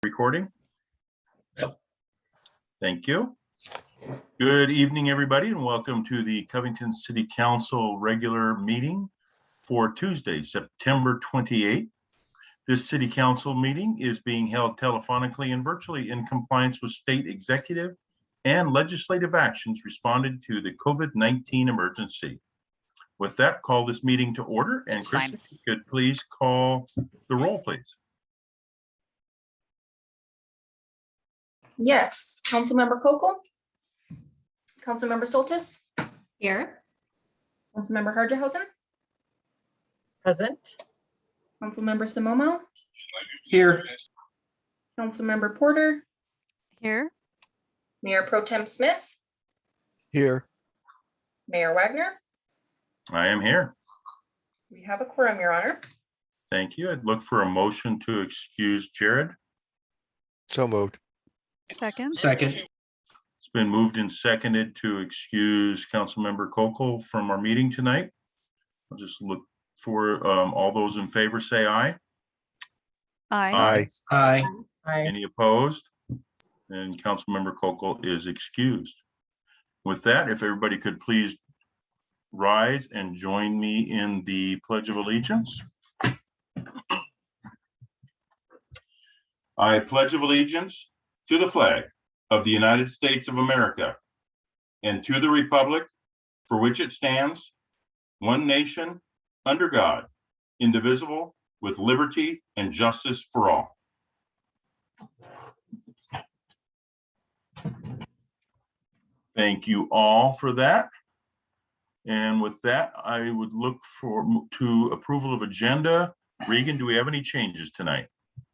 Recording. Thank you. Good evening, everybody, and welcome to the Covington City Council regular meeting for Tuesday, September 28th. This City Council meeting is being held telephonically and virtually in compliance with state executive and legislative actions responded to the COVID-19 emergency. With that, call this meeting to order, and Chris, if you could please call the roll, please. Yes, Councilmember Kokel. Councilmember Soltis. Here. Councilmember Harjahausen. Present. Councilmember Simomo. Here. Councilmember Porter. Here. Mayor Pro Tem Smith. Here. Mayor Wagner. I am here. We have a quorum, Your Honor. Thank you. I'd look for a motion to excuse Jared. So moved. Second. It's been moved and seconded to excuse Councilmember Kokel from our meeting tonight. I'll just look for all those in favor say aye. Aye. Aye. Any opposed? And Councilmember Kokel is excused. With that, if everybody could please rise and join me in the Pledge of Allegiance. I pledge allegiance to the flag of the United States of America and to the republic for which it stands, one nation, under God, indivisible, with liberty and justice for all. Thank you all for that. And with that, I would look to approval of agenda. Regan, do we have any changes tonight?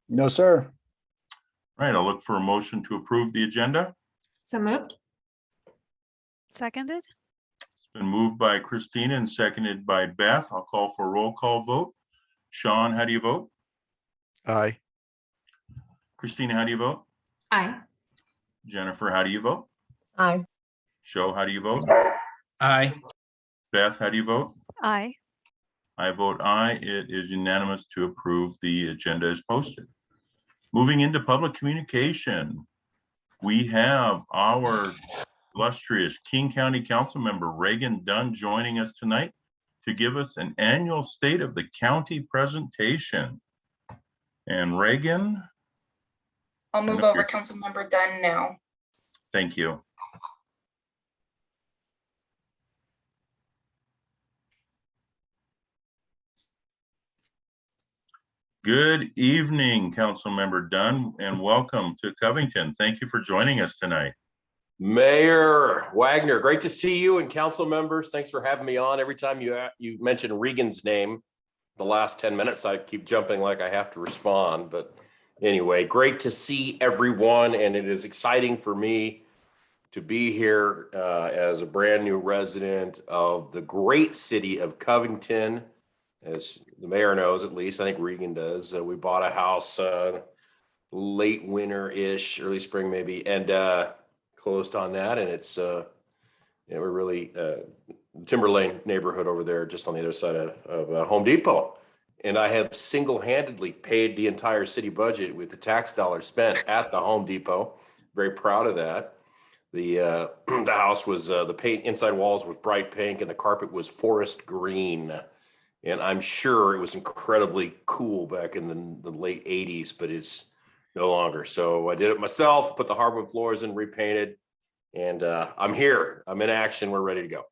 No, sir. All right, I'll look for a motion to approve the agenda. So moved. Seconded. It's been moved by Christina and seconded by Beth. I'll call for a roll call vote. Sean, how do you vote? Aye. Christina, how do you vote? Aye. Jennifer, how do you vote? Aye. Show, how do you vote? Aye. Beth, how do you vote? Aye. I vote aye. It is unanimous to approve the agenda as posted. Moving into public communication, we have our illustrious King County Council member Reagan Dunn joining us tonight to give us an annual State of the County presentation. And Reagan. I'll move over Councilmember Dunn now. Thank you. Good evening, Councilmember Dunn, and welcome to Covington. Thank you for joining us tonight. Mayor Wagner, great to see you, and council members. Thanks for having me on. Every time you mention Regan's name, the last 10 minutes, I keep jumping like I have to respond. But anyway, great to see everyone, and it is exciting for me to be here as a brand new resident of the great city of Covington. As the mayor knows, at least I think Regan does. We bought a house late winter-ish, early spring maybe, and closed on that. And it's we're really Timberlane neighborhood over there, just on the other side of Home Depot. And I have single-handedly paid the entire city budget with the tax dollars spent at the Home Depot. Very proud of that. The the house was the paint inside walls was bright pink and the carpet was forest green. And I'm sure it was incredibly cool back in the late 80s, but it's no longer. So I did it myself, put the hardwood floors in, repainted, and I'm here. I'm in action. We're ready to go.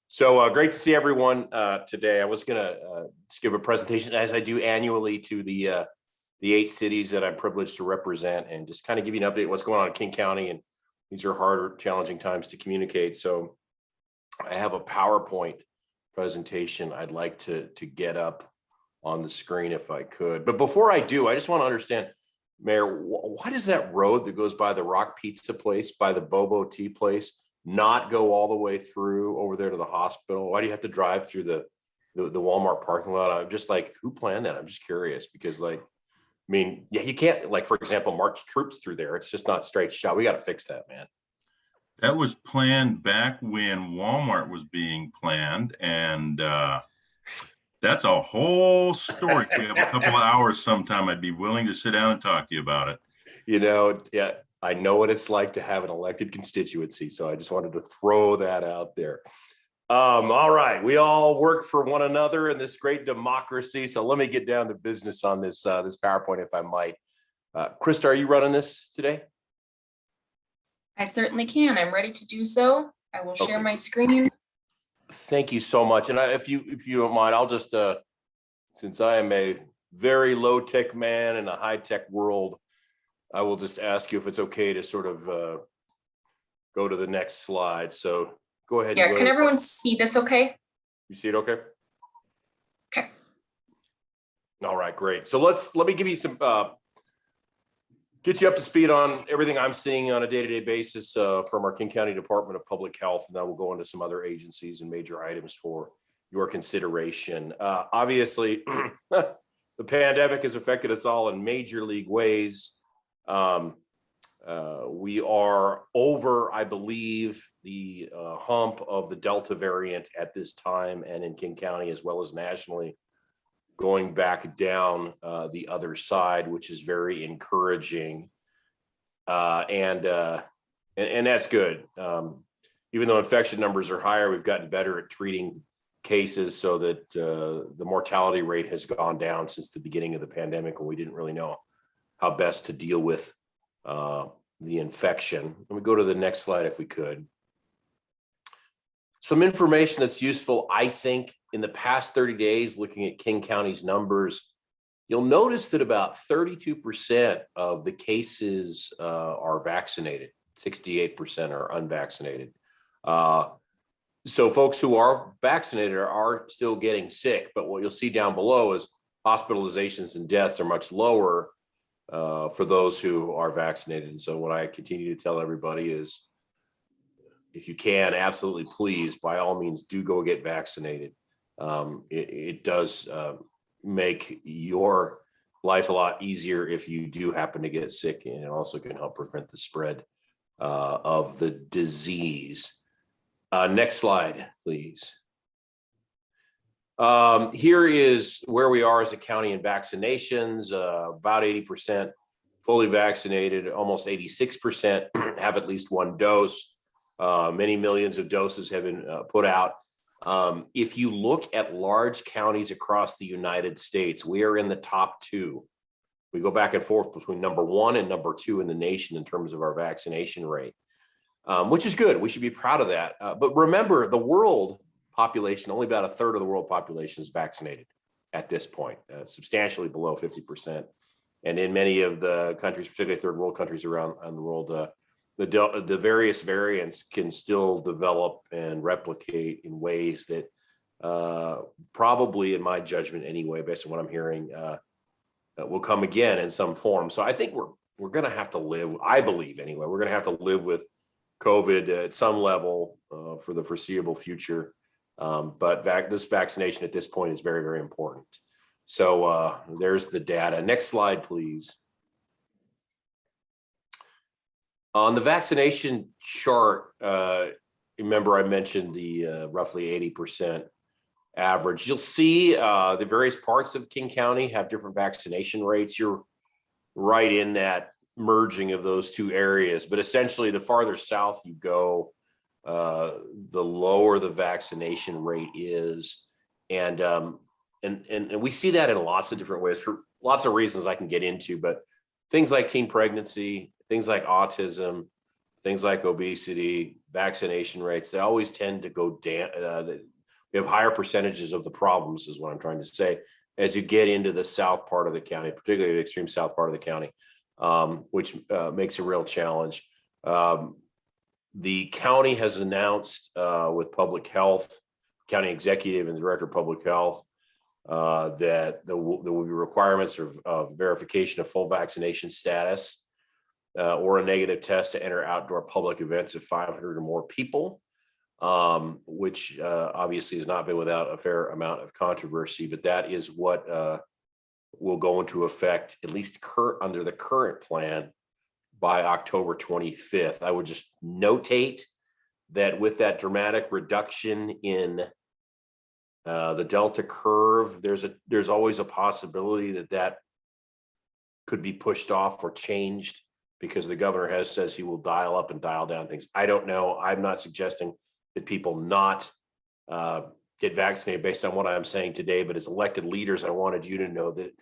So great to see everyone today. I was going to just give a presentation, as I do annually, to the 8 cities that I'm privileged to represent, and just kind of give you an update on what's going on in King County. And these are harder, challenging times to communicate. So I have a PowerPoint presentation I'd like to get up on the screen if I could. But before I do, I just want to understand, Mayor, why does that road that goes by the Rock Pizza place, by the Bobo Tea place, not go all the way through over there to the hospital? Why do you have to drive through the Walmart parking lot? I'm just like, who planned that? I'm just curious, because like, I mean, yeah, you can't, like, for example, march troops through there. It's just not straight shot. We got to fix that, man. That was planned back when Walmart was being planned, and that's a whole story. If we have a couple of hours sometime, I'd be willing to sit down and talk to you about it. Yeah, I know what it's like to have an elected constituency, so I just wanted to throw that out there. All right, we all work for one another in this great democracy, so let me get down to business on this this PowerPoint, if I might. Krista, are you running this today? I certainly can. I'm ready to do so. I will share Okay. my screen. Thank you so much. And if you don't mind, I'll just since I am a very low tech man in a high tech world, I will just ask you if it's okay to sort of go to the next slide. So go ahead. Yeah, can everyone see this okay? You see it okay? Okay. All right, great. So let me give you some get you up to speed on everything I'm seeing on a day-to-day basis from our King County Department of Public Health, and then we'll go into some other agencies and major items for your consideration. Obviously, the pandemic has affected us all in major league ways. We are over, I believe, the hump of the Delta variant at this time, and in King County as well as nationally, going back down the other side, which is very encouraging, and that's good. Even though infection numbers are higher, we've gotten better at treating cases so that the mortality rate has gone down since the beginning of the pandemic, when we didn't really know how best to deal with the infection. Let me go to the next slide if we could. Some information that's useful, I think, in the past 30 days, looking at King County's numbers, you'll notice that about 32% of the cases are vaccinated, 68% are unvaccinated. So folks who are vaccinated are still getting sick, but what you'll see down below is hospitalizations and deaths are much lower for those who are vaccinated. And so what I continue to tell everybody is, if you can, absolutely please, by all means, do go get vaccinated. It does make your life a lot easier if you do happen to get sick, and it also can help prevent the spread of the disease. Next slide, please. Here is where we are as a county in vaccinations. About 80% fully vaccinated, almost 86% have at least one dose. Many millions of doses have been put out. If you look at large counties across the United States, we are in the top 2. We go back and forth between number 1 and number 2 in the nation in terms of our vaccination rate, which is good. We should be proud of that. But remember, the world population, only about a third of the world population is vaccinated at this point, substantially below 50%. And in many of the countries, particularly third world countries around the world, the various variants can still develop and replicate in ways that probably, in my judgment anyway, based on what I'm hearing, will come again in some form. So I think we're going to have to live, I believe anyway, we're going to have to live with COVID at some level for the foreseeable future. But this vaccination at this point is very, very important. So there's the data. Next slide, please. On the vaccination chart, remember I mentioned the roughly 80% average. You'll see the various parts of King County have different vaccination rates. You're right in that merging of those two areas, but essentially the farther south you go, the lower the vaccination rate is. And we see that in lots of different ways for lots of reasons I can get into, but things like teen pregnancy, things like autism, things like obesity, vaccination rates, they always tend to go down. We have higher percentages of the problems, is what I'm trying to say, as you get into the south part of the county, particularly the extreme south part of the county, which makes a real challenge. The county has announced with public health, county executive and director of public health, that there will be requirements of verification of full vaccination status or a negative test to enter outdoor public events of 500 or more people, which obviously has not been without a fair amount of controversy, but that is what will go into effect, at least under the current plan, by October 25th. I would just notate that with that dramatic reduction in the Delta curve, there's always a possibility that could be pushed off or changed because the governor says he will dial up and dial down things. I don't know. I'm not suggesting that people not get vaccinated based on what I'm saying today, but as elected leaders, I wanted you to know that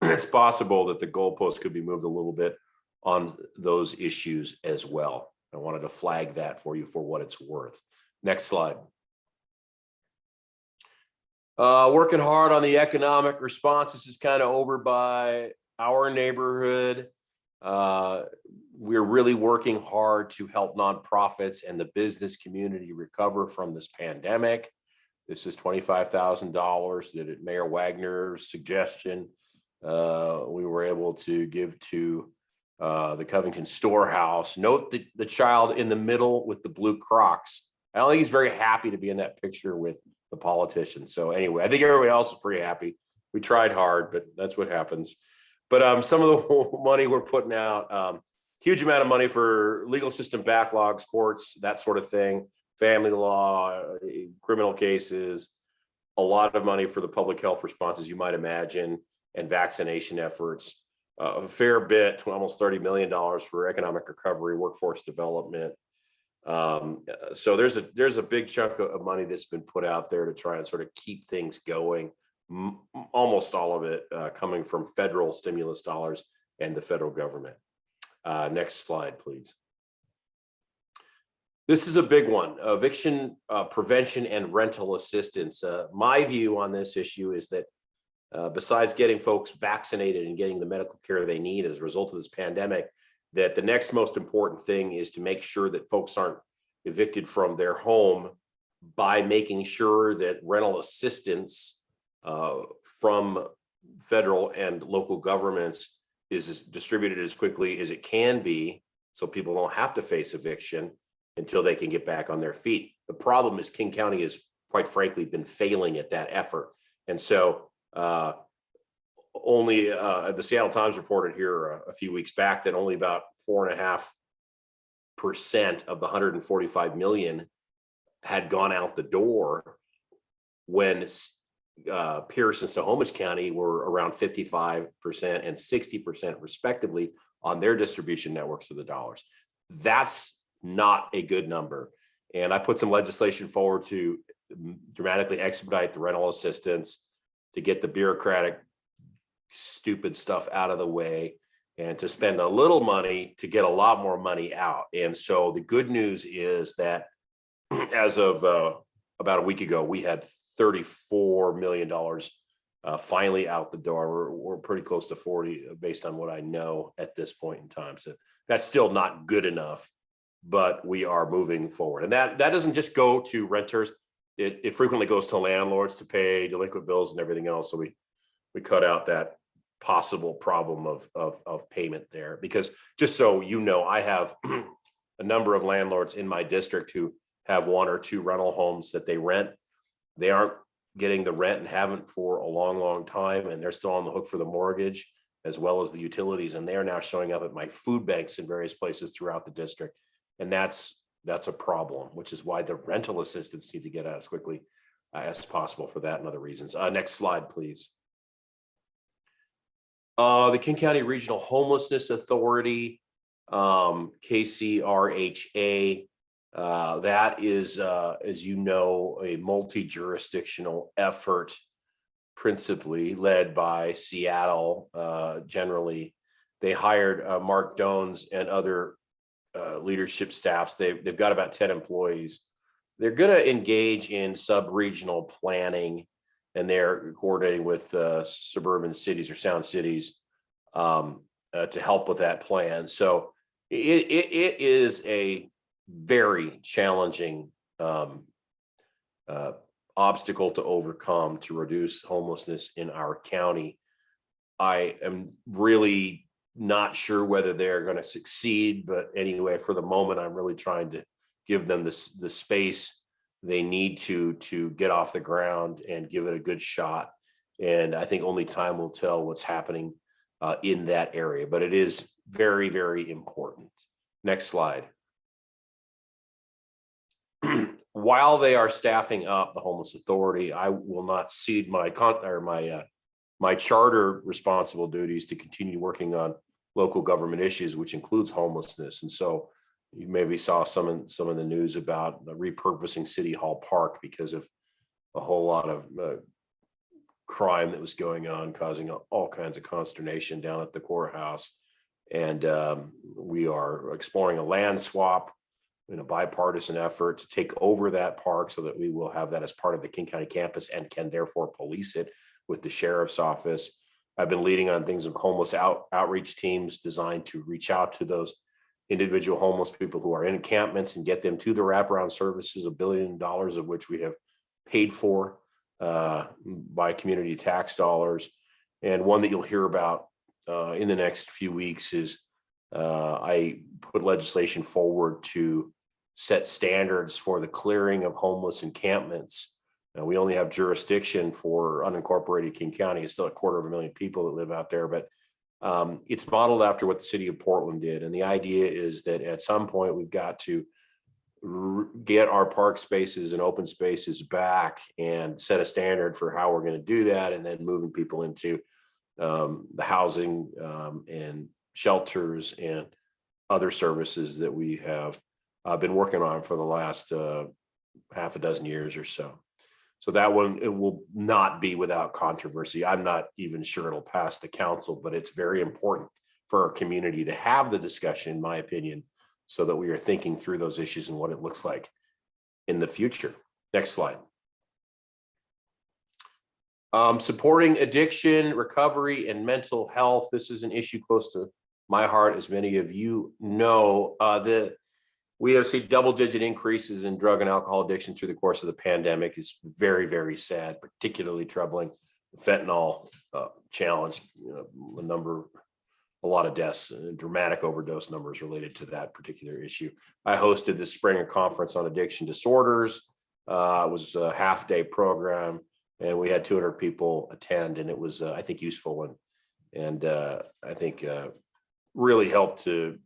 it's possible that the goalpost could be moved a little bit on those issues as well. I wanted to flag that for you for what it's worth. Next slide. Working hard on the economic response. This is kind of over by our neighborhood. We're really working hard to help nonprofits and the business community recover from this pandemic. This is $25,000 that at Mayor Wagner's suggestion, we were able to give to the Covington Storehouse. Note the child in the middle with the blue Crocs. I don't think he's very happy to be in that picture with the politicians. So anyway, I think everybody else is pretty happy. We tried hard, but that's what happens. But some of the money we're putting out, huge amount of money for legal system backlogs, courts, that sort of thing, family law, criminal cases, a lot of money for the public health responses, you might imagine, and vaccination efforts, a fair bit, almost $30 million for economic recovery, workforce development. So there's a big chunk of money that's been put out there to try and sort of keep things going. Almost all of it coming from federal stimulus dollars and the federal government. Next slide, please. This is a big one, eviction prevention and rental assistance. My view on this issue is that besides getting folks vaccinated and getting the medical care they need as a result of this pandemic, that the next most important thing is to make sure that folks aren't evicted from their home by making sure that rental assistance from federal and local governments is distributed as quickly as it can be, so people don't have to face eviction until they can get back on their feet. The problem is King County has, quite frankly, been failing at that effort. And so only the Seattle Times reported here a few weeks back that only about 4.5% of the 145 million had gone out the door, when Pierce and Snohomish County were around 55% and 60% respectively on their distribution networks of the dollars. That's not a good number. And I put some legislation forward to dramatically expedite the rental assistance, to get the bureaucratic, stupid stuff out of the way, and to spend a little money to get a lot more money out. And so the good news is that as of about a week ago, we had $34 million finally out the door. We're pretty close to 40 based on what I know at this point in time. So that's still not good enough, but we are moving forward. And that doesn't just go to renters. It frequently goes to landlords to pay delinquent bills and everything else. So we cut out that possible problem of payment there, because just so you know, I have a number of landlords in my district who have one or two rental homes that they rent. They aren't getting the rent and haven't for a long time, and they're still on the hook for the mortgage as well as the utilities, and they are now showing up at my food banks in various places throughout the district. And that's a problem, which is why the rental assistance need to get out as quickly as possible for that and other reasons. Next slide, please. The King County Regional Homelessness Authority, KCRHA, that is, as you know, a multi-jurisdictional effort, principally led by Seattle. Generally, they hired Mark Dones and other leadership staffs. They've got about 10 employees. They're going to engage in sub-regional planning, and they're coordinating with suburban cities or sound cities to help with that plan. So it is a very challenging obstacle to overcome to reduce homelessness in our county. I am really not sure whether they're going to succeed, but anyway, for the moment, I'm really trying to give them the space they need to get off the ground and give it a good shot. And I think only time will tell what's happening in that area, but it is very, very important. Next slide. While they are staffing up the Homeless Authority, I will not cede my charter responsible duties to continue working on local government issues, which includes homelessness. And so you maybe saw some in the news about repurposing City Hall Park because of a whole lot of crime that was going on, causing all kinds of consternation down at the courthouse. And we are exploring a land swap in a bipartisan effort to take over that park so that we will have that as part of the King County campus and can therefore police it with the sheriff's office. I've been leading on things of homeless outreach teams designed to reach out to those individual homeless people who are in encampments and get them to the wraparound services, $1 billion of which we have paid for by community tax dollars. And one that you'll hear about in the next few weeks is I put legislation forward to set standards for the clearing of homeless encampments. We only have jurisdiction for unincorporated King County. It's still 250,000 people that live out there, but it's modeled after what the city of Portland did. And the idea is that at some point we've got to get our park spaces and open spaces back and set a standard for how we're going to do that, and then moving people into the housing and shelters and other services that we have been working on for the last half a dozen years or so. So that one, it will not be without controversy. I'm not even sure it'll pass the council, but it's very important for our community to have the discussion, in my opinion, so that we are thinking through those issues and what it looks like in the future. Next slide. Supporting addiction, recovery, and mental health. This is an issue close to my heart, as many of you know. We have seen double-digit increases in drug and alcohol addiction through the course of the pandemic. Is very, very sad, particularly troubling. The fentanyl challenge, a lot of deaths, dramatic overdose numbers related to that particular issue. I hosted this spring a conference on addiction disorders. It was a half-day program, and we had 200 people attend, and it was, I think, useful and I think really helped to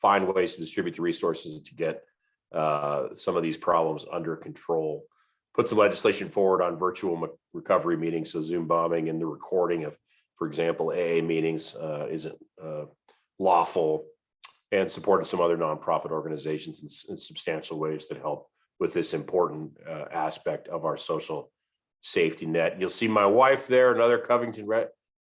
find ways to distribute the resources to get some of these problems under control. Put some legislation forward on virtual recovery meetings, so Zoom bombing and the recording of, for example, AA meetings isn't lawful, and supported some other nonprofit organizations in substantial ways that help with this important aspect of our social safety net. You'll see my wife there, another Covington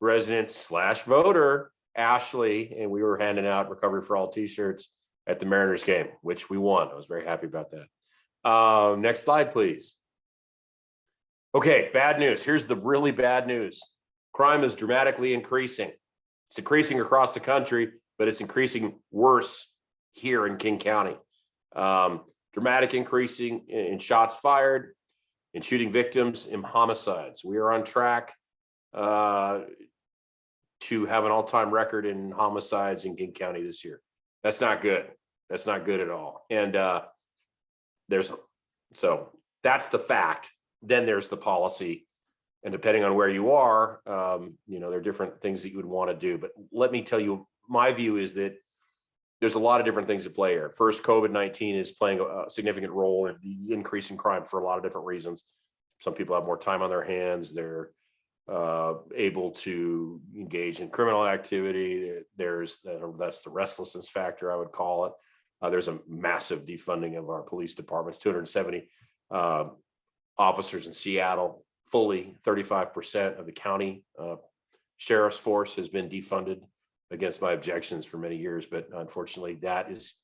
resident / voter, Ashley, and we were handing out Recovery for All t-shirts at the Mariners game, which we won. I was very happy about that. Next slide, please. Okay, bad news. Here's the really bad news. Crime is dramatically increasing. It's increasing across the country, but it's increasing worse here in King County. Dramatic increasing in shots fired, in shooting victims, in homicides. We are on track to have an all-time record in homicides in King County this year. That's not good. That's not good at all. And so that's the fact. Then there's the policy. And depending on where you are, there are different things that you would want to do. But let me tell you, my view is that there's a lot of different things at play here. First, COVID-19 is playing a significant role in the increase in crime for a lot of different reasons. Some people have more time on their hands. They're able to engage in criminal activity. That's the restlessness factor, I would call it. There's a massive defunding of our police departments, 270 officers in Seattle. Fully 35% of the county sheriff's force has been defunded against my objections for many years. But unfortunately, that is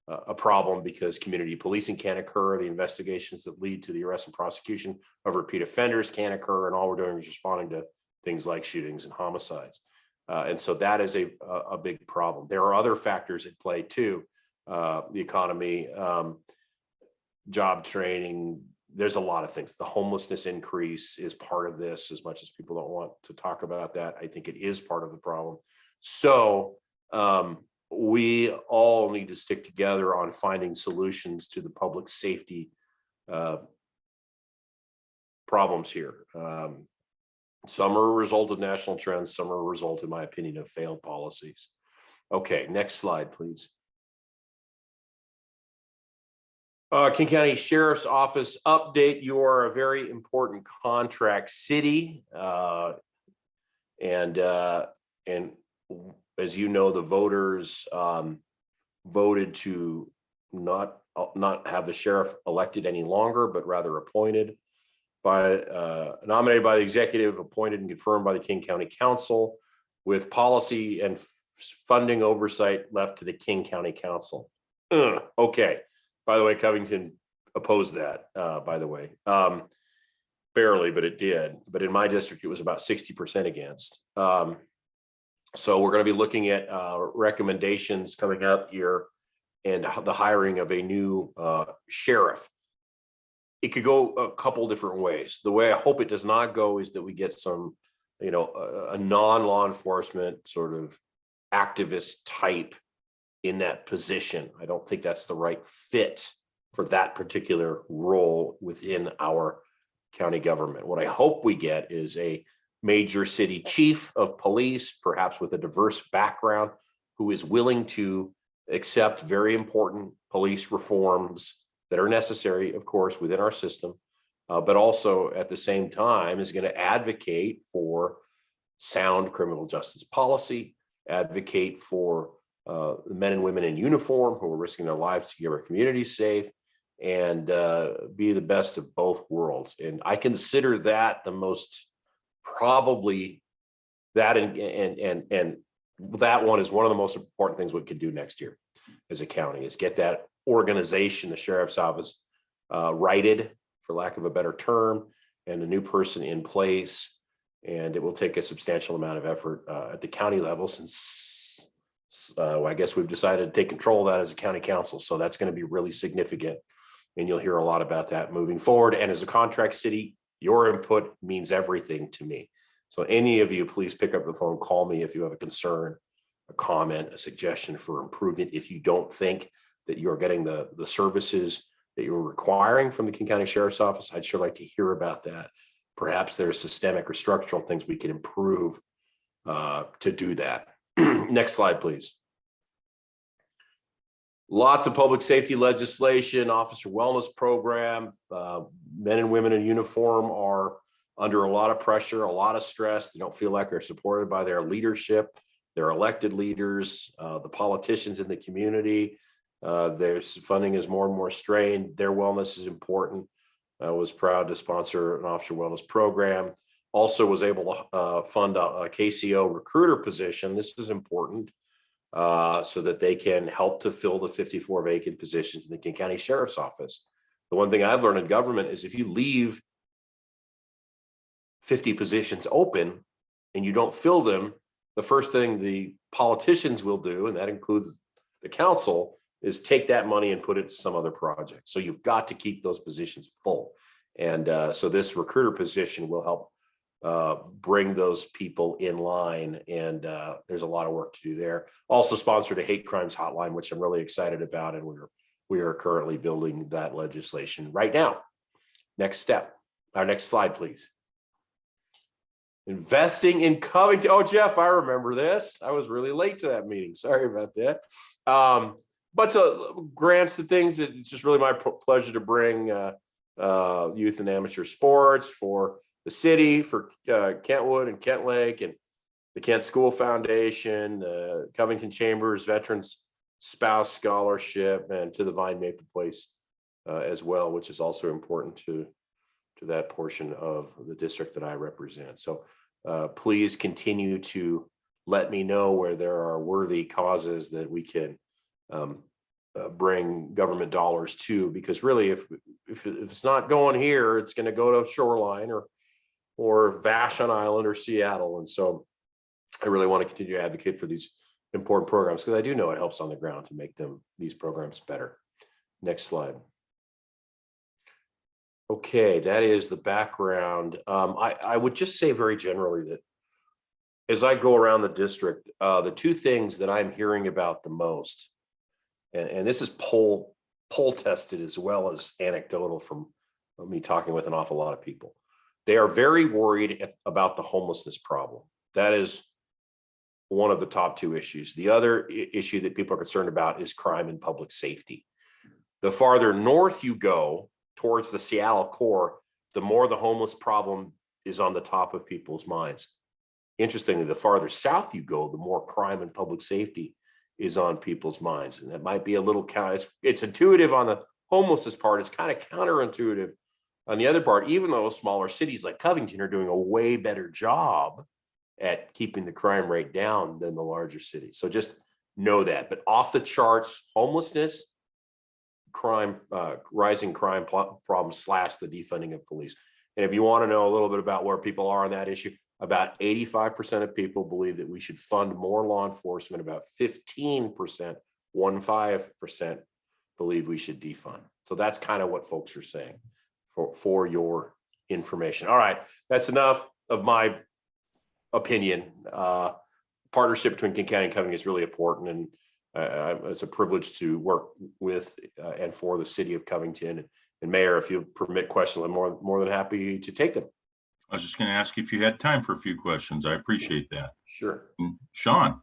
a problem because community policing can't occur. The investigations that lead to the arrest and prosecution of repeat offenders can't occur. And all we're doing is responding to things like shootings and homicides. And so that is a big problem. There are other factors at play too. The economy, job training. There's a lot of things. The homelessness increase is part of this, as much as people don't want to talk about that. I think it is part of the problem. So we all need to stick together on finding solutions to the public safety problems here. Some are a result of national trends. Some are a result, in my opinion, of failed policies. Okay, next slide, please. King County Sheriff's Office update. You are a very important contract city, and as you know, the voters voted to not have the sheriff elected any longer, but rather appointed by nominated by the executive, appointed and confirmed by the King County Council, with policy and funding oversight left to the King County Council. Okay. By the way, Covington opposed that, by the way. Barely, but it did. But in my district, it was about 60% against. So we're going to be looking at recommendations coming up here and the hiring of a new sheriff. It could go a couple different ways. The way I hope it does not go is that we get some, a non-law enforcement sort of activist type in that position. I don't think that's the right fit for that particular role within our county government. What I hope we get is a major city chief of police, perhaps with a diverse background, who is willing to accept very important police reforms that are necessary, of course, within our system, but also at the same time is going to advocate for sound criminal justice policy, advocate for the men and women in uniform who are risking their lives to keep our communities safe, and be the best of both worlds. And I consider that the most probably that and that one is one of the most important things we could do next year as a county, is get that organization, the sheriff's office, righted, for lack of a better term, and a new person in place. And it will take a substantial amount of effort at the county level, since I guess we've decided to take control of that as a county council. So that's going to be really significant. And you'll hear a lot about that moving forward. And as a contract city, your input means everything to me. So any of you, please pick up the phone, call me if you have a concern, a comment, a suggestion for improvement. If you don't think that you're getting the services that you're requiring from the King County Sheriff's Office, I'd sure like to hear about that. Perhaps there's systemic or structural things we can improve to do that. Next slide, please. Lots of public safety legislation, officer wellness program. Men and women in uniform are under a lot of pressure, a lot of stress. They don't feel like they're supported by their leadership, their elected leaders, the politicians in the community. Their funding is more and more strained. Their wellness is important. I was proud to sponsor an officer wellness program. Also was able to fund a KCO recruiter position. This is important. So that they can help to fill the 54 vacant positions in the King County Sheriff's Office. The one thing I've learned in government is if you leave 50 positions open and you don't fill them, the first thing the politicians will do, and that includes the council, is take that money and put it to some other project. So you've got to keep those positions full. And so this recruiter position will help bring those people in line, and there's a lot of work to do there. Also sponsored a hate crimes hotline, which I'm really excited about, and we are currently building that legislation right now. Next step, our next slide, please. Investing in Covington. Oh, Jeff, I remember this. I was really late to that meeting. Sorry about that. But to grants to things that it's just really my pleasure to bring youth and amateur sports for the city, for Kentwood and Kent Lake, and the Kent School Foundation, Covington Chambers Veterans Spouse Scholarship, and to the Vine Maple Place as well, which is also important to that portion of the district that I represent. So please continue to let me know where there are worthy causes that we can bring government dollars to, because really if it's not going here, it's going to go to Shoreline or Vashon Island or Seattle. And so I really want to continue to advocate for these important programs, because I do know it helps on the ground to make these programs better. Next slide. Okay, that is the background. I would just say very generally that as I go around the district, the two things that I'm hearing about the most, and this is poll tested as well as anecdotal from me talking with an awful lot of people. They are very worried about the homelessness problem. That is one of the top two issues. The other issue that people are concerned about is crime and public safety. The farther north you go towards the Seattle core, the more the homeless problem is on the top of people's minds. interestingly, the farther south you go, the more crime and public safety is on people's minds. And that might be a little it's intuitive on the homelessness part. It's kind of counterintuitive on the other part, even though smaller cities like Covington are doing a way better job at keeping the crime rate down than the larger cities. So just know that. But off the charts, homelessness, crime, rising crime problems / the defunding of police. And if you want to know a little bit about where people are on that issue, about 85% of people believe that we should fund more law enforcement. About 15%, 15%, believe we should defund. So that's kind of what folks are saying for your information. All right, that's enough of my opinion. Partnership between King County and Covington is really important, and it's a privilege to work with and for the city of Covington. And Mayor, if you permit questions, I'm more than happy to take them. I was just going to ask if you had time for a few questions. I appreciate that. Sure. Sean.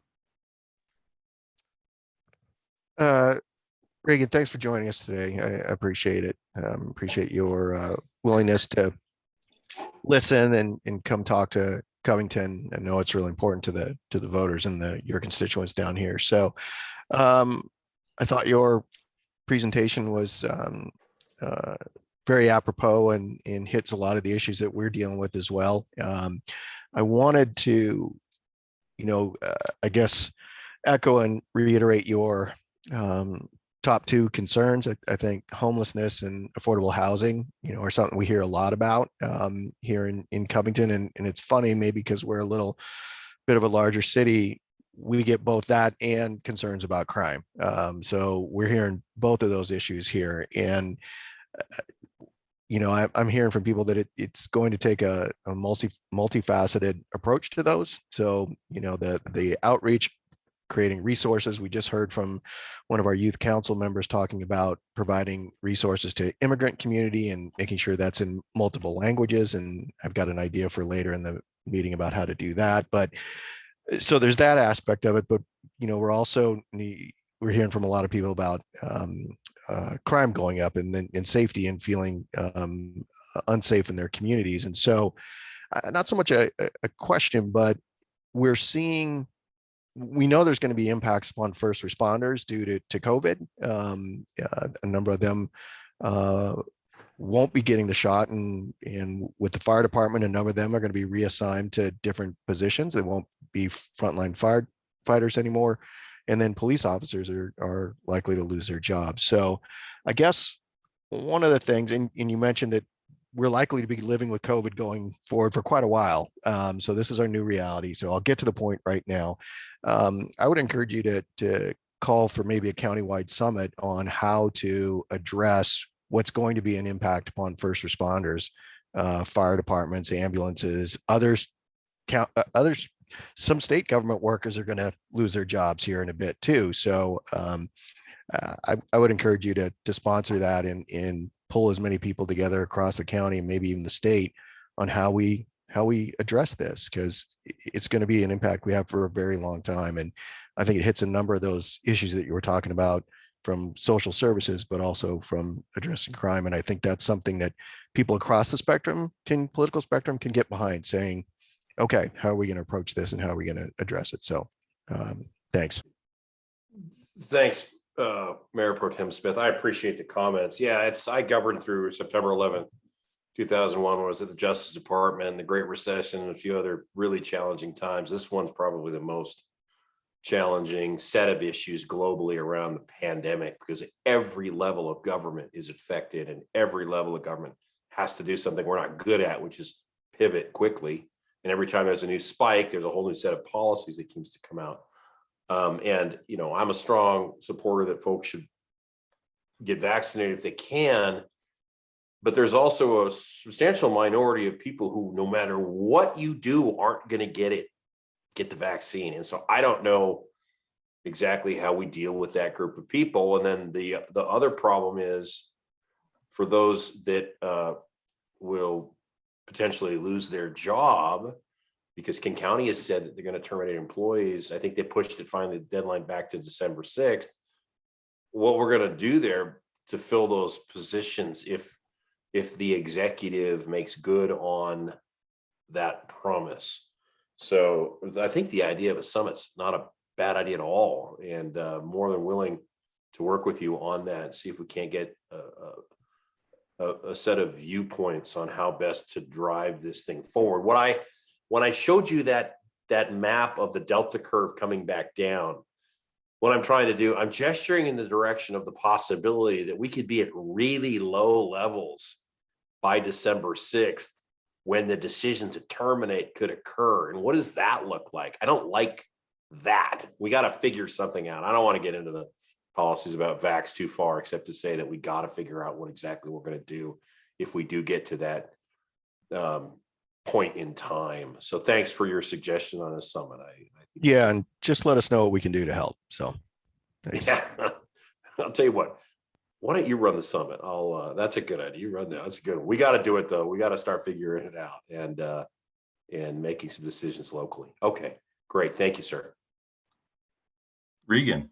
Reagan, thanks for joining us today. I appreciate it. Appreciate your willingness to listen and come talk to Covington. I know it's really important to the voters and your constituents down here. So I thought your presentation was very apropos and hits a lot of the issues that we're dealing with as well. I wanted to, I guess, echo and reiterate your top two concerns. I think homelessness and affordable housing, are something we hear a lot about here in Covington. And it's funny, maybe because we're a little bit of a larger city, we get both that and concerns about crime. So we're hearing both of those issues here. And I'm hearing from people that it's going to take a multifaceted approach to those. So, the outreach, creating resources. We just heard from one of our youth council members talking about providing resources to immigrant community and making sure that's in multiple languages. And I've got an idea for later in the meeting about how to do that. But so there's that aspect of it. But, we're hearing from a lot of people about crime going up and safety and feeling unsafe in their communities. And so not so much a question, but we know there's going to be impacts upon first responders due to COVID. A number of them won't be getting the shot, and with the fire department, a number of them are going to be reassigned to different positions. They won't be frontline firefighters anymore. And then police officers are likely to lose their jobs. So I guess one of the things, and you mentioned that we're likely to be living with COVID going forward for quite a while. So this is our new reality. So I'll get to the point right now. I would encourage you to call for maybe a countywide summit on how to address what's going to be an impact upon first responders, fire departments, ambulances, others. Some state government workers are going to lose their jobs here in a bit too. So I would encourage you to sponsor that and pull as many people together across the county and maybe even the state on how we address this, because it's going to be an impact we have for a very long time. And I think it hits a number of those issues that you were talking about from social services, but also from addressing crime. And I think that's something that people across the political spectrum can get behind, saying, okay, how are we going to approach this and how are we going to address it? So thanks. Thanks, Mayor Pro Tem Smith. I appreciate the comments. Yeah, I governed through September 11th, 2001, when I was at the Justice Department, the Great Recession, and a few other really challenging times. This one's probably the most challenging set of issues globally around the pandemic, because every level of government is affected and every level of government has to do something we're not good at, which is pivot quickly. And every time there's a new spike, there's a whole new set of policies that seems to come out. And I'm a strong supporter that folks should get vaccinated if they can. But there's also a substantial minority of people who, no matter what you do, aren't going to get the vaccine. And so I don't know exactly how we deal with that group of people. And then the other problem is for those that will potentially lose their job, because King County has said that they're going to terminate employees. I think they pushed it finally, the deadline back to December 6th. What we're going to do there to fill those positions, if the executive makes good on that promise. So I think the idea of a summit's not a bad idea at all, and more than willing to work with you on that. See if we can't get a set of viewpoints on how best to drive this thing forward. When I showed you that map of the Delta curve coming back down, what I'm trying to do, I'm gesturing in the direction of the possibility that we could be at really low levels by December 6th when the decision to terminate could occur. And what does that look like? I don't like that. We got to figure something out. I don't want to get into the policies about vax too far, except to say that we got to figure out what exactly we're going to do if we do get to that point in time. So thanks for your suggestion on a summit. I think Yeah, and just let us know what we can do to help. So thanks. yeah. I'll tell you what, why don't you run the summit? That's a good idea. You run that. That's good. We got to do it though. We got to start figuring it out and making some decisions locally. Okay, great. Thank you, sir. Regan.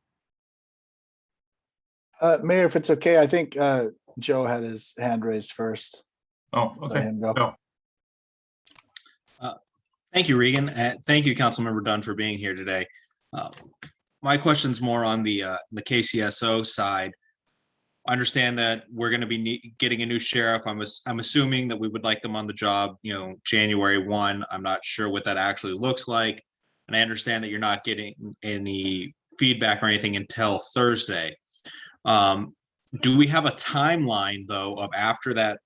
Mayor, if it's okay, I think Joe had his hand raised first. Oh, Let okay. him go. No. Thank you, Regan. Thank you, Councilmember Dunn, for being here today. My question's more on the KCSO side. I understand that we're going to be getting a new sheriff. I'm assuming that we would like them on the job, January 1. I'm not sure what that actually looks like. And I understand that you're not getting any feedback or anything until Thursday. Do we have a timeline, though, of after that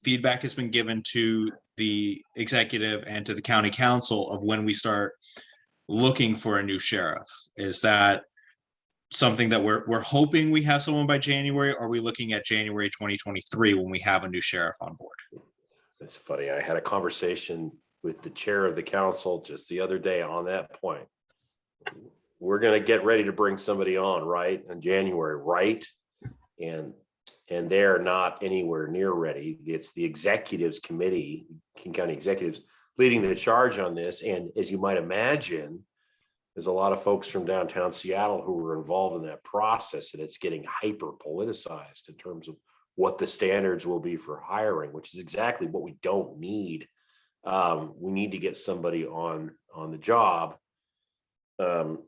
feedback has been given to the executive and to the county council of when we start looking for a new sheriff? Is that something that we're hoping we have someone by January? Or are we looking at January 2023 when we have a new sheriff on board? It's funny. I had a conversation with the chair of the council just the other day on that point. We're going to get ready to bring somebody on, right, in January, right? And they're not anywhere near ready. It's the executives committee, King County executives, leading the charge on this. And as you might imagine, there's a lot of folks from downtown Seattle who were involved in that process, and it's getting hyper politicized in terms of what the standards will be for hiring, which is exactly what we don't need. We need to get somebody on the job. The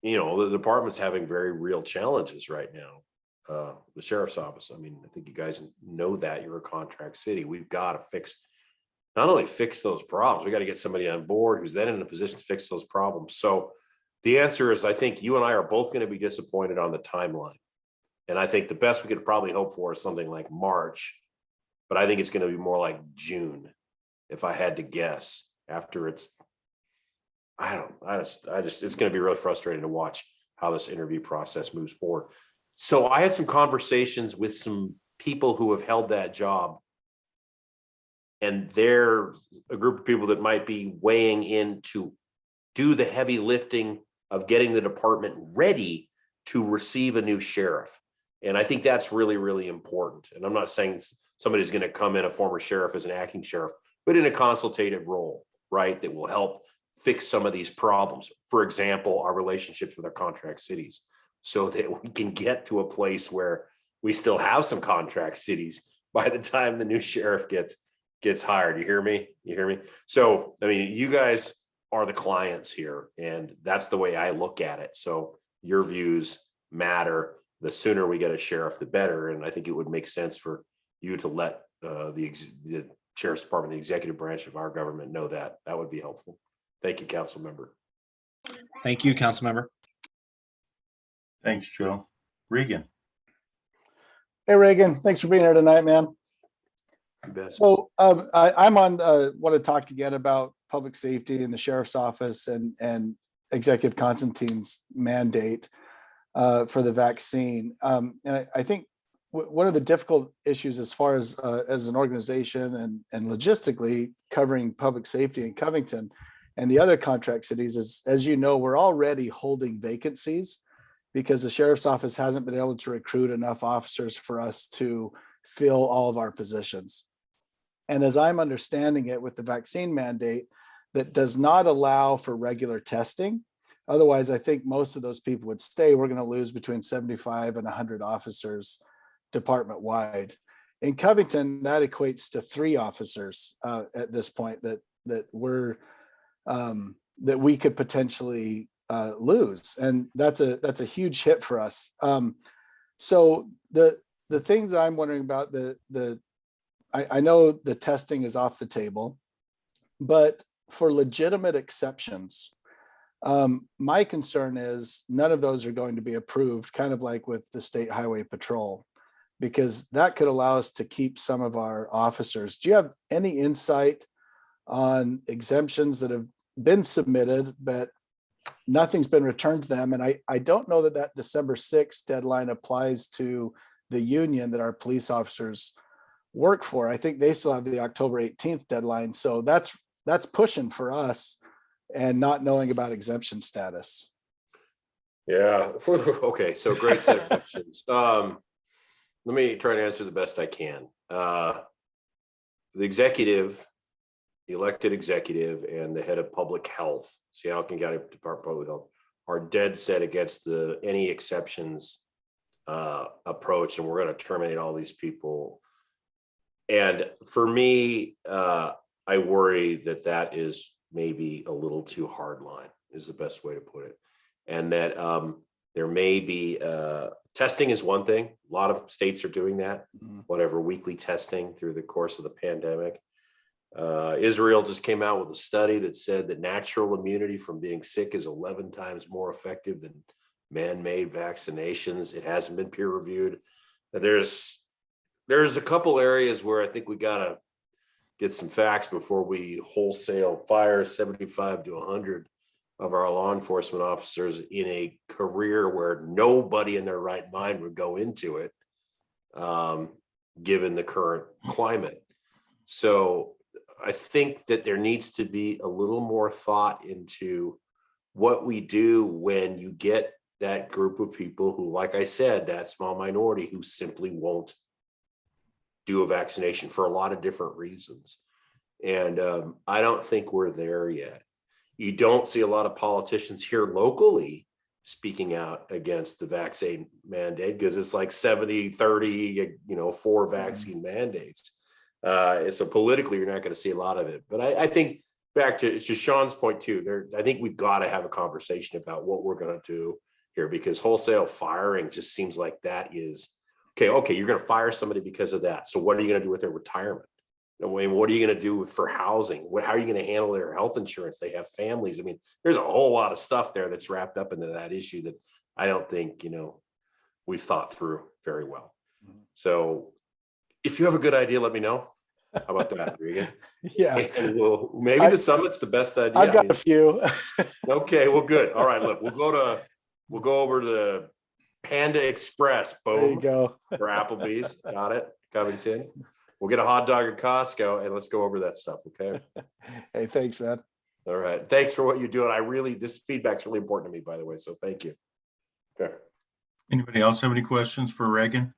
department's having very real challenges right now. The sheriff's office. I mean, I think you guys know that you're a contract city. We've got to not only fix those problems, we got to get somebody on board who's then in a position to fix those problems. So the answer is, I think you and I are both going to be disappointed on the timeline. And I think the best we could probably hope for is something like March, but I think it's going to be more like June, if I had to guess. After it's going to be really frustrating to watch how this interview process moves forward. So I had some conversations with some people who have held that job, and they're a group of people that might be weighing in to do the heavy lifting of getting the department ready to receive a new sheriff. And I think that's really, really important. And I'm not saying somebody's going to come in, a former sheriff as an acting sheriff, but in a consultative role, right, that will help fix some of these problems. For example, our relationships with our contract cities, so that we can get to a place where we still have some contract cities by the time the new sheriff gets hired. You hear me? So, I mean, you guys are the clients here, and that's the way I look at it. So your views matter. The sooner we get a sheriff, the better. And I think it would make sense for you to let the sheriff's department, the executive branch of our government, know that. That would be helpful. Thank you, council member. Thank you, council member. Thanks, Joe. Regan. Hey, Reagan, thanks for being here tonight, man. You bet. So I'm on, want to talk again about public safety and the sheriff's office and Executive Constantine's mandate for the vaccine. And I think one of the difficult issues as far as an organization and logistically covering public safety in Covington and the other contract cities is, as you know, we're already holding vacancies because the sheriff's office hasn't been able to recruit enough officers for us to fill all of our positions. And as I'm understanding it, with the vaccine mandate, that does not allow for regular testing. Otherwise, I think most of those people would stay. We're going to lose between 75 and 100 officers department wide. In Covington, that equates to 3 officers at this point that we're that we could potentially lose, and that's a huge hit for us. So the things I'm wondering about, I know the testing is off the table, but for legitimate exceptions, my concern is none of those are going to be approved, kind of like with the State Highway Patrol, because that could allow us to keep some of our officers. Do you have any insight on exemptions that have been submitted, but nothing's been returned to them? And I don't know that that December 6th deadline applies to the union that our police officers work for. I think they still have the October 18th deadline. So that's pushing for us, and not knowing about exemption status. Yeah. Okay. So great set of questions. Let me try to answer the best I can. The executive, the elected executive, and the head of public health, Seattle County Department of Public Health, are dead set against any exceptions approach, and we're going to terminate all these people. And for me, I worry that is maybe a little too hard line, is the best way to put it. And that there may be testing is one thing. A lot of states are doing that, whatever, weekly testing through the course of the pandemic. Israel just came out with a study that said that natural immunity from being sick is 11 times more effective than man-made vaccinations. It hasn't been peer reviewed. There's a couple areas where I think we gotta get some facts before we wholesale fire 75 to 100 of our law enforcement officers in a career where nobody in their right mind would go into it, given the current climate. So I think that there needs to be a little more thought into what we do when you get that group of people who, like I said, that small minority who simply won't do a vaccination for a lot of different reasons. And I don't think we're there yet. You don't see a lot of politicians here locally speaking out against the vaccine mandate, because it's like 70-30, 4 vaccine mandates. So politically, you're not going to see a lot of it. But I think back to Sean's point too, I think we've got to have a conversation about what we're going to do here, because wholesale firing just seems like that is, okay, you're going to fire somebody because of that. So what are you going to do with their retirement? I mean, what are you going to do for housing? How are you going to handle their health insurance? They have families. I mean, there's a whole lot of stuff there that's wrapped up into that issue that I don't think, we've thought through very well. So if you have a good idea, let me know. How about that, Regan? Yeah. And maybe the summit's the best idea. I've got a few. Okay, well, good. All right, look, we'll go over to the Panda Express. Boom. There you go. For Applebee's. Got it. Covington. We'll get a hot dog at Costco and let's go over that stuff. Okay. Hey, thanks, man. All right. Thanks for what you're doing. This feedback's really important to me, by the way. So thank you. Okay. Anybody else have any questions for Reagan?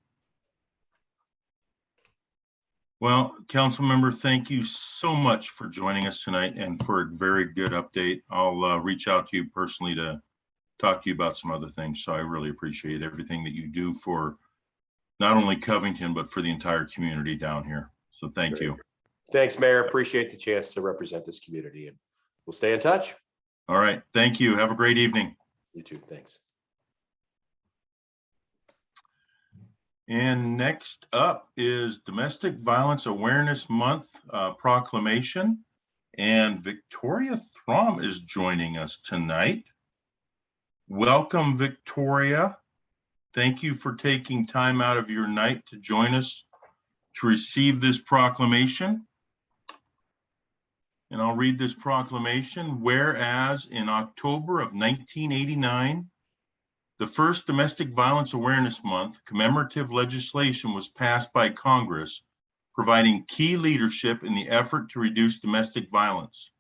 Well, council member, thank you so much for joining us tonight and for a very good update. I'll reach out to you personally to talk to you about some other things. So I really appreciate everything that you do for not only Covington, but for the entire community down here. So thank you. Thanks, Mayor. Appreciate the chance to represent this community, and we'll stay in touch. All right. Thank you. Have a great evening. You too. Thanks. And next up is Domestic Violence Awareness Month Proclamation. And Victoria Throm is joining us tonight. Welcome, Victoria. Thank you for taking time out of your night to join us to receive this proclamation. And I'll read this proclamation. Whereas in October of 1989, the first Domestic Violence Awareness Month commemorative legislation was passed by Congress, providing key leadership in the effort to reduce domestic violence.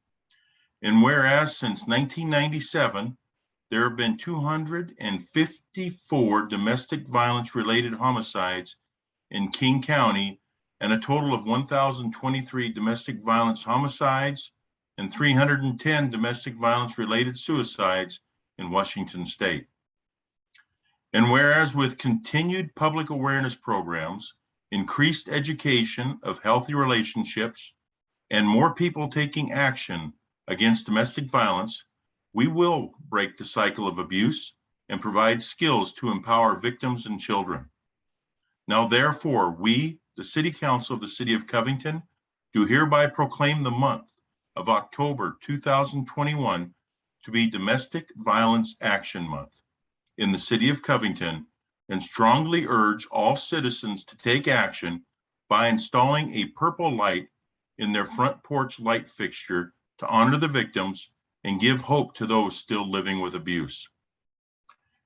And whereas since 1997, there have been 254 domestic violence related homicides in King County and a total of 1,023 domestic violence homicides and 310 domestic violence related suicides in Washington State. And whereas with continued public awareness programs, increased education of healthy relationships, and more people taking action, against domestic violence, we will break the cycle of abuse and provide skills to empower victims and children. Now, therefore, we, the City Council of the City of Covington, do hereby proclaim the month of October 2021 to be Domestic Violence Action Month in the City of Covington, and strongly urge all citizens to take action by installing a purple light in their front porch light fixture to honor the victims and give hope to those still living with abuse.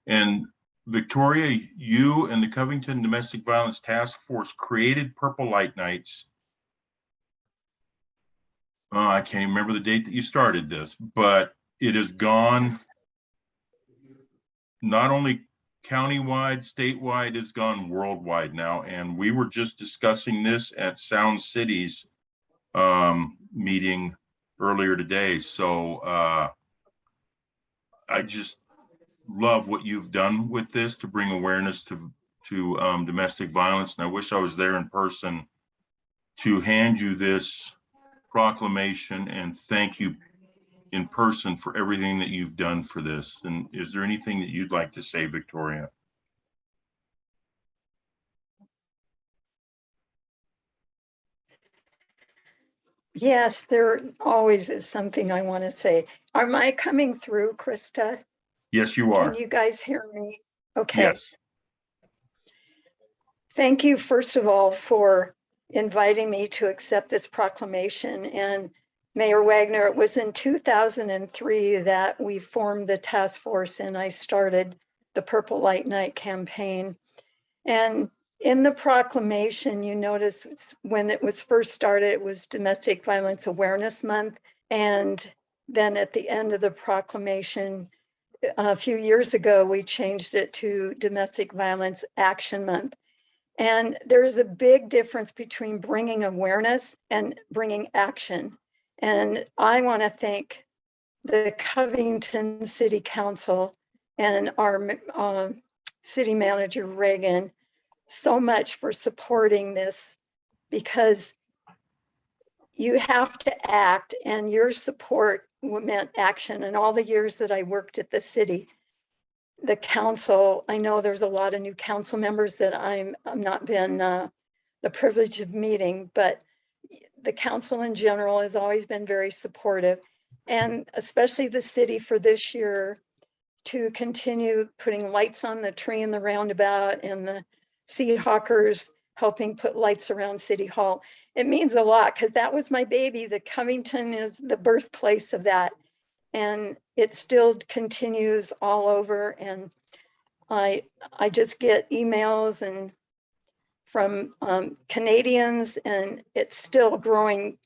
And Victoria, you and the Covington Domestic Violence Task Force created Purple Light Nights. I can't even remember the date that you started this, but it has gone not only countywide, statewide, it's gone worldwide now. And we were just discussing this at Sound City's meeting earlier today. So I just love what you've done with this to bring awareness to domestic violence. And I wish I was there in person to hand you this proclamation and thank you in person for everything that you've done for this. And is there anything that you'd like to say, Victoria? Yes, there always is something I want to say. Am I coming through, Krista? Yes, you are. Can you guys hear me? Okay. Yes. Thank you, first of all, for inviting me to accept this proclamation. And Mayor Wagner, it was in 2003 that we formed the task force and I started the Purple Light Night campaign. And in the proclamation, you notice when it was first started, it was Domestic Violence Awareness Month. And then at the end of the proclamation, a few years ago, we changed it to Domestic Violence Action Month. And there's a big difference between bringing awareness and bringing action. And I want to thank the Covington City Council and our city manager, Reagan, so much for supporting this, because you have to act, and your support meant action. And all the years that I worked at the city, the council, I know there's a lot of new council members that I'm not been the privilege of meeting, but the council in general has always been very supportive, and especially the city for this year to continue putting lights on the tree in the roundabout and the Seahawkers helping put lights around City Hall. It means a lot because that was my baby. The Covington is the birthplace of that. And it still continues all over. And I just get emails and from Canadians, and it's still growing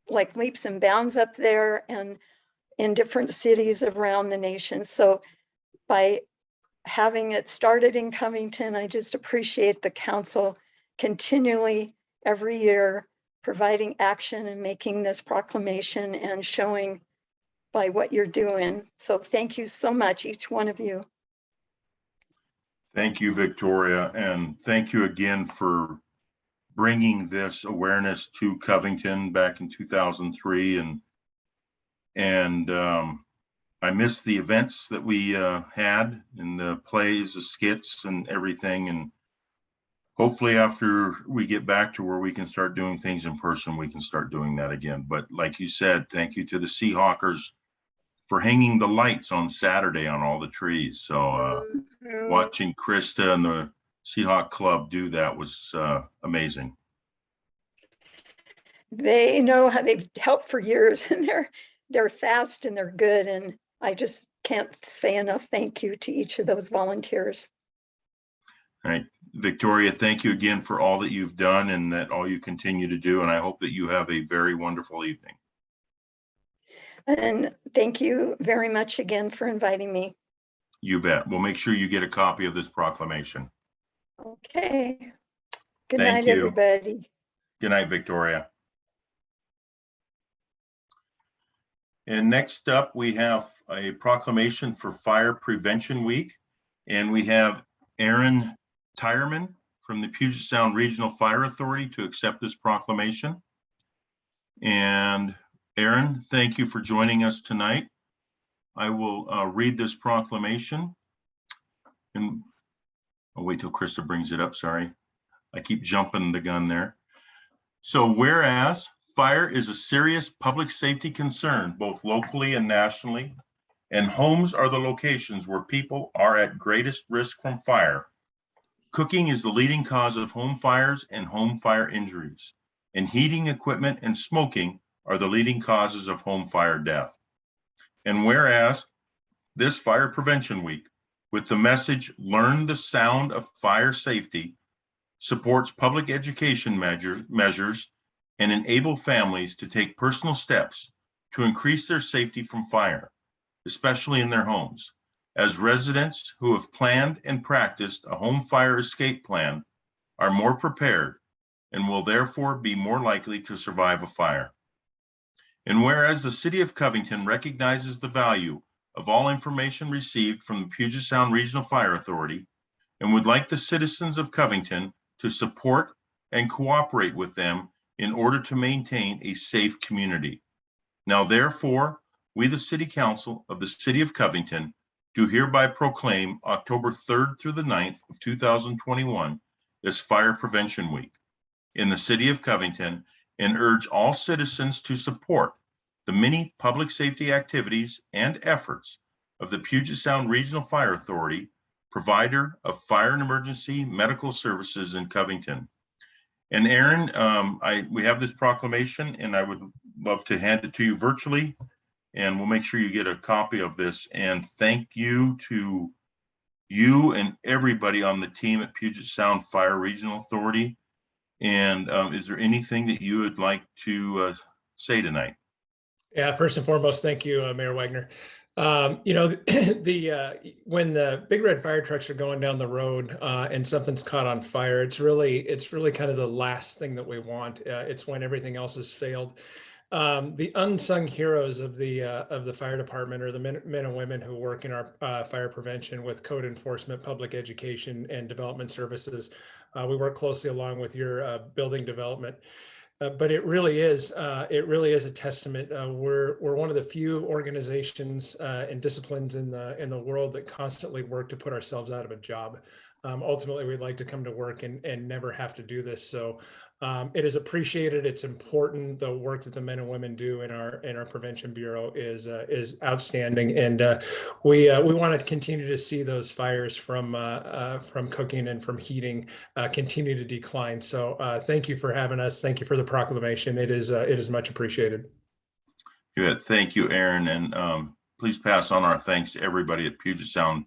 like leaps and bounds up there and in different cities around the nation. So by having it started in Covington, I just appreciate the council continually every year providing action and making this proclamation and showing by what you're doing. So thank you so much, each one of you. Thank you, Victoria. And thank you again for bringing this awareness to Covington back in 2003. And I missed the events that we had in the plays, the skits and everything. And hopefully after we get back to where we can start doing things in person, we can start doing that again. But like you said, thank you to the Seahawkers for hanging the lights on Saturday on all the trees. So watching Krista and the Seahawk Club do that was amazing. They know how they've helped for years, and they're fast and they're good. And I just can't say enough thank you to each of those volunteers. All right, Victoria, thank you again for all that you've done and that all you continue to do. And I hope that you have a very wonderful evening. And thank you very much again for inviting me. You bet. We'll make sure you get a copy of this proclamation. Okay. Good Thank night, you. everybody. Good night, Victoria. And next up, we have a proclamation for Fire Prevention Week. And we have Aaron Tyerman from the Puget Sound Regional Fire Authority to accept this proclamation. And Aaron, thank you for joining us tonight. I will read this proclamation. And I'll wait till Krista brings it up. Sorry, I keep jumping the gun there. So whereas fire is a serious public safety concern, both locally and nationally, and homes are the locations where people are at greatest risk from fire. Cooking is the leading cause of home fires and home fire injuries, and heating equipment and smoking are the leading causes of home fire death. And whereas this Fire Prevention Week, with the message, "Learn the sound of fire safety," supports public education measures and enable families to take personal steps to increase their safety from fire, especially in their homes, as residents who have planned and practiced a home fire escape plan are more prepared and will therefore be more likely to survive a fire. And whereas the City of Covington recognizes the value of all information received from the Puget Sound Regional Fire Authority and would like the citizens of Covington to support and cooperate with them in order to maintain a safe community. Now, therefore, we, the City Council of the City of Covington, do hereby proclaim October 3rd through the 9th of 2021 as Fire Prevention Week in the City of Covington, and urge all citizens to support the many public safety activities and efforts of the Puget Sound Regional Fire Authority, provider of fire and emergency medical services in Covington. And Aaron, we have this proclamation, and I would love to hand it to you virtually, and we'll make sure you get a copy of this. And thank you to you and everybody on the team at Puget Sound Fire Regional Authority. And is there anything that you would like to say tonight? Yeah, first and foremost, thank you, Mayor Wagner. You know, when the big red fire trucks are going down the road and something's caught on fire, it's really kind of the last thing that we want. It's when everything else has failed. The unsung heroes of the fire department are the men and women who work in our fire prevention with code enforcement, public education, and development services. We work closely along with your building development. But it really is a testament. We're one of the few organizations and disciplines in the world that constantly work to put ourselves out of a job. Ultimately, we'd like to come to work and never have to do this. So it is appreciated. It's important. The work that the men and women do in our prevention bureau is outstanding, and we want to continue to see those fires from cooking and from heating continue to decline. So thank you for having us. Thank you for the proclamation. It is much appreciated. Good. Thank you, Aaron, and please pass on our thanks to everybody at Puget Sound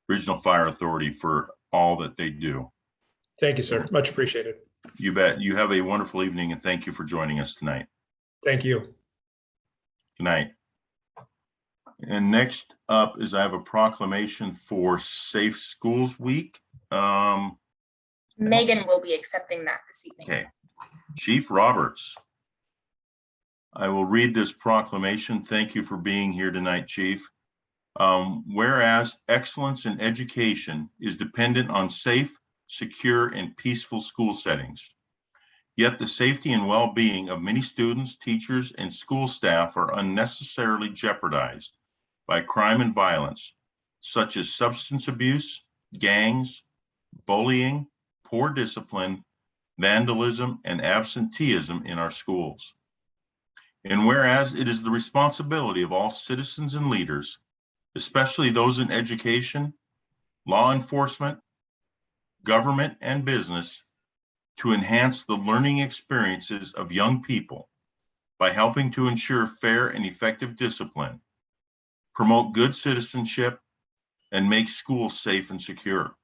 Regional Fire Authority for all that they do. Thank you, sir. Much appreciated. You bet. You have a wonderful evening, and thank you for joining us tonight. Thank you. Good night. And next up is I have a proclamation for Safe Schools Week. Megan will be accepting that this evening. Okay. Chief Roberts. I will read this proclamation. Thank you for being here tonight, Chief. Whereas excellence in education is dependent on safe, secure, and peaceful school settings. Yet the safety and well-being of many students, teachers, and school staff are unnecessarily jeopardized by crime and violence, such as substance abuse, gangs, bullying, poor discipline, vandalism, and absenteeism in our schools. And whereas it is the responsibility of all citizens and leaders, especially those in education, law enforcement, government, and business, to enhance the learning experiences of young people by helping to ensure fair and effective discipline, promote good citizenship, and make schools safe and secure.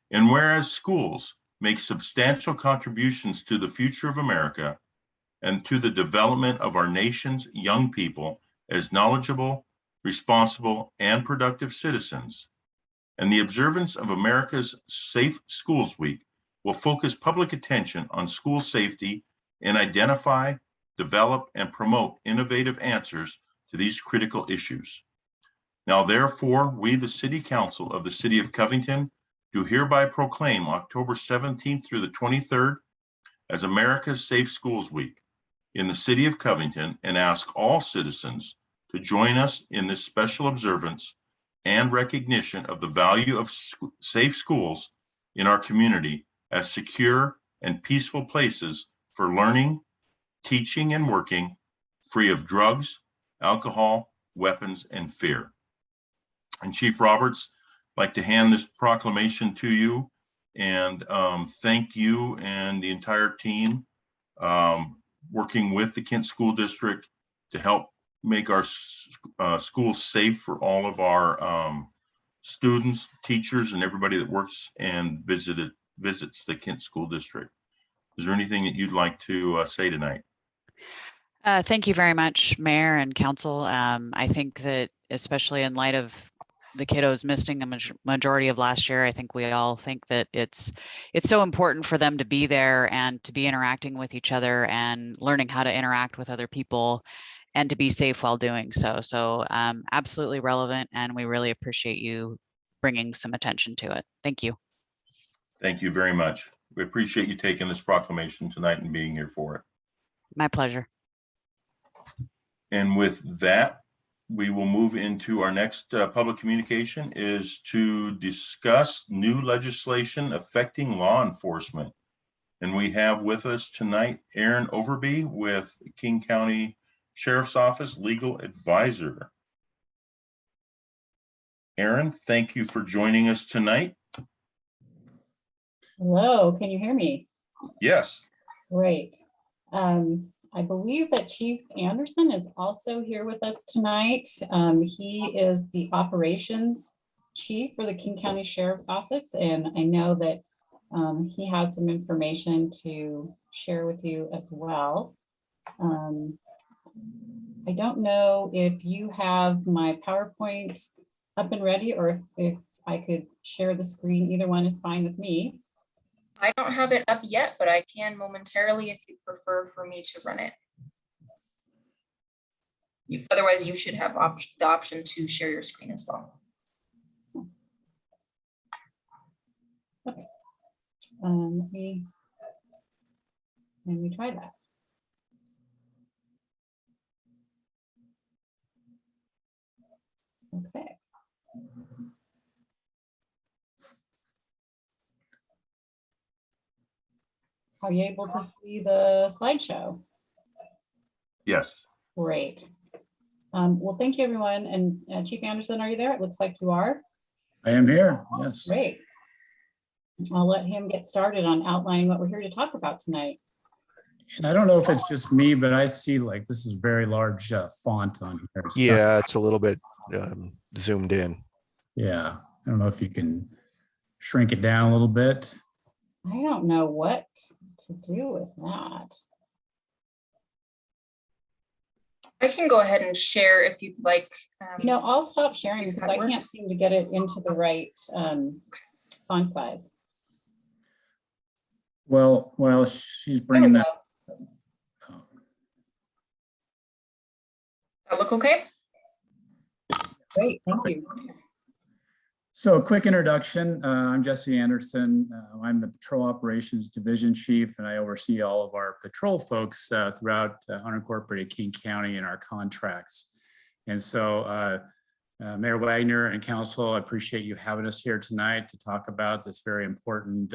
And whereas schools make substantial contributions to the future of America and to the development of our nation's young people as knowledgeable, responsible, and productive citizens, and the observance of America's Safe Schools Week will focus public attention on school safety and identify, develop, and promote innovative answers to these critical issues. Now, therefore, we, the City Council of the City of Covington, do hereby proclaim October 17th through the 23rd as America's Safe Schools Week in the city of Covington and ask all citizens to join us in this special observance and recognition of the value of safe schools in our community as secure and peaceful places for learning, teaching, and working, free of drugs, alcohol, weapons, and fear. And Chief Roberts, I'd like to hand this proclamation to you and thank you and the entire team working with the Kent School District to help make our schools safe for all of our students, teachers, and everybody that works and visits the Kent School District. Is there anything that you'd like to say tonight? Thank you very much, Mayor and Council. I think that especially in light of the kiddos missing a majority of last year, I think we all think that it's so important for them to be there and to be interacting with each other and learning how to interact with other people and to be safe while doing so. So absolutely relevant, and we really appreciate you bringing some attention to it. Thank you. Thank you very much. We appreciate you taking this proclamation tonight and being here for it. My pleasure. And with that, we will move into our next public communication is to discuss new legislation affecting law enforcement. And we have with us tonight Aaron Overby with King County Sheriff's Office Legal Advisor. Aaron, thank you for joining us tonight. Hello, can you hear me? Yes. Great. I believe that Chief Anderson is also here with us tonight. He is the operations chief for the King County Sheriff's Office, and I know that he has some information to share with you as well. I don't know if you have my PowerPoint up and ready, or if I could share the screen. Either one is fine with me. I don't have it up yet, but I can momentarily if you prefer for me to run it. Otherwise, you should have the option to share your screen as well. Okay. Let me try that. Okay. Are you able to see the slideshow? Yes. Great. Well, thank you, everyone. And Chief Anderson, are you there? It looks like you are. I am here, yes. Great. I'll let him get started on outlining what we're here to talk about tonight. And I don't know if it's just me, but I see like this is very large font on here. So, Yeah, it's a little bit zoomed in. yeah, I don't know if you can shrink it down a little bit. I don't know what to do with that. I can go ahead and share if you'd like. You know, I'll stop sharing because I can't seem to get it into the right font size. Well, while she's bringing that. That look okay? Great, thank you. So a quick introduction. I'm Jesse Anderson. I'm the Patrol Operations Division Chief, and I oversee all of our patrol folks throughout unincorporated King County and our contracts. And so Mayor Wagner and Council, I appreciate you having us here tonight to talk about this very important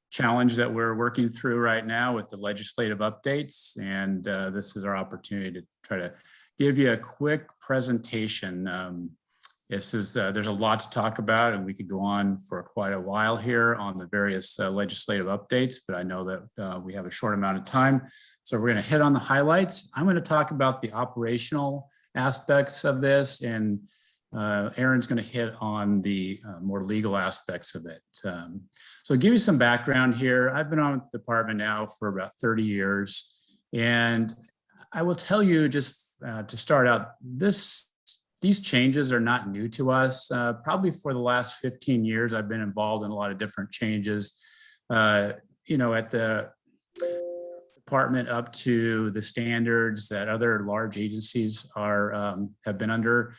challenge that we're working through right now with the legislative updates. And this is our opportunity to try to give you a quick presentation. There's a lot to talk about, and we could go on for quite a while here on the various legislative updates, but I know that we have a short amount of time. So we're going to hit on the highlights. I'm going to talk about the operational aspects of this, and Aaron's going to hit on the more legal aspects of it. So give you some background here. I've been on the department now for about 30 years, and I will tell you just to start out, these changes are not new to us. Probably for the last 15 years, I've been involved in a lot of different changes, you know, at the department up to the standards that other large agencies have been under.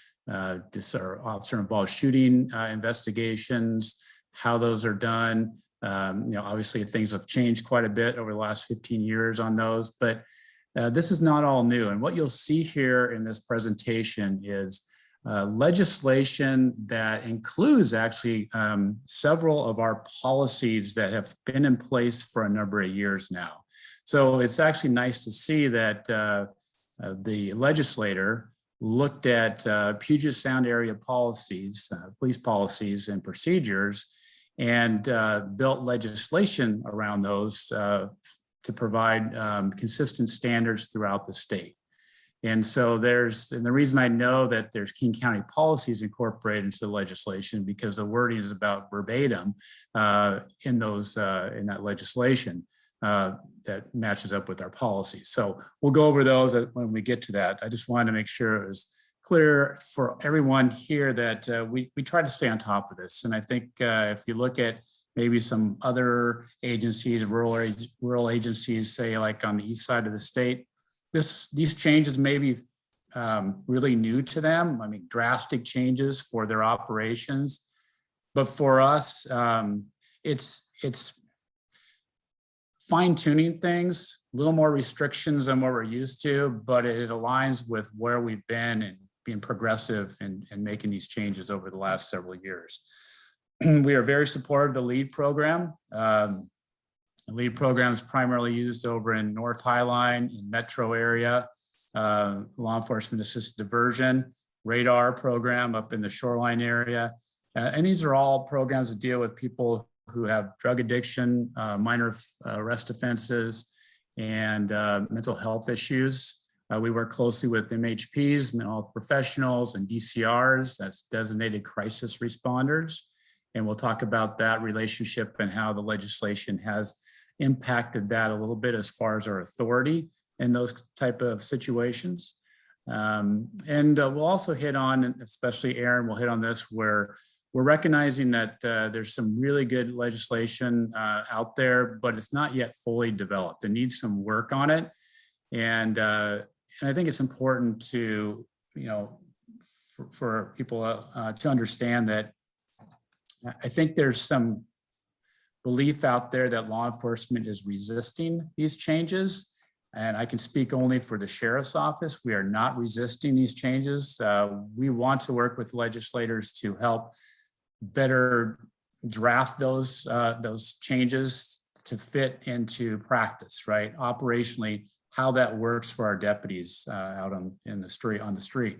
This are officer involved shooting investigations, how those are done, Obviously things have changed quite a bit over the last 15 years on those, but this is not all new. And what you'll see here in this presentation is legislation that includes actually several of our policies that have been in place for a number of years now. So it's actually nice to see that the legislator looked at Puget Sound area policies, police policies and procedures, and built legislation around those to provide consistent standards throughout the state. And so and the reason I know that there's King County policies incorporated into the legislation because the wording is about verbatim in that legislation that matches up with our policies. So we'll go over those when we get to that. I just wanted to make sure it was clear for everyone here that we try to stay on top of this. And I think if you look at maybe some other agencies, rural agencies, say like on the east side of the state, these changes may be really new to them. I mean, drastic changes for their operations. But for us, it's fine tuning things, a little more restrictions than what we're used to, but it aligns with where we've been and being progressive and making these changes over the last several years. We are very supportive of the LEAD program. The LEAD program is primarily used over in North Highline, in metro area, law enforcement assisted diversion, radar program up in the shoreline area. And these are all programs that deal with people who have drug addiction, minor arrest offenses, and mental health issues. We work closely with MHPs, mental health professionals, and DCRs, that's designated crisis responders. And we'll talk about that relationship and how the legislation has impacted that a little bit as far as our authority in those type of situations. We'll also hit on, and especially Aaron will hit on this, where we're recognizing that there's some really good legislation out there, but it's not yet fully developed. It needs some work on it. And I think it's important to, for people to understand that I think there's some belief out there that law enforcement is resisting these changes. And I can speak only for the sheriff's office. We are not resisting these changes. We want to work with legislators to help better draft those changes to fit into practice, right? Operationally, how that works for our deputies out on the street.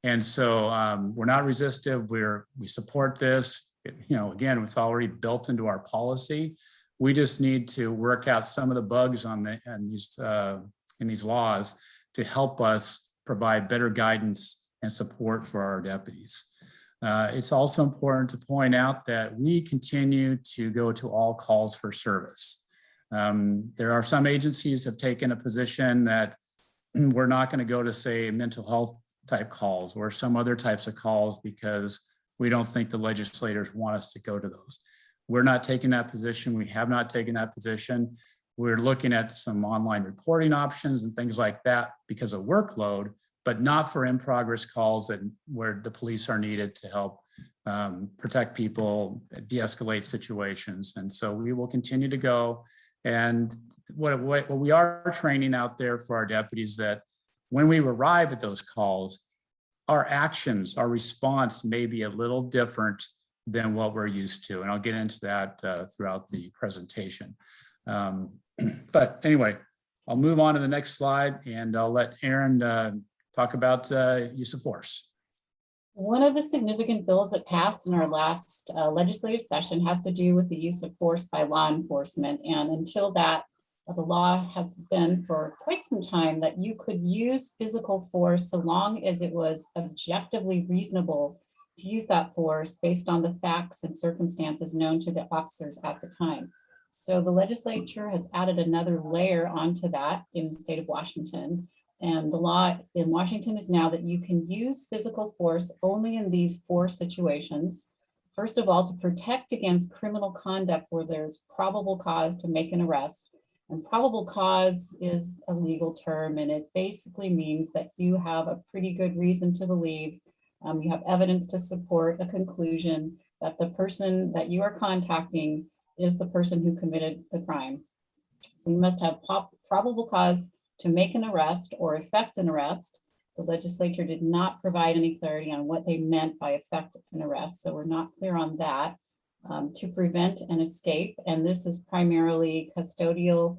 And so we're not resistive. We support this. Again, it's already built into our policy. We just need to work out some of the bugs in these laws to help us provide better guidance and support for our deputies. It's also important to point out that we continue to go to all calls for service. There are some agencies have taken a position that we're not going to go to, say, mental health type calls or some other types of calls because we don't think the legislators want us to go to those. We're not taking that position. We have not taken that position. We're looking at some online reporting options and things like that because of workload, but not for in-progress calls where the police are needed to help protect people, de-escalate situations. And so we will continue to go. And what we are training out there for our deputies, that when we arrive at those calls, our actions, our response may be a little different than what we're used to. And I'll get into that throughout the presentation. But anyway, I'll move on to the next slide and I'll let Aaron talk about use of force. One of the significant bills that passed in our last legislative session has to do with the use of force by law enforcement. And until that, the law has been for quite some time that you could use physical force so long as it was objectively reasonable to use that force based on the facts and circumstances known to the officers at the time. So the legislature has added another layer onto that in the state of Washington. And the law in Washington is now that you can use physical force only in these 4 situations. First of all, to protect against criminal conduct where there's probable cause to make an arrest. And probable cause is a legal term, and it basically means that you have a pretty good reason to believe, you have evidence to support a conclusion that the person that you are contacting is the person who committed the crime. So you must have probable cause to make an arrest or effect an arrest. The legislature did not provide any clarity on what they meant by effect an arrest, so we're not clear on that. To prevent an escape, and this is primarily custodial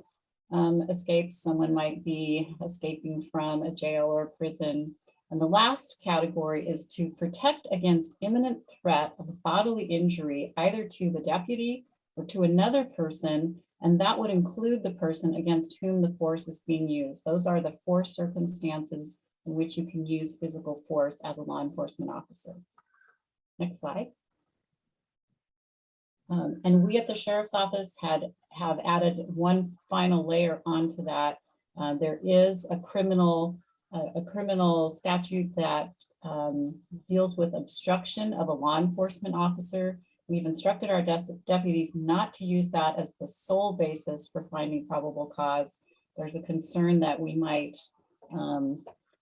escapes. Someone might be escaping from a jail or prison. And the last category is to protect against imminent threat of bodily injury, either to the deputy or to another person, and that would include the person against whom the force is being used. Those are the 4 circumstances in which you can use physical force as a law enforcement officer. Next slide. And we at the Sheriff's Office have added one final layer onto that. There is a criminal statute that deals with obstruction of a law enforcement officer. We've instructed our deputies not to use that as the sole basis for finding probable cause. There's a concern that we might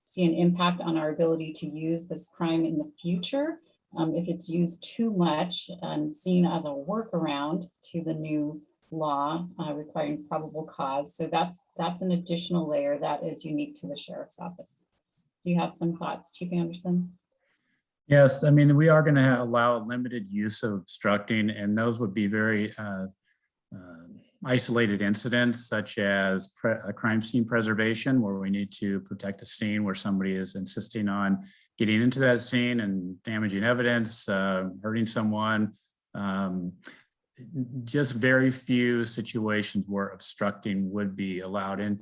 see an impact on our ability to use this crime in the future if it's used too much and seen as a workaround to the new law requiring probable cause. So that's an additional layer that is unique to the Sheriff's Office. Do you have some thoughts, Chief Anderson? Yes, I mean, we are going to allow limited use of obstructing, and those would be very isolated incidents, such as a crime scene preservation, where we need to protect a scene where somebody is insisting on getting into that scene and damaging evidence, hurting someone. Just very few situations where obstructing would be allowed. And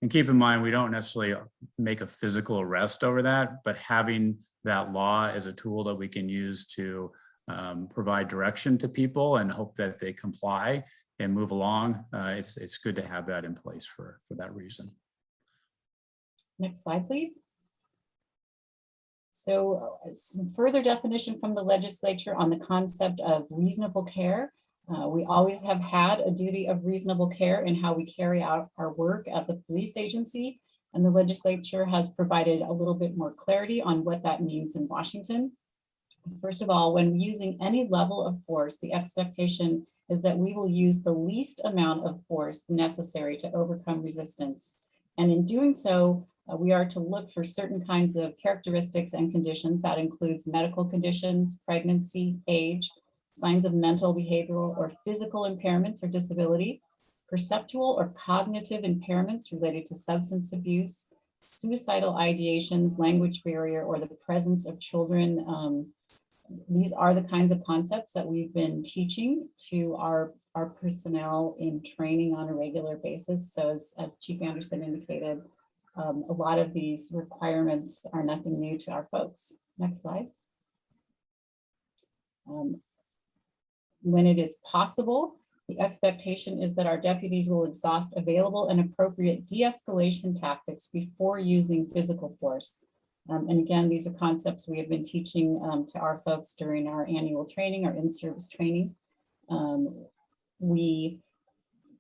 keep in mind, we don't necessarily make a physical arrest over that, but having that law as a tool that we can use to provide direction to people and hope that they comply and move along, it's good to have that in place for that reason. Next slide, please. So some further definition from the legislature on the concept of reasonable care. We always have had a duty of reasonable care in how we carry out our work as a police agency, and the legislature has provided a little bit more clarity on what that means in Washington. First of all, when using any level of force, the expectation is that we will use the least amount of force necessary to overcome resistance. And in doing so, we are to look for certain kinds of characteristics and conditions. That includes medical conditions, pregnancy, age, signs of mental, behavioral, or physical impairments or disability, perceptual or cognitive impairments related to substance abuse, suicidal ideations, language barrier, or the presence of children. These are the kinds of concepts that we've been teaching to our personnel in training on a regular basis. So as Chief Anderson indicated, a lot of these requirements are nothing new to our folks. Next slide. When it is possible, the expectation is that our deputies will exhaust available and appropriate de-escalation tactics before using physical force. And again, these are concepts we have been teaching to our folks during our annual training, our in-service training. We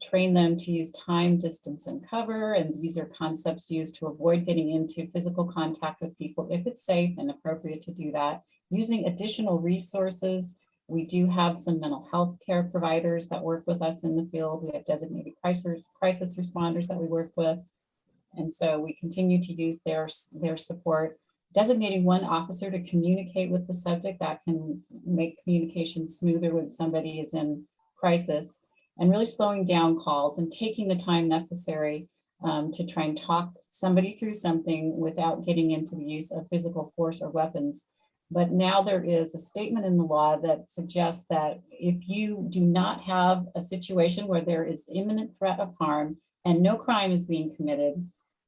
train them to use time, distance, and cover, and these are concepts used to avoid getting into physical contact with people if it's safe and appropriate to do that. Using additional resources, we do have some mental health care providers that work with us in the field. We have designated crisis responders that we work with. And so we continue to use their support. Designating one officer to communicate with the subject, that can make communication smoother when somebody is in crisis, and really slowing down calls and taking the time necessary to try and talk somebody through something without getting into the use of physical force or weapons. But now there is a statement in the law that suggests that if you do not have a situation where there is imminent threat of harm and no crime is being committed,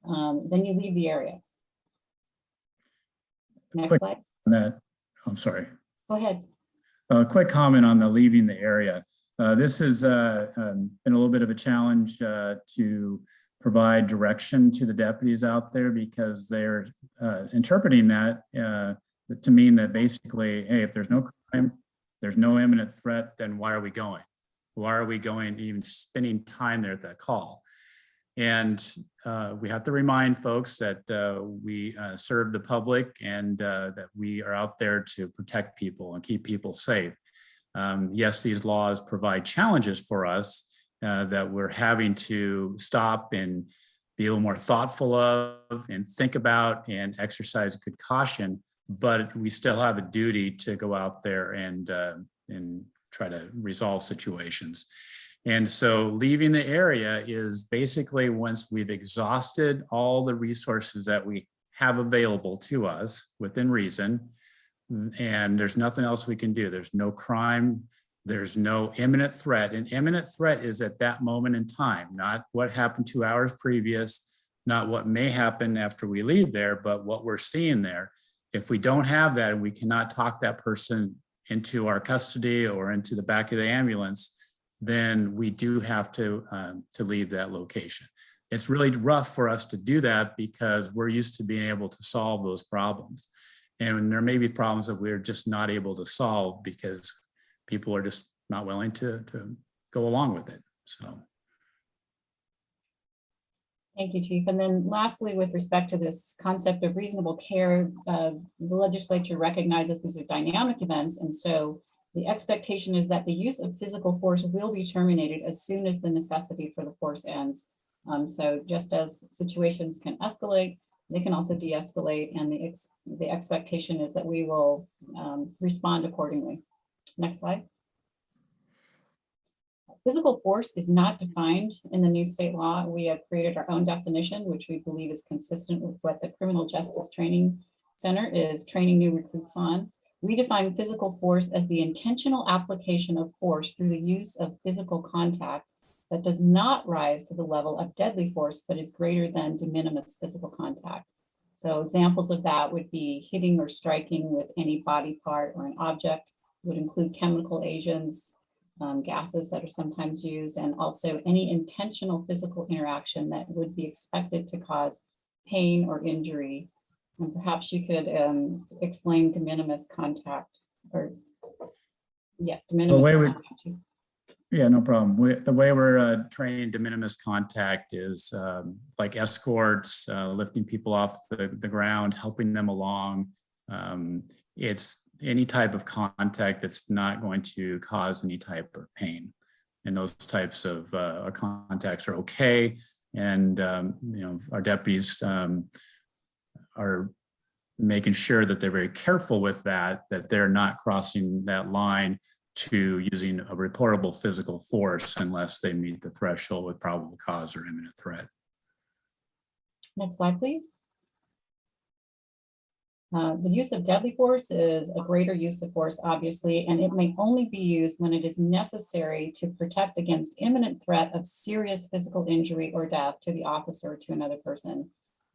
then you leave the area. Next slide. I'm sorry. Go ahead. A quick comment on the leaving the area. This has been a little bit of a challenge to provide direction to the deputies out there, because they're interpreting that to mean that basically, hey, if there's no crime, there's no imminent threat, then why are we going? Why are we going, even spending time there at that call? And we have to remind folks that we serve the public, and that we are out there to protect people and keep people safe. Yes, these laws provide challenges for us that we're having to stop and be a little more thoughtful of and think about and exercise good caution, but we still have a duty to go out there and try to resolve situations. And so leaving the area is basically once we've exhausted all the resources that we have available to us within reason, and there's nothing else we can do. There's no crime, there's no imminent threat. And imminent threat is at that moment in time, not what happened 2 hours previous, not what may happen after we leave there, but what we're seeing there. If we don't have that and we cannot talk that person into our custody or into the back of the ambulance, then we do have to leave that location. It's really rough for us to do that because we're used to being able to solve those problems. And there may be problems that we're just not able to solve because people are just not willing to go along with it. So. Thank you, Chief. And then lastly, with respect to this concept of reasonable care, the legislature recognizes these are dynamic events. And so the expectation is that the use of physical force will be terminated as soon as the necessity for the force ends. So just as situations can escalate, they can also de-escalate, and the expectation is that we will respond accordingly. Next slide. Physical force is not defined in the new state law. We have created our own definition, which we believe is consistent with what the Criminal Justice Training Center is training new recruits on. We define physical force as the intentional application of force through the use of physical contact that does not rise to the level of deadly force, but is greater than de minimis physical contact. So examples of that would be hitting or striking with any body part or an object, would include chemical agents, gases that are sometimes used, and also any intentional physical interaction that would be expected to cause pain or injury. And perhaps you could explain de minimis contact, or yes, de minimis contact. Yeah, no problem. The way we're training de minimis contact is like escorts, lifting people off the ground, helping them along. It's any type of contact that's not going to cause any type of pain. And those types of contacts are okay. And our deputies are making sure that they're very careful with that they're not crossing that line to using a reportable physical force unless they meet the threshold with probable cause or imminent threat. Next slide, please. The use of deadly force is a greater use of force, obviously, and it may only be used when it is necessary to protect against imminent threat of serious physical injury or death to the officer or to another person.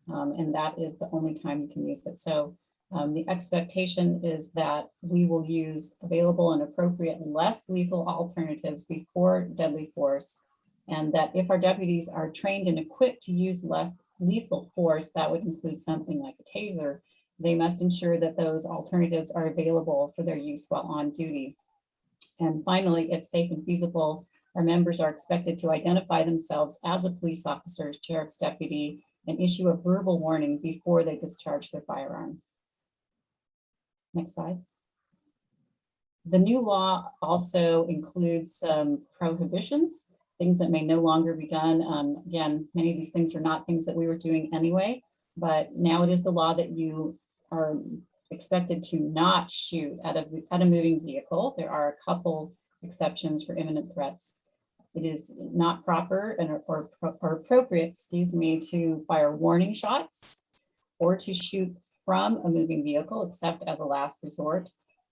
And that is the only time you can use it. So the expectation is that we will use available and appropriate less lethal alternatives before deadly force, and that if our deputies are trained and equipped to use less lethal force, that would include something like a taser, they must ensure that those alternatives are available for their use while on duty. And finally, if safe and feasible, our members are expected to identify themselves as a police officer, sheriff's deputy, and issue a verbal warning before they discharge their firearm. Next slide. The new law also includes some prohibitions, things that may no longer be done. Again, many of these things are not things that we were doing anyway, but now it is the law that you are expected to not shoot at a moving vehicle. There are a couple exceptions for imminent threats. It is not proper or appropriate, excuse me, to fire warning shots or to shoot from a moving vehicle, except as a last resort.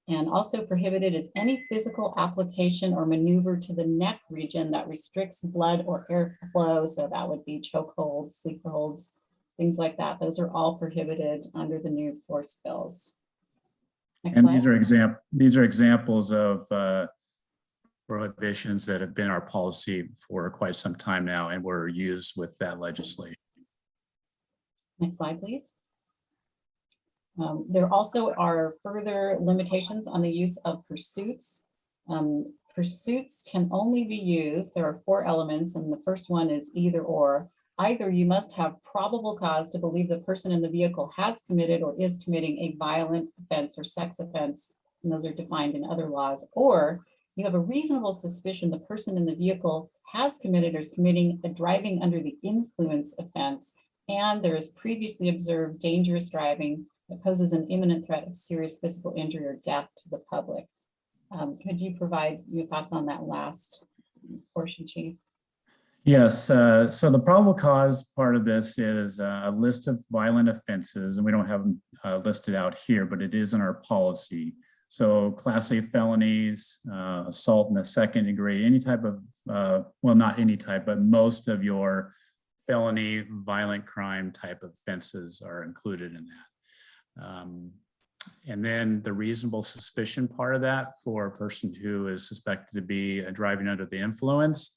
And also prohibited is any physical application or maneuver to the neck region that restricts blood or air flow. So that would be choke holds, sleeper holds, things like that. Those are all prohibited under the new force bills. Next and slide. these are examples of prohibitions that have been our policy for quite some time now and were used with that legislation. Next slide, please. There also are further limitations on the use of pursuits. Pursuits can only be used, there are 4 elements, and the first one is either or. Either you must have probable cause to believe the person in the vehicle has committed or is committing a violent offense or sex offense, and those are defined in other laws, or you have a reasonable suspicion the person in the vehicle has committed or is committing a driving under the influence offense, and there is previously observed dangerous driving that poses an imminent threat of serious physical injury or death to the public. Could you provide your thoughts on that last portion, Chief? Yes, so the probable cause part of this is a list of violent offenses, and we don't have them listed out here, but it is in our policy. So Class A felonies, assault in the second degree, any type of, well, not any type, but most of your felony violent crime type of offenses are included in that. And then the reasonable suspicion part of that for a person who is suspected to be driving under the influence.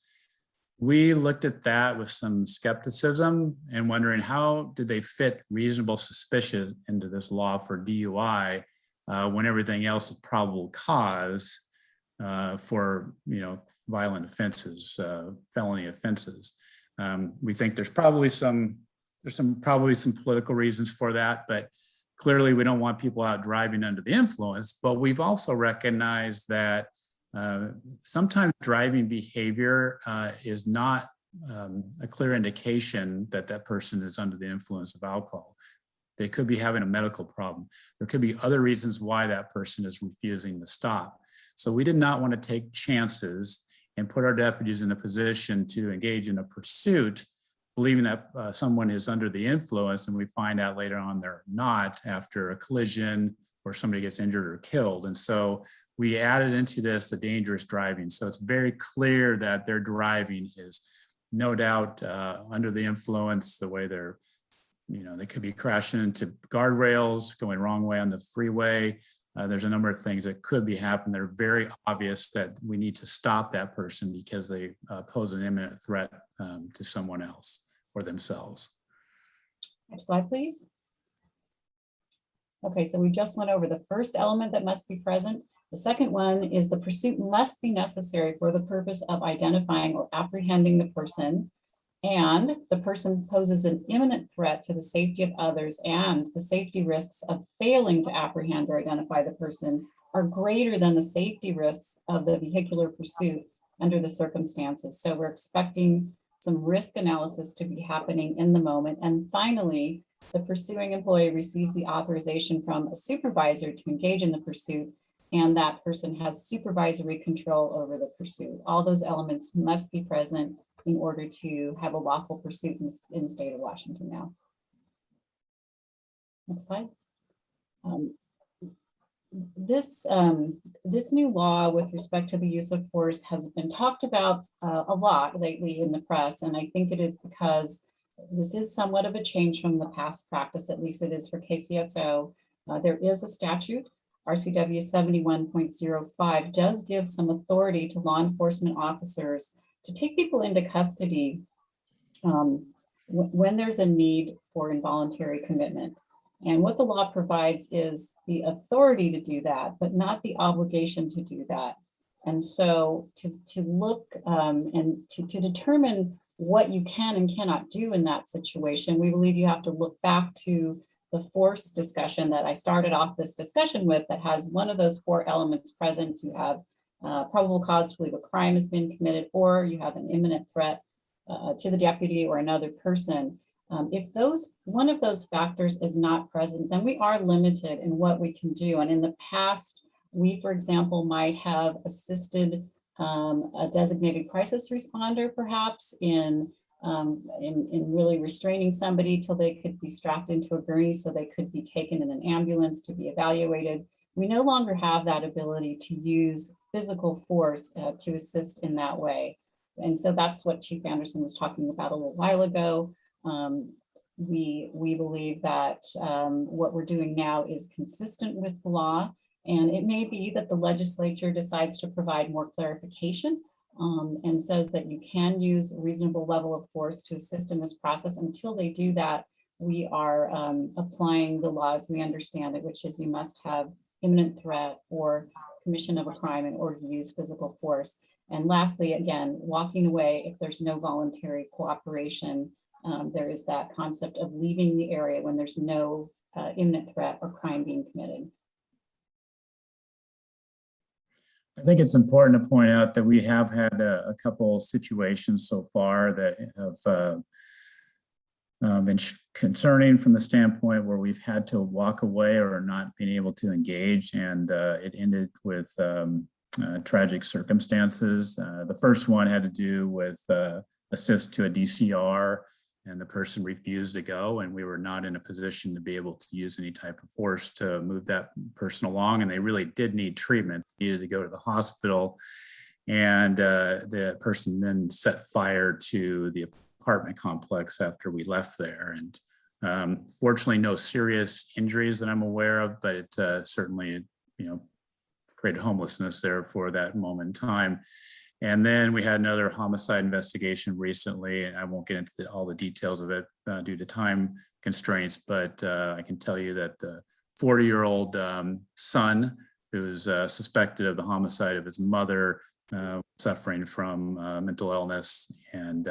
We looked at that with some skepticism and wondering how did they fit reasonable suspicion into this law for DUI when everything else is probable cause for, you know, violent offenses, felony offenses. We think there's probably some political reasons for that, but clearly we don't want people out driving under the influence. But we've also recognized that sometimes driving behavior is not a clear indication that that person is under the influence of alcohol. They could be having a medical problem. There could be other reasons why that person is refusing to stop. So we did not want to take chances and put our deputies in a position to engage in a pursuit, believing that someone is under the influence, and we find out later on they're not after a collision or somebody gets injured or killed. And so we added into this the dangerous driving. So it's very clear that their driving is no doubt under the influence, the way they're, you know, they could be crashing into guardrails, going wrong way on the freeway. There's a number of things that could be happening. They're very obvious that we need to stop that person because they pose an imminent threat to someone else or themselves. Next slide, please. Okay, so we just went over the first element that must be present. The second one is the pursuit must be necessary for the purpose of identifying or apprehending the person, and the person poses an imminent threat to the safety of others, and the safety risks of failing to apprehend or identify the person are greater than the safety risks of the vehicular pursuit under the circumstances. So we're expecting some risk analysis to be happening in the moment. And finally, the pursuing employee receives the authorization from a supervisor to engage in the pursuit, and that person has supervisory control over the pursuit. All those elements must be present in order to have a lawful pursuit in the state of Washington now. Next slide. This new law with respect to the use of force has been talked about a lot lately in the press, and I think it is because this is somewhat of a change from the past practice, at least it is for KCSO. There is a statute, RCW 71.05 does give some authority to law enforcement officers to take people into custody when there's a need for involuntary commitment. And what the law provides is the authority to do that, but not the obligation to do that. And so to look and to determine what you can and cannot do in that situation, we believe you have to look back to the force discussion that I started off this discussion with, that has one of those four elements present. You have probable cause to believe a crime has been committed, or you have an imminent threat to the deputy or another person. If one of those factors is not present, then we are limited in what we can do. And in the past, we, for example, might have assisted a designated crisis responder, perhaps in really restraining somebody till they could be strapped into a gurney so they could be taken in an ambulance to be evaluated. We no longer have that ability to use physical force to assist in that way. And so that's what Chief Anderson was talking about a little while ago. We believe that what we're doing now is consistent with the law, and it may be that the legislature decides to provide more clarification and says that you can use a reasonable level of force to assist in this process. Until they do that, we are applying the law as we understand it, which is you must have imminent threat or commission of a crime in order to use physical force. And lastly, again, walking away if there's no voluntary cooperation. There is that concept of leaving the area when there's no imminent threat or crime being committed. I think it's important to point out that we have had a couple situations so far that have been concerning from the standpoint where we've had to walk away or not being able to engage, and it ended with tragic circumstances. The first one had to do with assist to a DCR, and the person refused to go, and we were not in a position to be able to use any type of force to move that person along, and they really did need treatment. They needed to go to the hospital, and the person then set fire to the apartment complex after we left there. And fortunately, no serious injuries that I'm aware of, but it certainly, created homelessness there for that moment in time. And then we had another homicide investigation recently, and I won't get into all the details of it due to time constraints, but I can tell you that the 40-year-old son who's suspected of the homicide of his mother, suffering from mental illness, and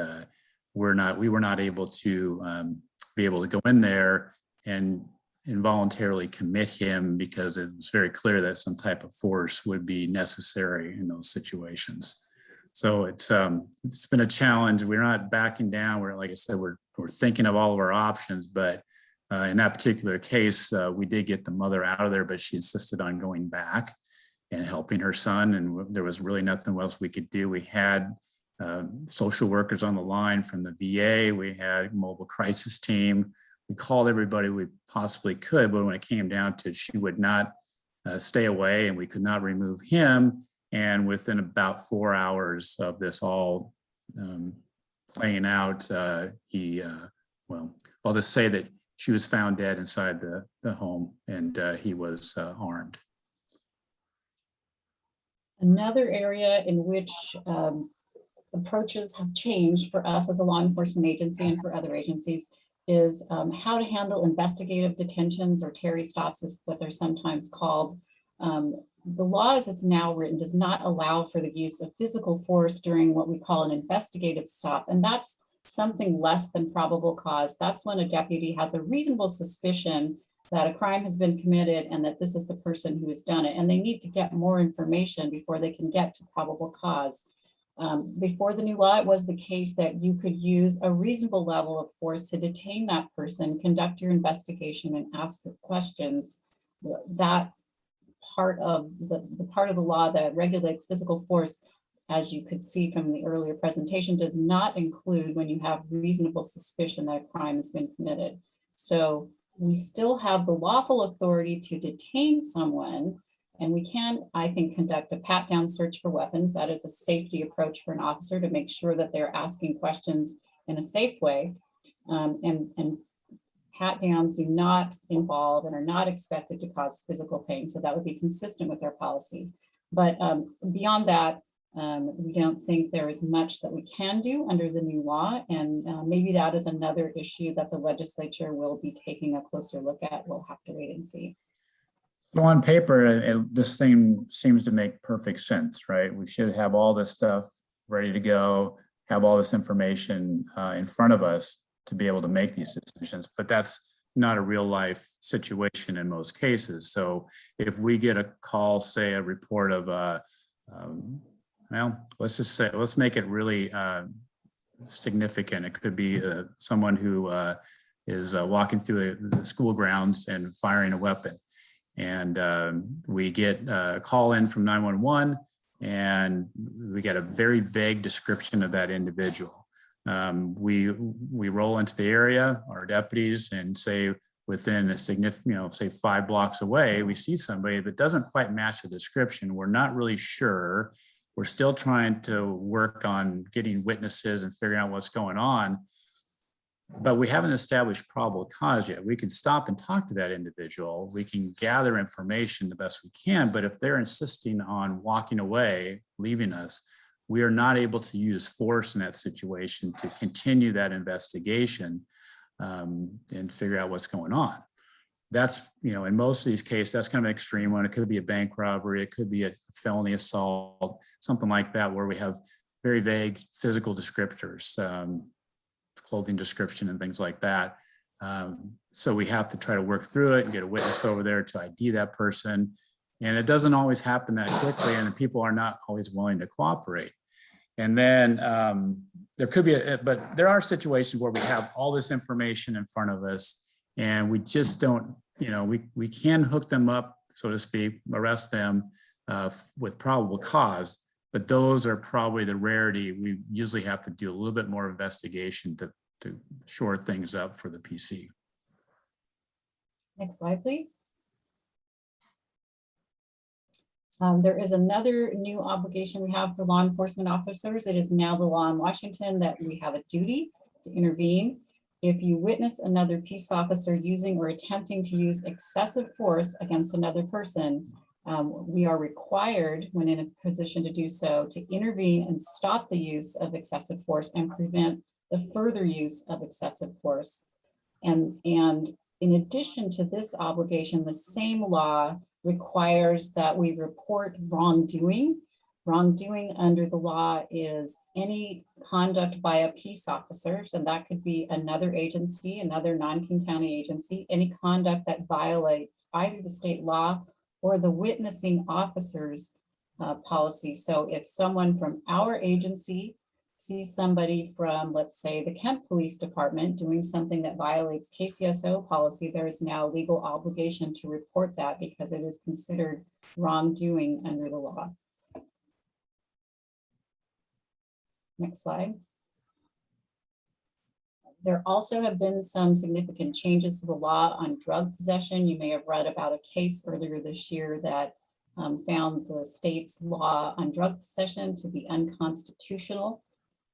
we were not able to be able to go in there and involuntarily commit him because it was very clear that some type of force would be necessary in those situations. So it's been a challenge. We're not backing down. We're, like I said, we're thinking of all of our options, but in that particular case, we did get the mother out of there, but she insisted on going back and helping her son, and there was really nothing else we could do. We had social workers on the line from the VA. We had a mobile crisis team. We called everybody we possibly could, but when it came down to it, she would not stay away, and we could not remove him. And within about 4 hours of this all playing out, I'll just say that she was found dead inside the home, and he was armed. Another area in which approaches have changed for us as a law enforcement agency and for other agencies is how to handle investigative detentions, or Terry stops is what they're sometimes called. The law as it's now written does not allow for the use of physical force during what we call an investigative stop. And that's something less than probable cause. That's when a deputy has a reasonable suspicion that a crime has been committed and that this is the person who has done it. And they need to get more information before they can get to probable cause. Before the new law, it was the case that you could use a reasonable level of force to detain that person, conduct your investigation, and ask for questions. That part of the part of the law that regulates physical force, as you could see from the earlier presentation, does not include when you have reasonable suspicion that a crime has been committed. So we still have the lawful authority to detain someone, and we can, I think, conduct a pat-down search for weapons. That is a safety approach for an officer to make sure that they're asking questions in a safe way. And pat-downs do not involve and are not expected to cause physical pain. So that would be consistent with our policy. But beyond that, we don't think there is much that we can do under the new law. And maybe that is another issue that the legislature will be taking a closer look at. We'll have to wait and see. So on paper, this thing seems to make perfect sense, right? We should have all this stuff ready to go, have all this information in front of us to be able to make these decisions, but that's not a real life situation in most cases. So if we get a call, say a report of, let's make it really significant. It could be someone who is walking through the school grounds and firing a weapon. And we get a call in from 911, and we get a very vague description of that individual. We roll into the area, our deputies, and say within a significant, say 5 blocks away, we see somebody that doesn't quite match the description. We're not really sure. We're still trying to work on getting witnesses and figuring out what's going on, but we haven't established probable cause yet. We can stop and talk to that individual. We can gather information the best we can, but if they're insisting on walking away, leaving us, we are not able to use force in that situation to continue that investigation and figure out what's going on. That's, in most of these cases, that's kind of an extreme one. It could be a bank robbery. It could be a felony assault, something like that, where we have very vague physical descriptors, clothing description and things like that. So we have to try to work through it and get a witness over there to ID that person And it doesn't always happen that quickly, and people are not always willing to cooperate. And then there could be, but there are situations where we have all this information in front of us and we just don't, we can hook them up, so to speak, arrest them with probable cause, but those are probably the rarity. We usually have to do a little bit more investigation to shore things up for the PC. Next slide, please. There is another new obligation we have for law enforcement officers. It is now the law in Washington that we have a duty to intervene. If you witness another peace officer using or attempting to use excessive force against another person, we are required, when in a position to do so, to intervene and stop the use of excessive force and prevent the further use of excessive force. And in addition to this obligation, the same law requires that we report wrongdoing. Wrongdoing under the law is any conduct by a peace officer, and that could be another agency, another non-King County agency, any conduct that violates either the state law or the witnessing officer's policy. So if someone from our agency sees somebody from, let's say, the Kent Police Department doing something that violates KCSO policy, there is now legal obligation to report that because it is considered wrongdoing under the law. Next slide. There also have been some significant changes to the law on drug possession. You may have read about a case earlier this year that found the state's law on drug possession to be unconstitutional.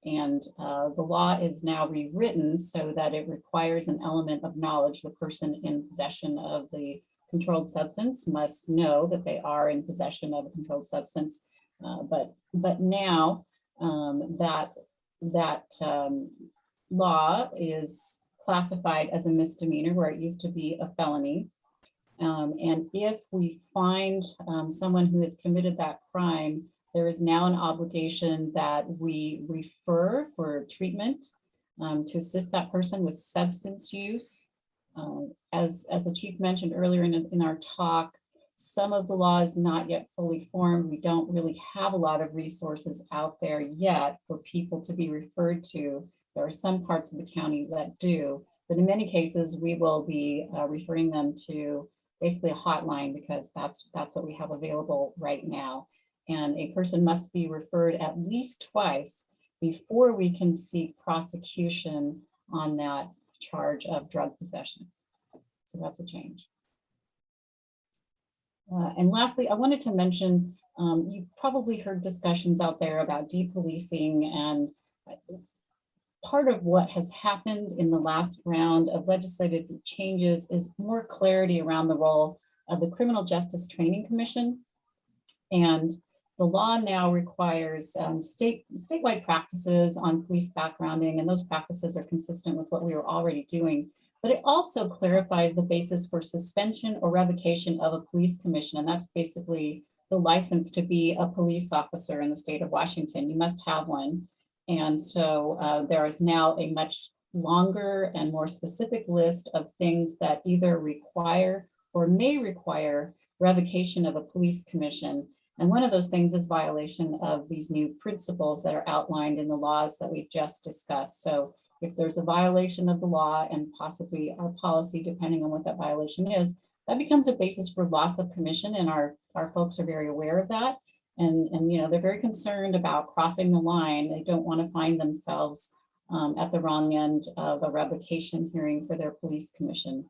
And the law is now rewritten so that it requires an element of knowledge. The person in possession of the controlled substance must know that they are in possession of a controlled substance. But now that law is classified as a misdemeanor where it used to be a felony. And if we find someone who has committed that crime, there is now an obligation that we refer for treatment to assist that person with substance use. As the chief mentioned earlier in our talk, some of the law is not yet fully formed. We don't really have a lot of resources out there yet for people to be referred to. There are some parts of the county that do, but in many cases, we will be referring them to basically a hotline because that's what we have available right now. And a person must be referred at least twice before we can seek prosecution on that charge of drug possession. So that's a change. And lastly, I wanted to mention, you've probably heard discussions out there about depolicing, and part of what has happened in the last round of legislative changes is more clarity around the role of the Criminal Justice Training Commission. And the law now requires statewide practices on police backgrounding, and those practices are consistent with what we were already doing. But it also clarifies the basis for suspension or revocation of a police commission, and that's basically the license to be a police officer in the state of Washington. You must have one. And so there is now a much longer and more specific list of things that either require or may require revocation of a police commission. And one of those things is violation of these new principles that are outlined in the laws that we've just discussed. So if there's a violation of the law and possibly our policy, depending on what that violation is, that becomes a basis for loss of commission. And our folks are very aware of that. And they're very concerned about crossing the line. They don't want to find themselves at the wrong end of a revocation hearing for their police commission.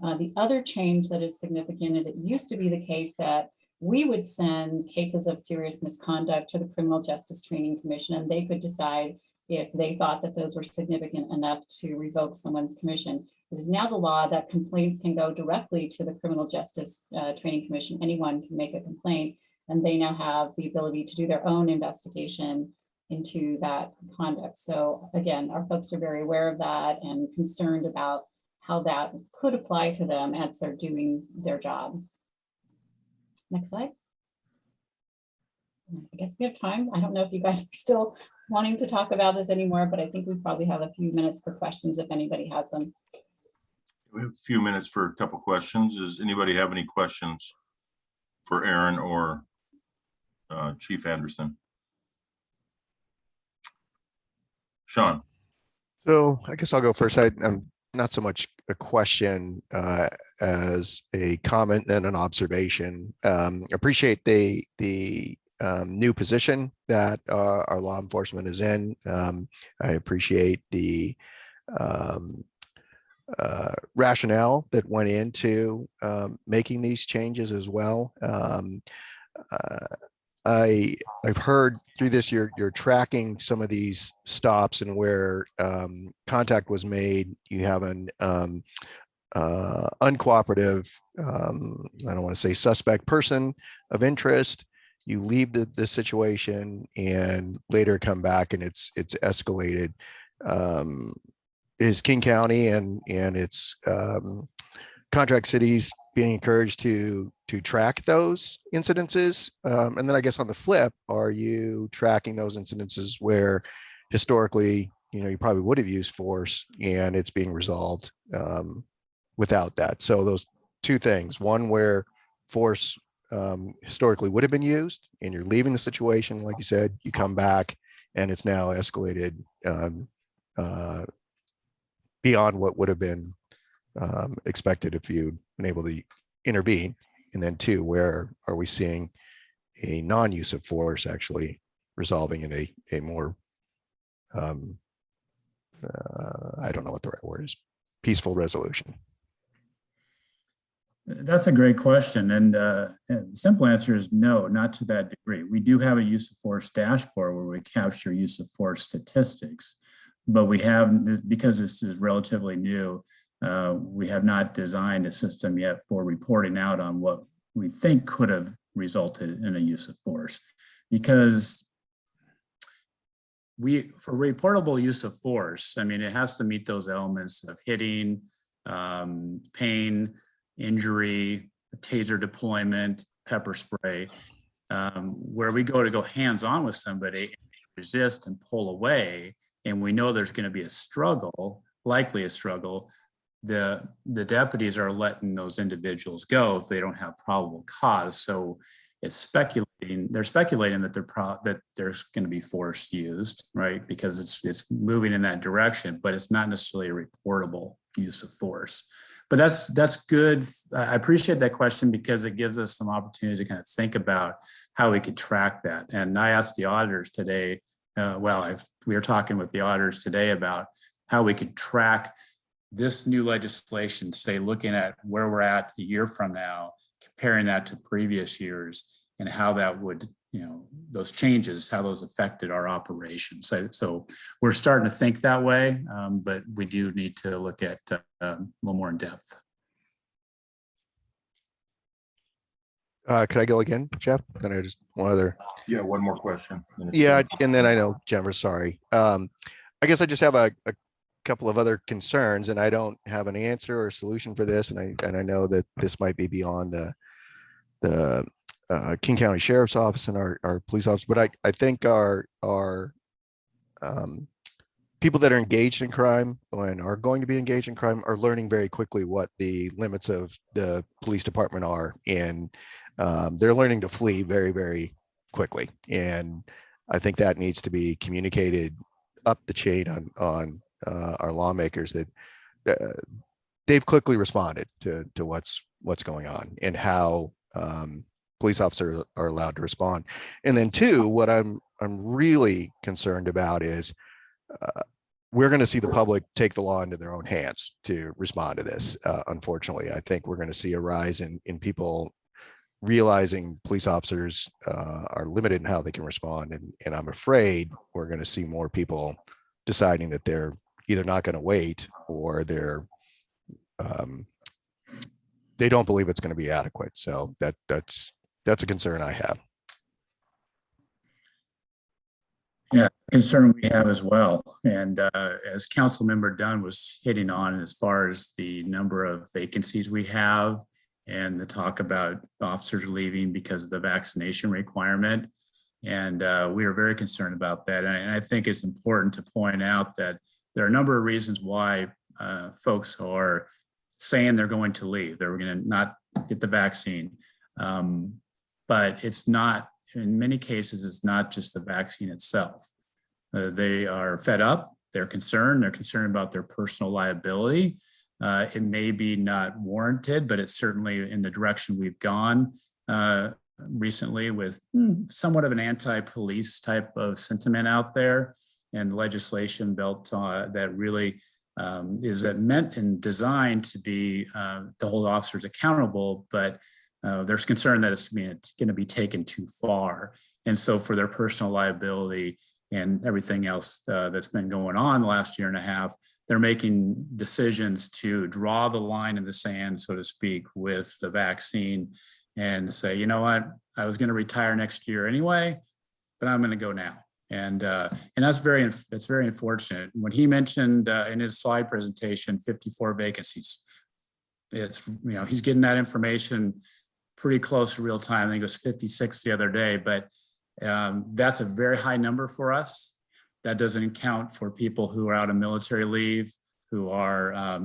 The other change that is significant is it used to be the case that we would send cases of serious misconduct to the Criminal Justice Training Commission, and they could decide if they thought that those were significant enough to revoke someone's commission. It is now the law that complaints can go directly to the Criminal Justice Training Commission. Anyone can make a complaint, and they now have the ability to do their own investigation into that conduct. So again, our folks are very aware of that and concerned about how that could apply to them as they're doing their job. Next slide. I guess we have time. I don't know if you guys are still wanting to talk about this anymore, but I think we probably have a few minutes for questions if anybody has them. We have a few minutes for a couple questions. Does anybody have any questions for Aaron or Chief Anderson. Sean. So I guess I'll go first. I'm not so much a question as a comment and an observation. Appreciate the new position that our law enforcement is in. I appreciate the rationale that went into making these changes as well. I've heard through this you're tracking some of these stops and where contact was made. You have an uncooperative, I don't want to say suspect, person of interest. You leave the situation and later come back and it's escalated. Is King County and its contract cities being encouraged to track those incidences? And then I guess on the flip, are you tracking those incidences where historically, you probably would have used force and it's being resolved without that? So those two things, one where force historically would have been used and you're leaving the situation, like you said, you come back and it's now escalated beyond what would have been expected if you'd been able to intervene. And then two, where are we seeing a non-use of force actually resolving in a more, I don't know what the right word is, peaceful resolution? That's a great question. And the simple answer is no, not to that degree. We do have a use of force dashboard where we capture use of force statistics, but we have, because this is relatively new, we have not designed a system yet for reporting out on what we think could have resulted in a use of force. Because for reportable use of force, I mean, it has to meet those elements of hitting, pain, injury, taser deployment, pepper spray, where we go hands-on with somebody, resist and pull away, and we know there's going to be a struggle, likely a struggle. The deputies are letting those individuals go if they don't have probable cause. So it's they're speculating that that there's going to be force used, right? Because it's moving in that direction, but it's not necessarily a reportable use of force. But that's good. I appreciate that question because it gives us some opportunity to kind of think about how we could track that. And I asked the auditors today, we were talking with the auditors today about how we could track this new legislation, say, looking at where we're at a year from now, comparing that to previous years, and how that would, those changes, how those affected our operations. So we're starting to think that way, but we do need to look at a little more in depth. Could I go again, Jeff? Then I just one other. Yeah, one more question. Yeah, and then I know Jennifer, sorry. I guess I just have a couple of other concerns, and I don't have an answer or a solution for this, and I know that this might be beyond the King County Sheriff's Office and our police office, but I think our people that are engaged in crime and are going to be engaged in crime are learning very quickly what the limits of the police department are, and they're learning to flee very, very quickly. And I think that needs to be communicated up the chain on our lawmakers that they've quickly responded to what's going on and how police officers are allowed to respond. And then two, what I'm really concerned about is we're going to see the public take the law into their own hands to respond to this. Unfortunately, I think we're going to see a rise in people realizing police officers are limited in how they can respond. And I'm afraid we're going to see more people deciding that they're either not going to wait or they don't believe it's going to be adequate. So that's a concern I have. Yeah, concern we have as well. And as Councilmember Dunn was hitting on, as far as the number of vacancies we have and the talk about officers leaving because of the vaccination requirement. And we are very concerned about that. And I think it's important to point out that there are a number of reasons why folks are saying they're going to leave. They're going to not get the vaccine. but it's not, in many cases, it's not just the vaccine itself. They are fed up, they're concerned about their personal liability. It may be not warranted, but it's certainly in the direction we've gone recently with somewhat of an anti-police type of sentiment out there, and legislation built that really is meant and designed to be to hold officers accountable, but there's concern that it's going to be taken too far. And so for their personal liability and everything else that's been going on the last year and a half, they're making decisions to draw the line in the sand, so to speak, with the vaccine and say, you know what, I was going to retire next year anyway, but I'm going to go now. And that's very unfortunate. When he mentioned in his slide presentation, 54 vacancies, it's, you know, he's getting that information pretty close to real time. I think it was 56 the other day, but that's a very high number for us. That doesn't account for people who are out on military leave, who are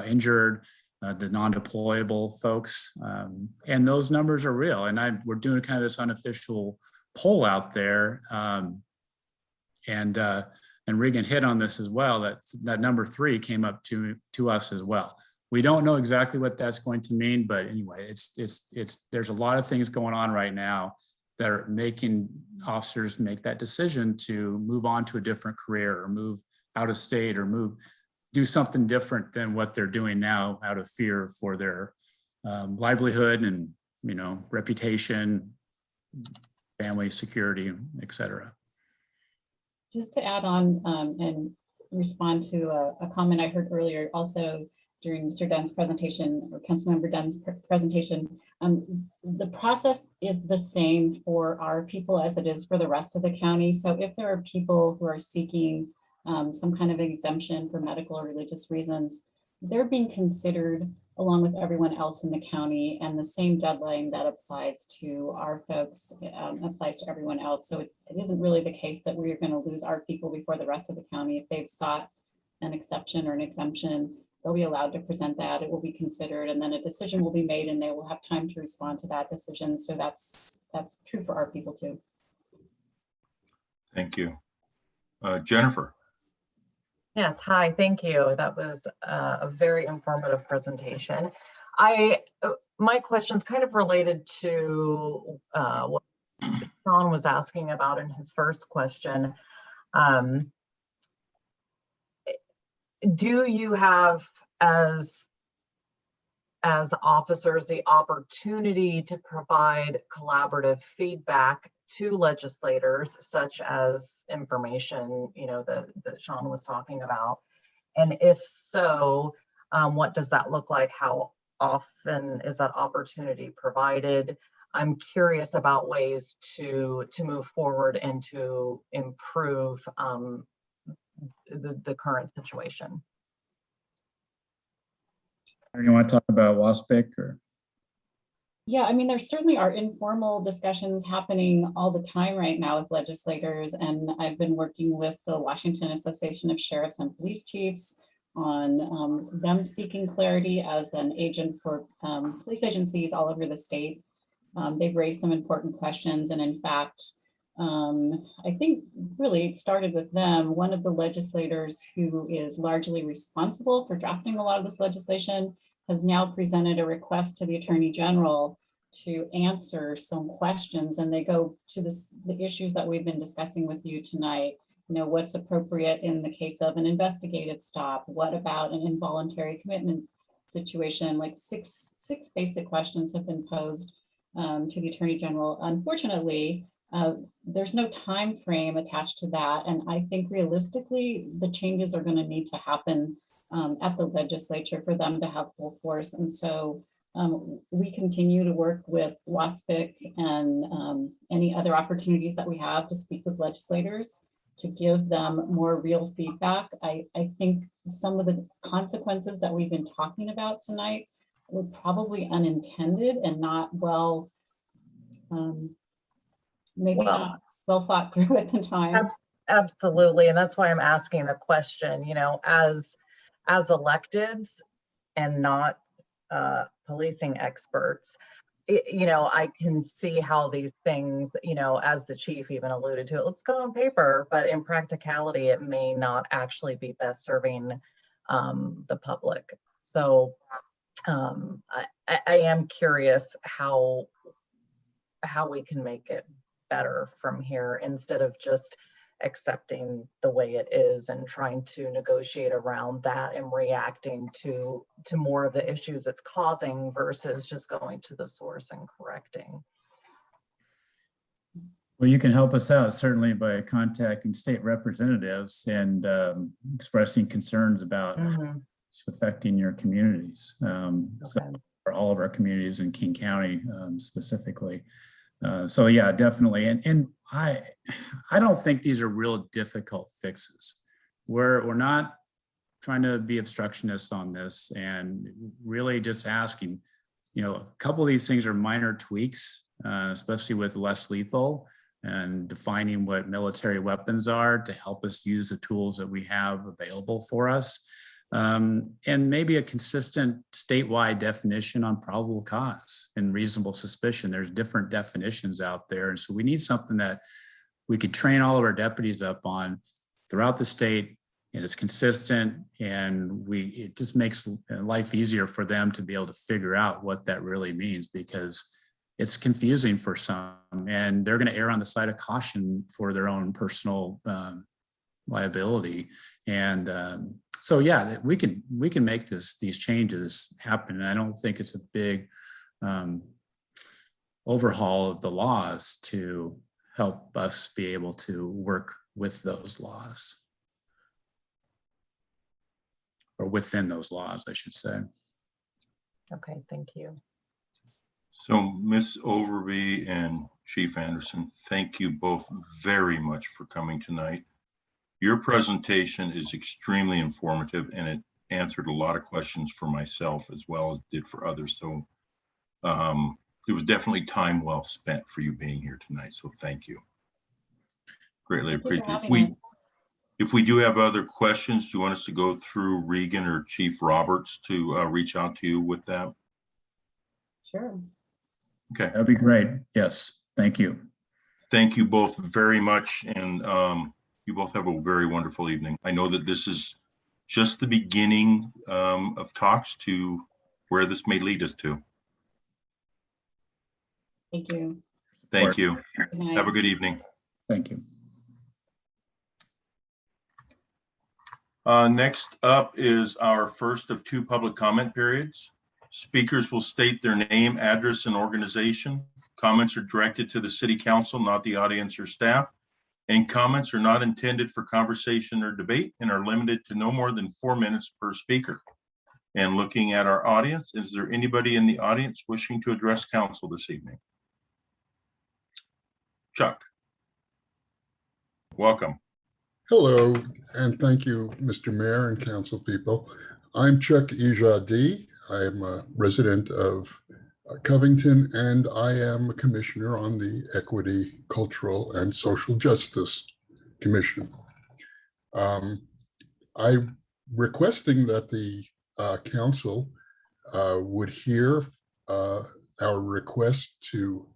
injured, the non-deployable folks. And those numbers are real. And we're doing kind of this unofficial poll out there. And Regan hit on this as well, that number 3 came up to us as well. We don't know exactly what that's going to mean, but anyway, there's a lot of things going on right now that are making officers make that decision to move on to a different career or move out of state or do something different than what they're doing now out of fear for their livelihood and, you know, reputation, family security, et cetera. Just to add on and respond to a comment I heard earlier, also during Mr. Dunn's presentation, or Councilmember Dunn's presentation, the process is the same for our people as it is for the rest of the county. So if there are people who are seeking some kind of exemption for medical or religious reasons, they're being considered along with everyone else in the county, and the same deadline that applies to our folks applies to everyone else. So it isn't really the case that we're going to lose our people before the rest of the county. If they've sought an exception or an exemption, they'll be allowed to present that. It will be considered, and then a decision will be made, and they will have time to respond to that decision. So that's true for our people too. Thank you. Jennifer. Yes, hi, thank you. That was a very informative presentation. My question's kind of related to what Sean was asking about in his first question. Do you have, as officers, the opportunity to provide collaborative feedback to legislators, such as information, you know, that Sean was talking about? And if so, what does that look like? How often is that opportunity provided? I'm curious about ways to move forward and to improve the current situation. You want to talk about WASPIC or? Yeah, I mean, there certainly are informal discussions happening all the time right now with legislators, and I've been working with the Washington Association of Sheriffs and Police Chiefs on them seeking clarity as an agent for police agencies all over the state. They've raised some important questions, and in fact, I think really it started with them. One of the legislators who is largely responsible for drafting a lot of this legislation has now presented a request to the Attorney General to answer some questions, and they go to the issues that we've been discussing with you tonight. You know, what's appropriate in the case of an investigative stop? What about an involuntary commitment situation? Like six basic questions have been posed to the Attorney General. Unfortunately, there's no time frame attached to that, and I think realistically the changes are going to need to happen at the legislature for them to have full force. And so we continue to work with WASPIC and any other opportunities that we have to speak with legislators to give them more real feedback. I think some of the consequences that we've been talking about tonight were probably unintended and not well, not well thought through at the time. Absolutely, and that's why I'm asking the question, you know, as electeds and not policing experts, I can see how these things, as the chief even alluded to, it looks good on paper, but in practicality, it may not actually be best serving the public. So I am curious how we can make it better from here instead of just accepting the way it is and trying to negotiate around that and reacting to more of the issues it's causing versus just going to the source and correcting. Well, you can help us out certainly by contacting state representatives and expressing concerns about it's affecting your communities. So for all of our communities in King County specifically. So yeah, definitely. And I don't think these are real difficult fixes. We're not trying to be obstructionists on this and really just asking, a couple of these things are minor tweaks, especially with less lethal and defining what military weapons are to help us use the tools that we have available for us. And maybe a consistent statewide definition on probable cause and reasonable suspicion. There's different definitions out there. And so we need something that we could train all of our deputies up on throughout the state, and it's consistent, and it just makes life easier for them to be able to figure out what that really means, because it's confusing for some, and they're going to err on the side of caution for their own personal liability. And so yeah, we can make these changes happen. And I don't think it's a big overhaul of the laws to help us be able to work with those laws, or within those laws, I should say. Okay, thank you. So Ms. Overby and Chief Anderson, thank you both very much for coming tonight. Your presentation is extremely informative, and it answered a lot of questions for myself as well as it did for others. So it was definitely time well spent for you being here tonight. So thank you. Greatly appreciate it. If we do have other questions, do you want us to go through Regan or Chief Roberts to reach out to you with that? Sure. Okay. That'd be great. Yes. Thank you. Thank you both very much. And you both have a very wonderful evening. I know that this is just the beginning of talks to where this may lead us to. Thank you. Thank you. Have a good evening. Thank you. Next up is our first of two public comment periods. Speakers will state their name, address, and organization. Comments are directed to the City Council, not the audience or staff. And comments are not intended for conversation or debate and are limited to no more than 4 minutes per speaker. And looking at our audience, is there anybody in the audience wishing to address council this evening? Chuck. Welcome. Hello, and thank you, Mr. Mayor and council people. I'm Chuck Ijadi. I am a resident of Covington, and I am a commissioner on the Equity, Cultural, and Social Justice Commission. I'm requesting that the council would hear our request to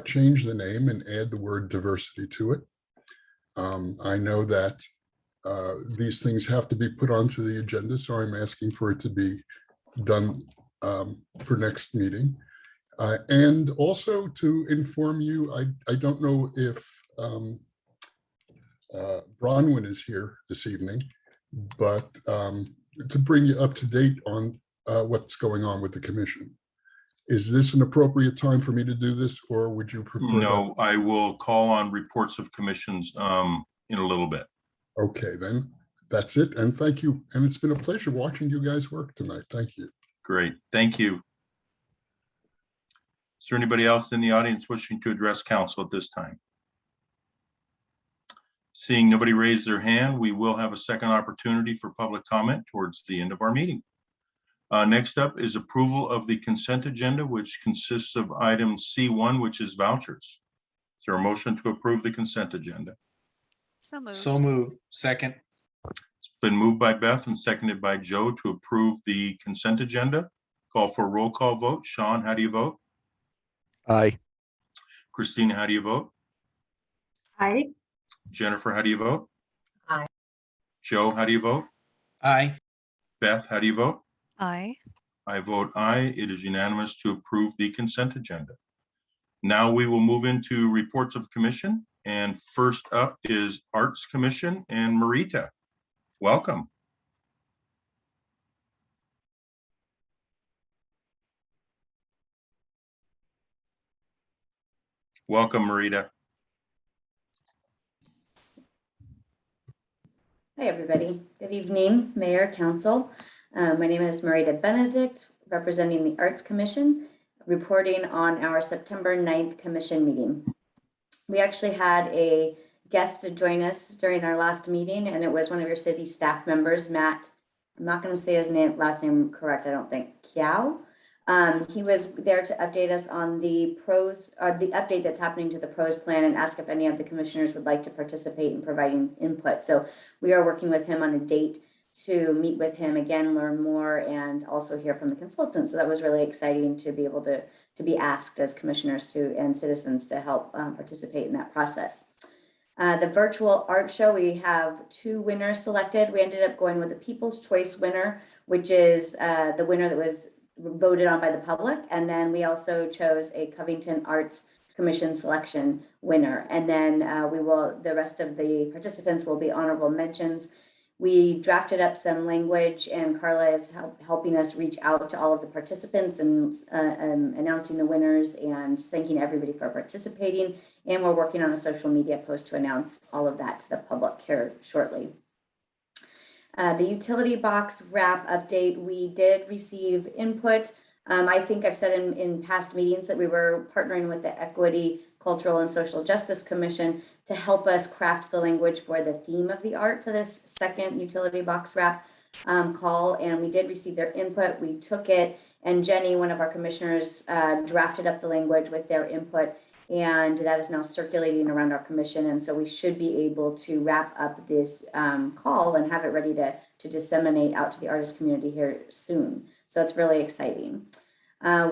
change the name and add the word diversity to it. I know that these things have to be put onto the agenda, so I'm asking for it to be done for next meeting. And also to inform you, I don't know if Bronwyn is here this evening, but to bring you up to date on what's going on with the commission. Is this an appropriate time for me to do this, or would you prefer? No, I will call on reports of commissions in a little bit. Okay, then that's it. And thank you. And it's been a pleasure watching you guys work tonight. Thank you. Great. Thank you. Is there anybody else in the audience wishing to address council at this time? Seeing nobody raise their hand, we will have a second opportunity for public comment towards the end of our meeting. Next up is approval of the consent agenda, which consists of item C1, which is vouchers. Is there a motion to approve the consent agenda? So moved. So moved. Second. It's been moved by Beth and seconded by Joe to approve the consent agenda. Call for a roll call vote. Sean, how do you vote? Aye. Christina, how do you vote? Aye. Jennifer, how do you vote? Aye. Joe, how do you vote? Aye. Beth, how do you vote? Aye. I vote aye. It is unanimous to approve the consent agenda. Now we will move into reports of commission. And first up is Arts Commission and Marita. Welcome. Welcome, Marita. Hi, everybody. Good evening, Mayor, Council. My name is Marita Benedict, representing the Arts Commission, reporting on our September 9th commission meeting. We actually had a guest to join us during our last meeting, and it was one of your city staff members, Matt. I'm not going to say his last name correct, I don't think, Kiao. He was there to update us on the update that's happening to the PROS plan and ask if any of the commissioners would like to participate in providing input. So we are working with him on a date to meet with him again, learn more, and also hear from the consultant. So that was really exciting to be able to be asked as commissioners and citizens to help participate in that process. The virtual art show, we have 2 winners selected. We ended up going with the People's Choice winner, which is the winner that was voted on by the public. And then we also chose a Covington Arts Commission selection winner. And then the rest of the participants will be honorable mentions. We drafted up some language, and Carla is helping us reach out to all of the participants and announcing the winners and thanking everybody for participating. And we're working on a social media post to announce all of that to the public here shortly. The utility box wrap update, we did receive input. I think I've said in past meetings that we were partnering with the Equity, Cultural and Social Justice Commission to help us craft the language for the theme of the art for this second utility box wrap call. And we did receive their input. We took it, and Jenny, one of our commissioners, drafted up the language with their input. And that is now circulating around our commission. And so we should be able to wrap up this call and have it ready to disseminate out to the artist community here soon. So it's really exciting.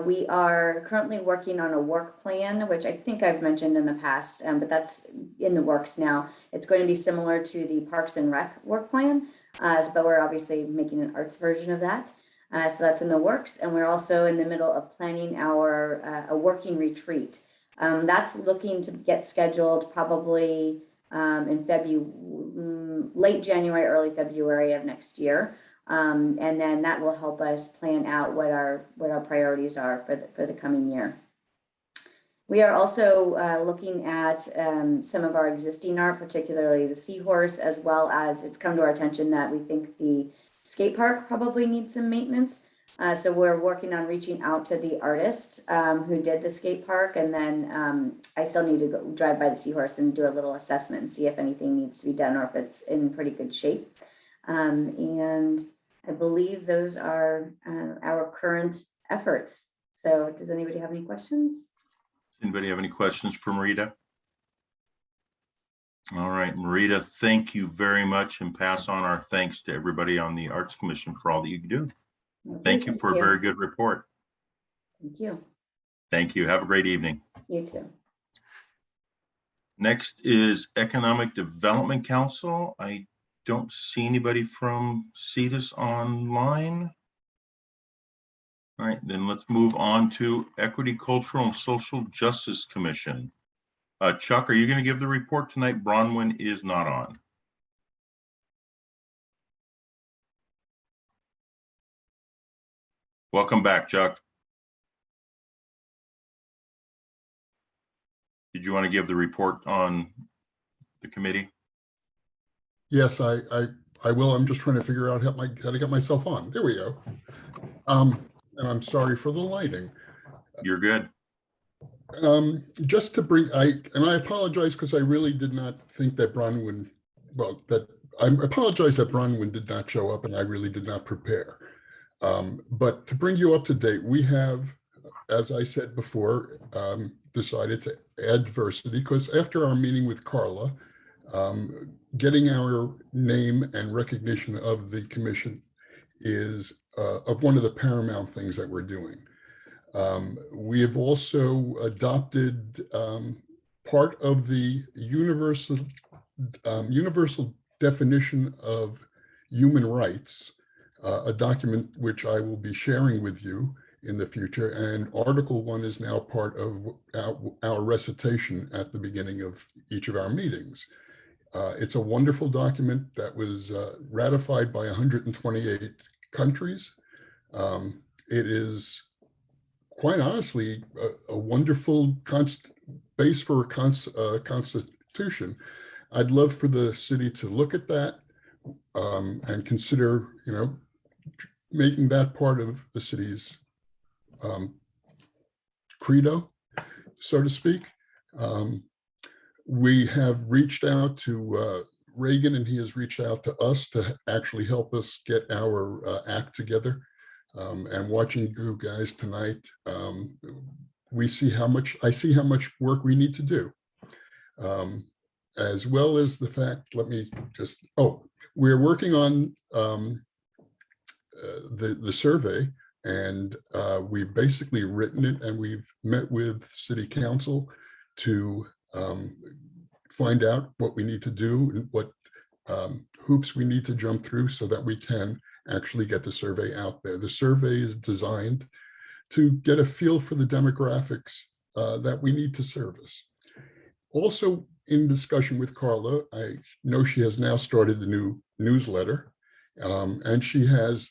We are currently working on a work plan, which I think I've mentioned in the past, but that's in the works now. It's going to be similar to the Parks and Rec work plan, but we're obviously making an arts version of that. So that's in the works. And we're also in the middle of planning our a working retreat. That's looking to get scheduled probably in late January, early February of next year. And then that will help us plan out what our priorities are for the coming year. We are also looking at some of our existing art, particularly the seahorse, as well as it's come to our attention that we think the skate park probably needs some maintenance. So we're working on reaching out to the artist who did the skate park, and then I still need to go drive by the seahorse and do a little assessment and see if anything needs to be done or if it's in pretty good shape. And I believe those are our current efforts. So does anybody have any questions? Anybody have any questions for Marita? All right, Marita, thank you very much, and pass on our thanks to everybody on the Arts Commission for all that you do. Thank you for a very good report. Thank you. Thank you. Have a great evening. You too. Next is Economic Development Council. I don't see anybody from CEDAS online. All right, then let's move on to Equity, Cultural and Social Justice Commission. Chuck, are you going to give the report tonight? Bronwyn is not on. Welcome back, Chuck. Did you want to give the report on the committee? Yes, I will. I'm just trying to figure out how to get myself on. There we go. And I'm sorry for the lighting. You're good. Just to bring, I apologize because I really did not think that Bronwyn, I apologize that Bronwyn did not show up and I really did not prepare. But to bring you up to date, we have, as I said before, decided to add diversity because after our meeting with Carla, getting our name and recognition of the commission is of one of the paramount things that we're doing. We have also adopted part of the universal definition of human rights, a document which I will be sharing with you in the future. And Article 1 is now part of our recitation at the beginning of each of our meetings. It's a wonderful document that was ratified by 128 countries. It is quite honestly a wonderful base for a constitution. I'd love for the city to look at that and consider, making that part of the city's credo, so to speak. We have reached out to Reagan, and he has reached out to us to actually help us get our act together. And watching you guys tonight, I see how much work we need to do. As well as the fact, we're working on the survey, and we've basically written it, and we've met with City Council to find out what we need to do and what hoops we need to jump through so that we can actually get the survey out there. The survey is designed to get a feel for the demographics that we need to service. Also, in discussion with Carla, I know she has now started the new newsletter, and she has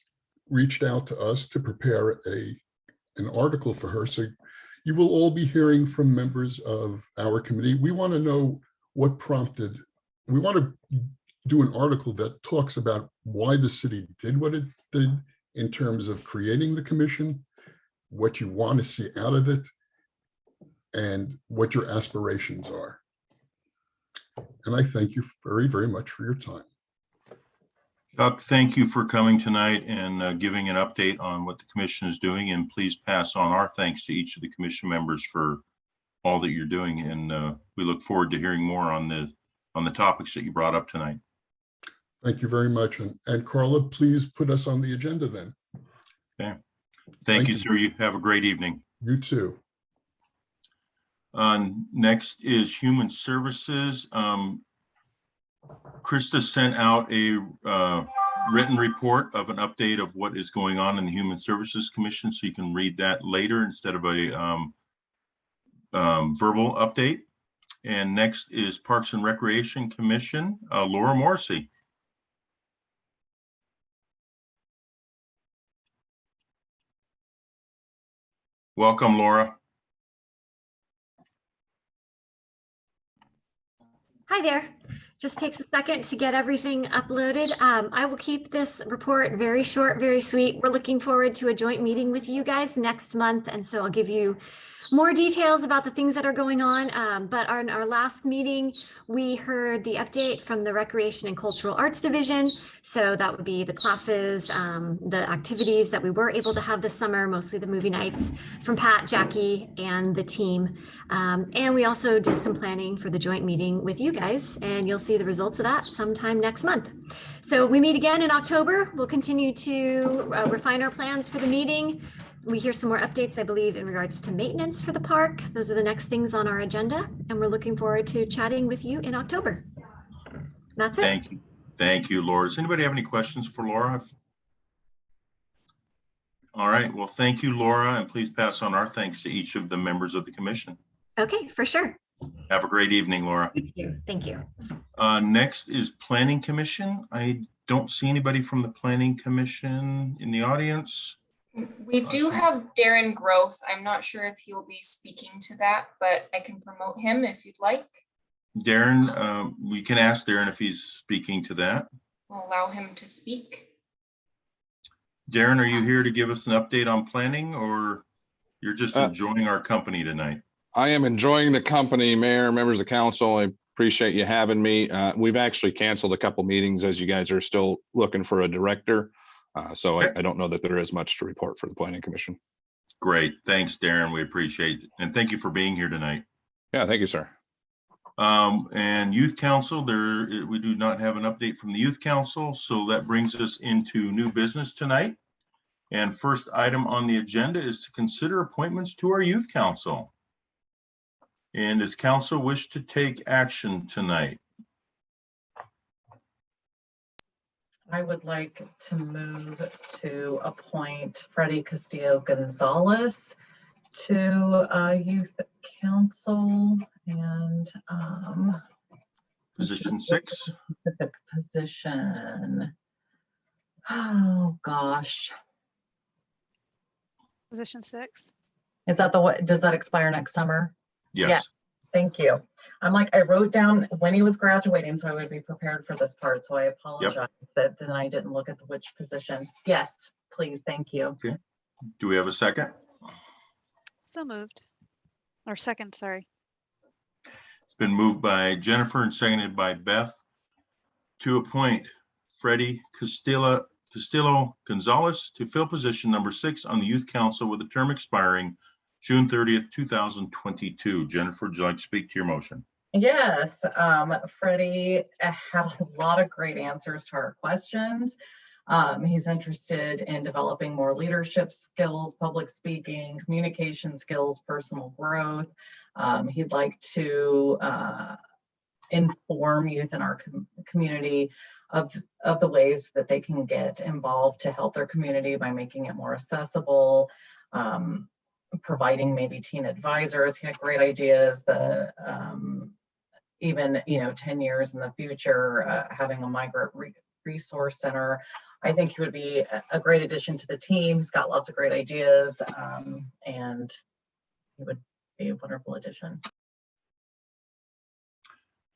reached out to us to prepare an article for her. So you will all be hearing from members of our committee. We want to know what prompted, we want to do an article that talks about why the city did what it did in terms of creating the commission, what you want to see out of it, and what your aspirations are. And I thank you very, very much for your time. Chuck, thank you for coming tonight and giving an update on what the commission is doing. And please pass on our thanks to each of the commission members for all that you're doing. And we look forward to hearing more on the topics that you brought up tonight. Thank you very much. And Carla, please put us on the agenda then. Okay. Thank you, sir. You have a great evening. You too. Next is Human Services. Krista sent out a written report of an update of what is going on in the Human Services Commission, so you can read that later instead of a verbal update. And next is Parks and Recreation Commission, Laura Morrissey. Welcome, Laura. Hi there. Just takes a second to get everything uploaded. I will keep this report very short, very sweet. We're looking forward to a joint meeting with you guys next month. And so I'll give you more details about the things that are going on. But on our last meeting, we heard the update from the Recreation and Cultural Arts Division. So that would be the classes, the activities that we were able to have this summer, mostly the movie nights from Pat, Jackie, and the team. And we also did some planning for the joint meeting with you guys, and you'll see the results of that sometime next month. So we meet again in October. We'll continue to refine our plans for the meeting. We hear some more updates, I believe, in regards to maintenance for the park. Those are the next things on our agenda, and we're looking forward to chatting with you in October. That's it. Thank you. Thank you, Laura. Does anybody have any questions for Laura? All right. Well, thank you, Laura, and please pass on our thanks to each of the members of the commission. Okay, for sure. Have a great evening, Laura. Thank you. Thank you. Next is Planning Commission. I don't see anybody from the Planning Commission in the audience. We do have Darren Groth. I'm not sure if he'll be speaking to that, but I can promote him if you'd like. Darren, we can ask Darren if he's speaking to that. We'll allow him to speak. Darren, are you here to give us an update on planning, or you're just enjoying our company tonight? I am enjoying the company, Mayor, members of council. I appreciate you having me. We've actually canceled a couple meetings as you guys are still looking for a director. So I don't know that there is much to report for the Planning Commission. Great. Thanks, Darren. We appreciate it. And thank you for being here tonight. Yeah, thank you, sir. And Youth Council, we do not have an update from the Youth Council. So that brings us into new business tonight. And first item on the agenda is to consider appointments to our youth council. And does council wish to take action tonight? I would like to move to appoint Freddie Castillo Gonzalez to youth council and Position 6. specific position. Oh, gosh. Position 6. Is that does that expire next summer? Yes. Yeah. Thank you. I wrote down when he was graduating, so I would be prepared for this part. So I apologize that then I didn't look at which position. Yes, please. Thank you. Okay. Do we have a second? So moved. Or second, sorry. It's been moved by Jennifer and seconded by Beth to appoint Freddie Castillo Gonzalez to fill position number 6 on the Youth Council with a term expiring June 30th, 2022. Jennifer, would you like to speak to your motion? Yes, Freddie had a lot of great answers to our questions. He's interested in developing more leadership skills, public speaking, communication skills, personal growth. He'd like to inform youth in our community of the ways that they can get involved to help their community by making it more accessible, providing maybe teen advisors. He had great ideas. Even 10 years in the future, having a migrant resource center. I think he would be a great addition to the team. He's got lots of great ideas, and he would be a wonderful addition.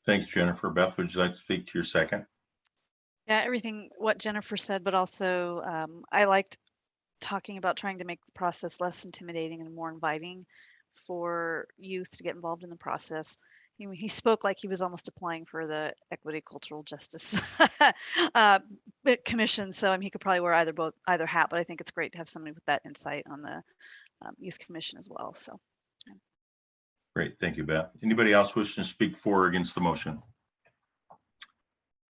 Thanks, Jennifer. Beth, would you like to speak to your second? Yeah, everything what Jennifer said, but also I liked talking about trying to make the process less intimidating and more inviting for youth to get involved in the process. He spoke like he was almost applying for the Equity Cultural Justice Commission. So he could probably wear either hat, but I think it's great to have somebody with that insight on the Youth Commission as well. So. Great, thank you, Beth. Anybody else wishing to speak for or against the motion?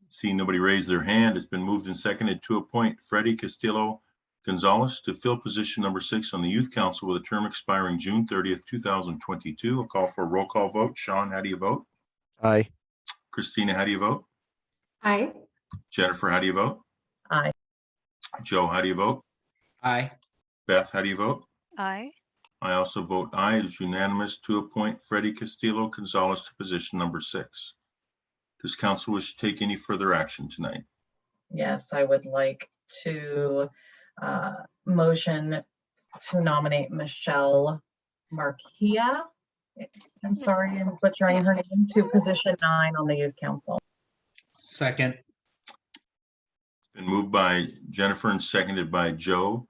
Seeing nobody raise their hand, it's been moved and seconded to appoint Freddie Castillo Gonzalez to fill position number 6 on the Youth Council with a term expiring June 30th, 2022. I'll call for a roll call vote. Sean, how do you vote? Aye. Christina, how do you vote? Aye. Jennifer, how do you vote? Aye. Joe, how do you vote? Aye. Beth, how do you vote? Aye. I also vote aye. It is unanimous to appoint Freddie Castillo Gonzalez to position number 6. Does council wish to take any further action tonight? Yes, I would like to motion to nominate Michelle Marquia. I'm sorry, I'm butchering her name, to position 9 on the Youth Council. Second. It's been moved by Jennifer and seconded by Joe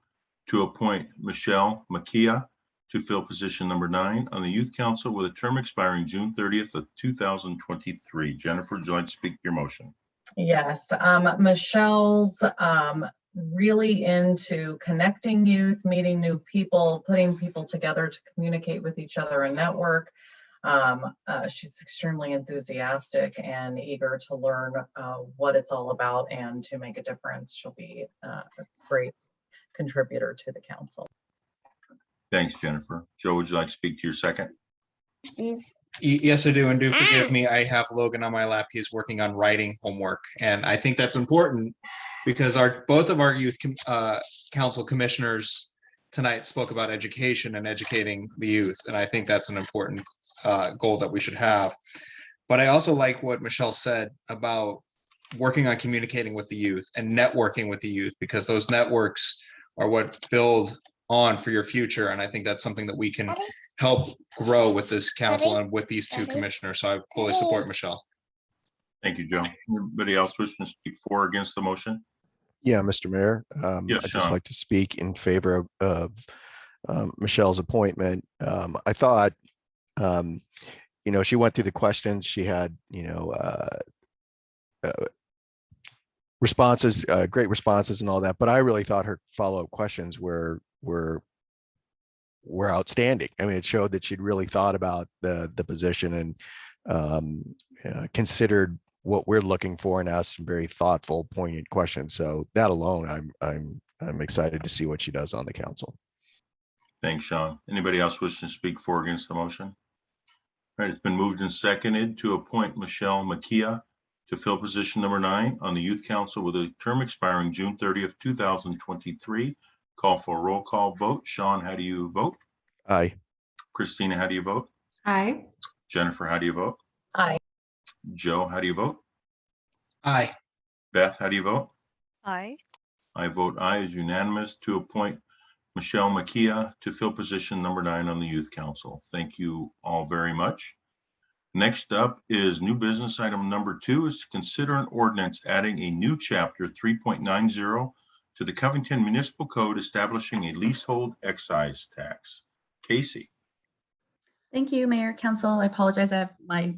to appoint Michelle Makia to fill position number 9 on the Youth Council with a term expiring June 30th of 2023. Jennifer, would you like to speak to your motion? Yes, Michelle's really into connecting youth, meeting new people, putting people together to communicate with each other and network. She's extremely enthusiastic and eager to learn what it's all about and to make a difference. She'll be a great contributor to the council. Thanks, Jennifer. Joe, would you like to speak to your second? Yes, I do. And do forgive me. I have Logan on my lap. He's working on writing homework. And I think that's important because both of our youth council commissioners tonight spoke about education and educating the youth. And I think that's an important goal that we should have. But I also like what Michelle said about working on communicating with the youth and networking with the youth, because those networks are what build on for your future. And I think that's something that we can help grow with this council and with these two commissioners. So I fully support Michelle. Thank you, Joe. Anybody else wishing to speak for or against the motion? Yeah, Mr. Mayor, Yes, I'd just Sean. like to speak in favor of Michelle's appointment. I thought, she went through the questions. She had, responses, great responses and all that. But I really thought her follow-up questions were outstanding. I mean, it showed that she'd really thought about the position and considered what we're looking for and asked some very thoughtful, poignant questions. So that alone, I'm I'm excited to see what she does on the council. Thanks, Sean. Anybody else wishing to speak for or against the motion? All right, it's been moved and seconded to appoint Michelle Makia to fill position number 9 on the Youth Council with a term expiring June 30th, 2023. Call for a roll call vote. Sean, how do you vote? Aye. Christina, how do you vote? Aye. Jennifer, how do you vote? Aye. Joe, how do you vote? Aye. Beth, how do you vote? Aye. I vote aye, is unanimous to appoint Michelle Makia to fill position number 9 on the Youth Council. Thank you all very much. Next up is new business item number 2 is to consider an ordinance adding a new chapter 3.90 to the Covington Municipal Code establishing a leasehold excise tax. Casey. Thank you, Mayor, Council. I apologize. I have my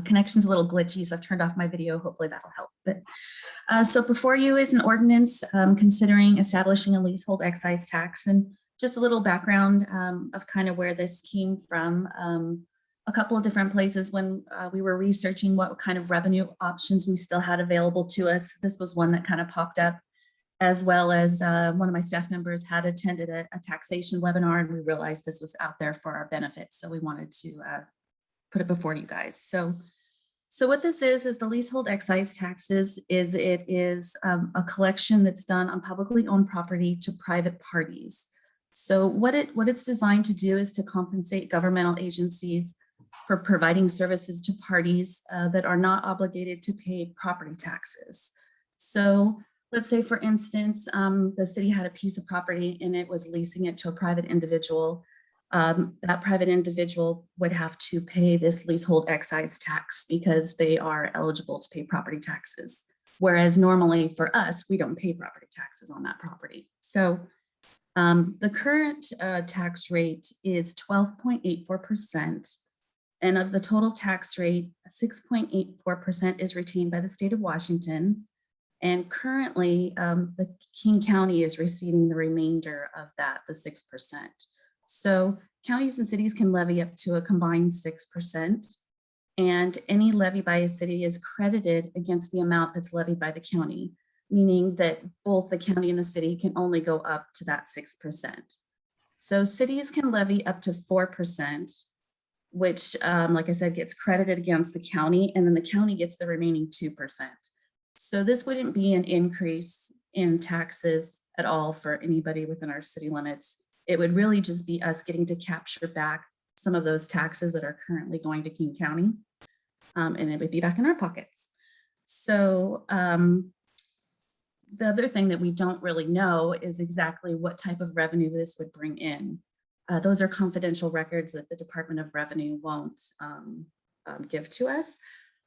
connection's a little glitchy, so I've turned off my video. Hopefully that'll help. But so before you is an ordinance considering establishing a leasehold excise tax, and just a little background of kind of where this came from. A couple of different places when we were researching what kind of revenue options we still had available to us. This was one that kind of popped up, as well as one of my staff members had attended a taxation webinar, and we realized this was out there for our benefit. So we wanted to put it before you guys. So what this is the leasehold excise taxes is a collection that's done on publicly owned property to private parties. So what it's designed to do is to compensate governmental agencies for providing services to parties that are not obligated to pay property taxes. So let's say, for instance, the city had a piece of property and it was leasing it to a private individual. That private individual would have to pay this leasehold excise tax because they are eligible to pay property taxes. Whereas normally for us, we don't pay property taxes on that property. So the current tax rate is 12.84%. And of the total tax rate, 6.84% is retained by the state of Washington. And currently, the King County is receiving the remainder of that, the 6%. So counties and cities can levy up to a combined 6%. And any levy by a city is credited against the amount that's levied by the county, meaning that both the county and the city can only go up to that 6%. So cities can levy up to 4%, which, like I said, gets credited against the county, and then the county gets the remaining 2%. So this wouldn't be an increase in taxes at all for anybody within our city limits. It would really just be us getting to capture back some of those taxes that are currently going to King County, and it would be back in our pockets. So the other thing that we don't really know is exactly what type of revenue this would bring in. Those are confidential records that the Department of Revenue won't give to us.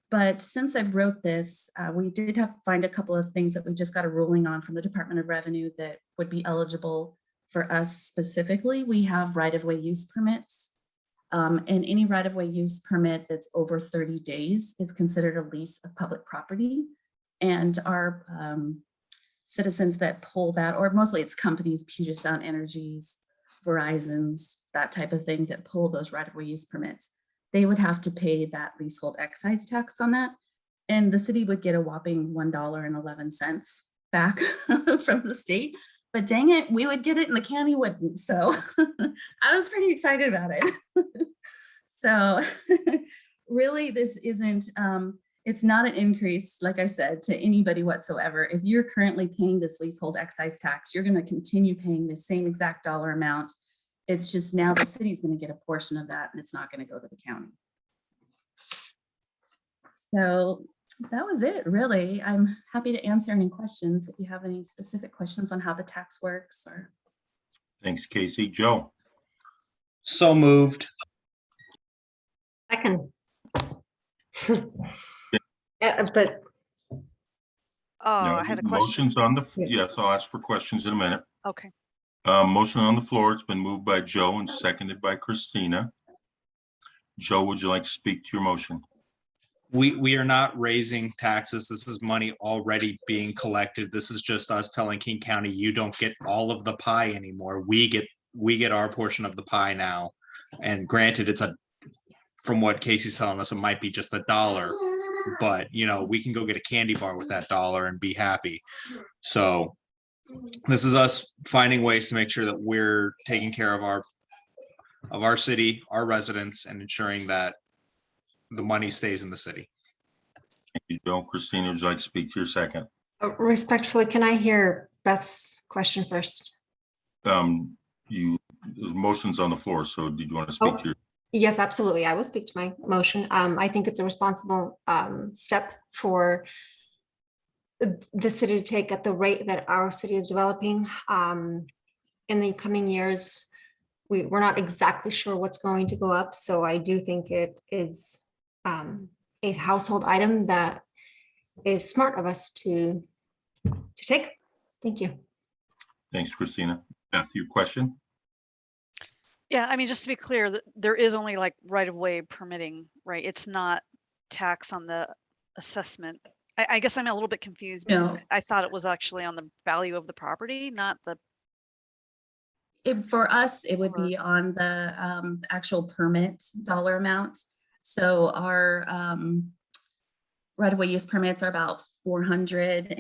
But since I wrote this, we did have to find a couple of things that we just got a ruling on from the Department of Revenue that would be eligible for us specifically. We have right-of-way use permits, and any right-of-way use permit that's over 30 days is considered a lease of public property. And our citizens that pull that, or mostly it's companies, Puget Sound Energies, Verizon's, that type of thing, that pull those right-of-way use permits, they would have to pay that leasehold excise tax on that. And the city would get a whopping $1.11 back from the state. But dang it, we would get it and the county wouldn't. So I was pretty excited about it. So really, this isn't, it's not an increase, like I said, to anybody whatsoever. If you're currently paying this leasehold excise tax, you're going to continue paying the same exact dollar amount. It's just now the city's going to get a portion of that, and it's not going to go to the county. So that was it, really. I'm happy to answer any questions if you have any specific questions on how the tax works. Or Thanks, Casey. Joe. So moved. Second. But Oh, No, I had a the question. motion's on the, yes, I'll ask for questions in a minute. Okay. Motion on the floor. It's been moved by Joe and seconded by Christina. Joe, would you like to speak to your motion? We are not raising taxes. This is money already being collected. This is just us telling King County, you don't get all of the pie anymore. We get our portion of the pie now. And granted, it's from what Casey's telling us, it might be just $1, but you know, we can go get a candy bar with that $1 and be happy. So This is us finding ways to make sure that we're taking care of our city, our residents, and ensuring that the money stays in the city. Thank you, Joe. Christina, would you like to speak to your second? Respectfully, can I hear Beth's question first? The motion's on the floor, so did you want to speak to your? Yes, absolutely. I will speak to my motion. I think it's a responsible step for the city to take at the rate that our city is developing. In the coming years, we're not exactly sure what's going to go up. So I do think it is a household item that is smart of us to take. Thank you. Thanks, Christina. Beth, your question? Yeah, I mean, just to be clear, there is only like right-of-way permitting, right? It's not tax on the assessment. I guess I'm a little bit confused because No. I thought it was actually on the value of the property, not the. For us, it would be on the actual permit dollar amount. So our right-of-way use permits are about $443,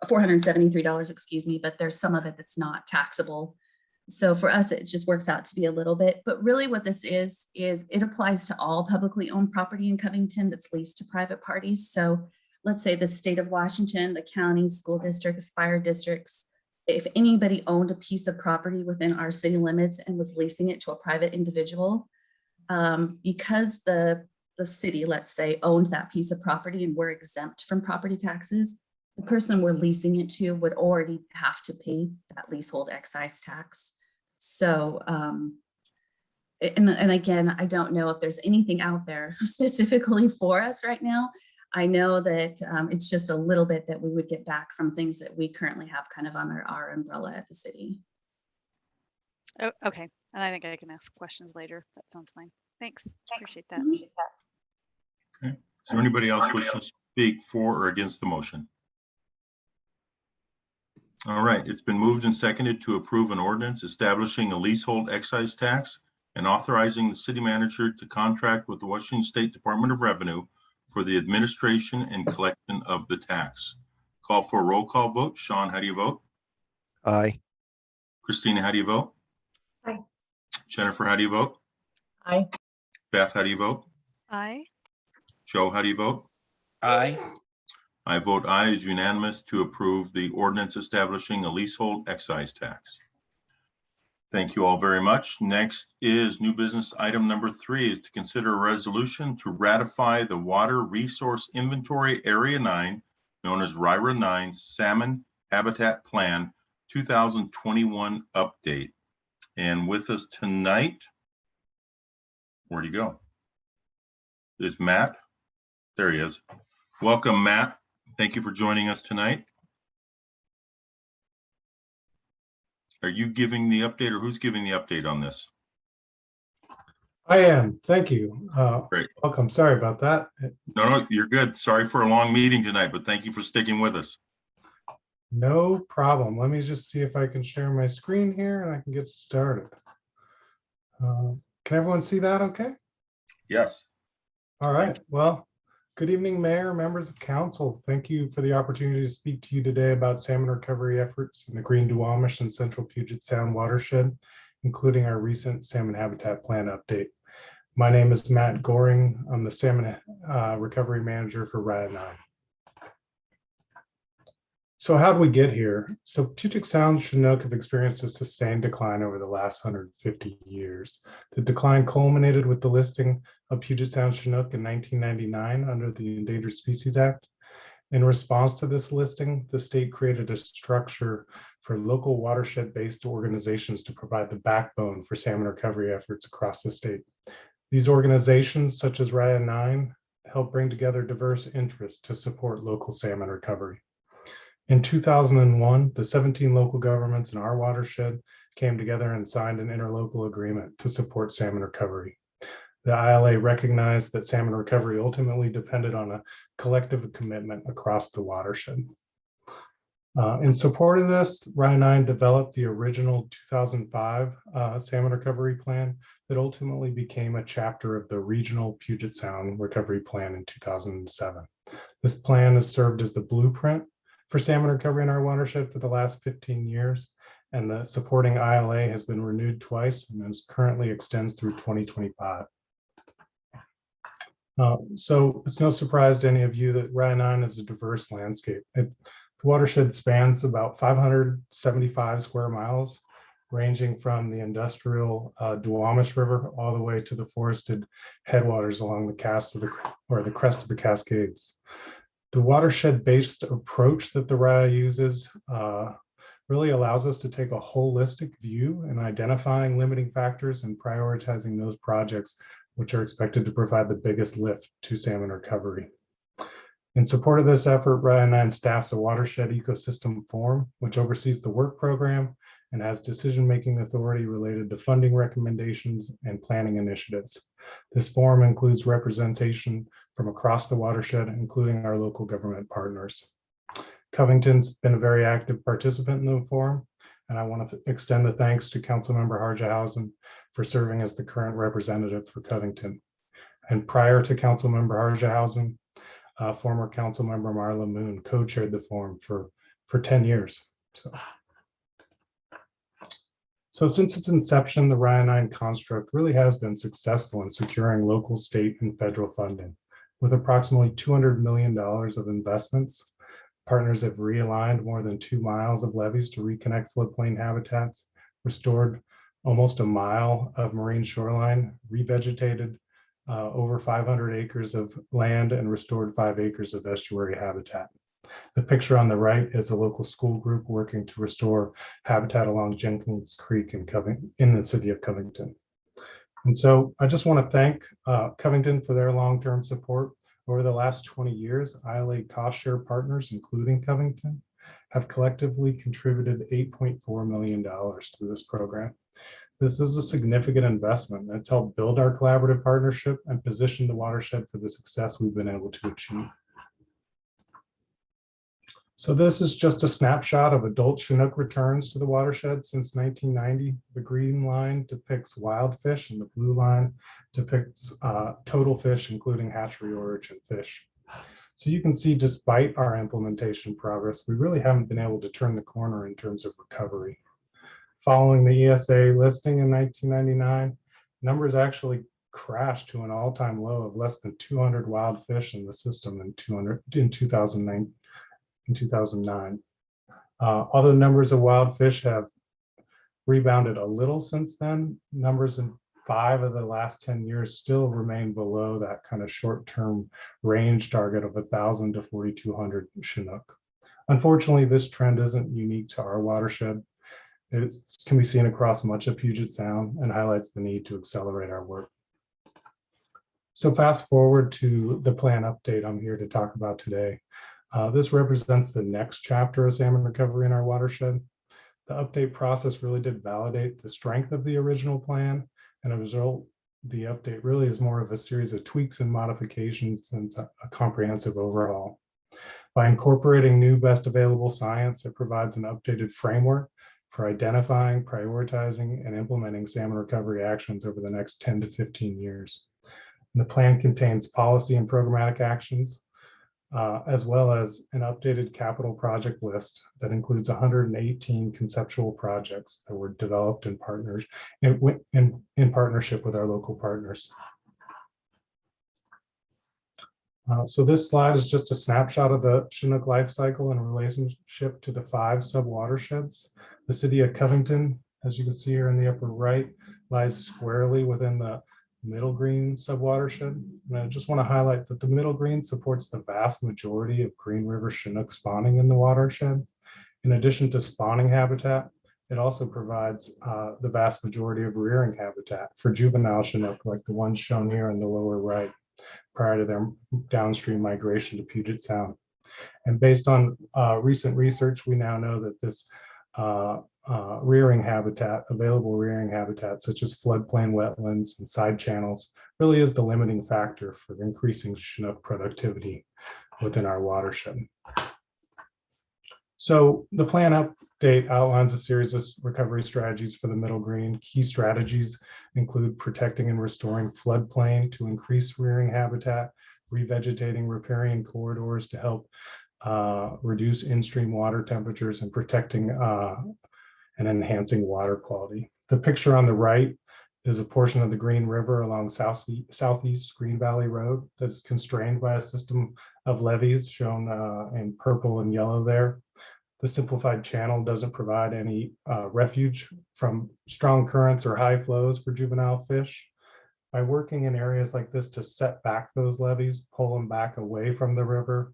$473, excuse me, but there's some of it that's not taxable. So for us, it just works out to be a little bit, but really what this is it applies to all publicly owned property in Covington that's leased to private parties. So let's say the state of Washington, the counties, school districts, fire districts, if anybody owned a piece of property within our city limits and was leasing it to a private individual, because the city, let's say, owned that piece of property and we're exempt from property taxes, the person we're leasing it to would already have to pay that leasehold excise tax. So, and again, I don't know if there's anything out there specifically for us right now. I know that it's just a little bit that we would get back from things that we currently have kind of under our umbrella at the city. Oh, okay, and I think I can ask questions later. That sounds fine. Thanks. Appreciate that. Okay. Is there anybody else wishing to speak for or against the motion? All right, it's been moved and seconded to approve an ordinance establishing a leasehold excise tax and authorizing the city manager to contract with the Washington State Department of Revenue for the administration and collection of the tax. Call for a roll call vote. Sean, how do you vote? Aye. Christina, how do you vote? Aye. Jennifer, how do you vote? Aye. Beth, how do you vote? Aye. Joe, how do you vote? Aye. I vote aye. Is unanimous to approve the ordinance establishing a leasehold excise tax. Thank you all very much. Next is new business item number 3 is to consider a resolution to ratify the Water Resource Inventory Area 9, known as RIRA 9 Salmon Habitat Plan 2021 update. And with us tonight, where'd he go? Is Matt? There he is. Welcome, Matt. Thank you for joining us tonight. Are you giving the update or who's giving the update on this? I am. Thank you. Great. Welcome. Sorry about that. No, you're good. Sorry for a long meeting tonight, but thank you for sticking with us. No problem. Let me just see if I can share my screen here and I can get started. Can everyone see that okay? Yes. All right. Well, good evening, Mayor, members of council. Thank you for the opportunity to speak to you today about salmon recovery efforts in the Green Duwamish and Central Puget Sound watershed, including our recent salmon habitat plan update. My name is Matt Goring. I'm the salmon recovery manager for RIRA 9. So how did we get here? So Puget Sound Chinook have experienced a sustained decline over the last 150 years. The decline culminated with the listing of Puget Sound Chinook in 1999 under the Endangered Species Act. In response to this listing, the state created a structure for local watershed-based organizations to provide the backbone for salmon recovery efforts across the state. These organizations, such as RIRA 9, help bring together diverse interests to support local salmon recovery. In 2001, the 17 local governments in our watershed came together and signed an interlocal agreement to support salmon recovery. The ILA recognized that salmon recovery ultimately depended on a collective commitment across the watershed. In support of this, RIRA 9 developed the original 2005 salmon recovery plan that ultimately became a chapter of the regional Puget Sound recovery plan in 2007. This plan has served as the blueprint for salmon recovery in our watershed for the last 15 years. And the supporting ILA has been renewed twice and is currently extends through 2025. So it's no surprise to any of you that Ryanine is a diverse landscape. The watershed spans about 575 square miles, ranging from the industrial Duwamish River all the way to the forested headwaters along the crest of the Cascades. The watershed-based approach that the RIA uses really allows us to take a holistic view in identifying limiting factors and prioritizing those projects which are expected to provide the biggest lift to salmon recovery. In support of this effort, RIA-9 staffs a watershed ecosystem forum, which oversees the work program and has decision-making authority related to funding recommendations and planning initiatives. This forum includes representation from across the watershed, including our local government partners. Covington's been a very active participant in the forum, and I want to extend the thanks to Councilmember Harjahausen for serving as the current representative for Covington. And prior to Councilmember Harjahausen, former Councilmember Marla Moon co-chaired the forum for 10 years. So since its inception, the RIA-9 construct really has been successful in securing local, state, and federal funding. With approximately $200 million of investments, partners have realigned more than 2 miles of levees to reconnect floodplain habitats, restored almost a mile of marine shoreline, revegetated over 500 acres of land, and restored 5 acres of estuary habitat. The picture on the right is a local school group working to restore habitat along Jenkins Creek in the city of Covington. And so I just want to thank Covington for their long-term support. Over the last 20 years, ILA cost share partners, including Covington, have collectively contributed $8.4 million to this program. This is a significant investment, and it's helped build our collaborative partnership and position the watershed for the success we've been able to achieve. So this is just a snapshot of adult Chinook returns to the watershed since 1990. The green line depicts wild fish and the blue line depicts total fish, including hatchery origin fish. So you can see, despite our implementation progress, we really haven't been able to turn the corner in terms of recovery. Following the ESA listing in 1999, numbers actually crashed to an all-time low of less than 200 wild fish in the system in 2009. Although numbers of wild fish have rebounded a little since then, numbers in 5 of the last 10 years still remain below that kind of short-term range target of 1,000 to 4,200 Chinook. Unfortunately, this trend isn't unique to our watershed. It can be seen across much of Puget Sound and highlights the need to accelerate our work. So fast forward to the plan update I'm here to talk about today. This represents the next chapter of salmon recovery in our watershed. The update process really did validate the strength of the original plan, and as a result, the update really is more of a series of tweaks and modifications than a comprehensive overhaul. By incorporating new best available science, it provides an updated framework for identifying, prioritizing, and implementing salmon recovery actions over the next 10 to 15 years. And the plan contains policy and programmatic actions, as well as an updated capital project list that includes 118 conceptual projects that were developed in partnership with our local partners. So this slide is just a snapshot of the Chinook life cycle in relationship to the 5 sub-watersheds. The city of Covington, as you can see here in the upper right, lies squarely within the middle green subwatershed. And I just want to highlight that the middle green supports the vast majority of Green River Chinook spawning in the watershed. In addition to spawning habitat, it also provides the vast majority of rearing habitat for juvenile Chinook, like the ones shown here in the lower right, prior to their downstream migration to Puget Sound. And based on recent research, we now know that this rearing habitat, available rearing habitat, such as floodplain wetlands and side channels, really is the limiting factor for increasing Chinook productivity within our watershed. So the plan update outlines a series of recovery strategies for the middle green. Key strategies include protecting and restoring floodplain to increase rearing habitat, revegetating riparian corridors to help reduce in-stream water temperatures, and protecting and enhancing water quality. The picture on the right is a portion of the Green River along southeast Green Valley Road that's constrained by a system of levees shown in purple and yellow there. The simplified channel doesn't provide any refuge from strong currents or high flows for juvenile fish. By working in areas like this to set back those levees, pull them back away from the river,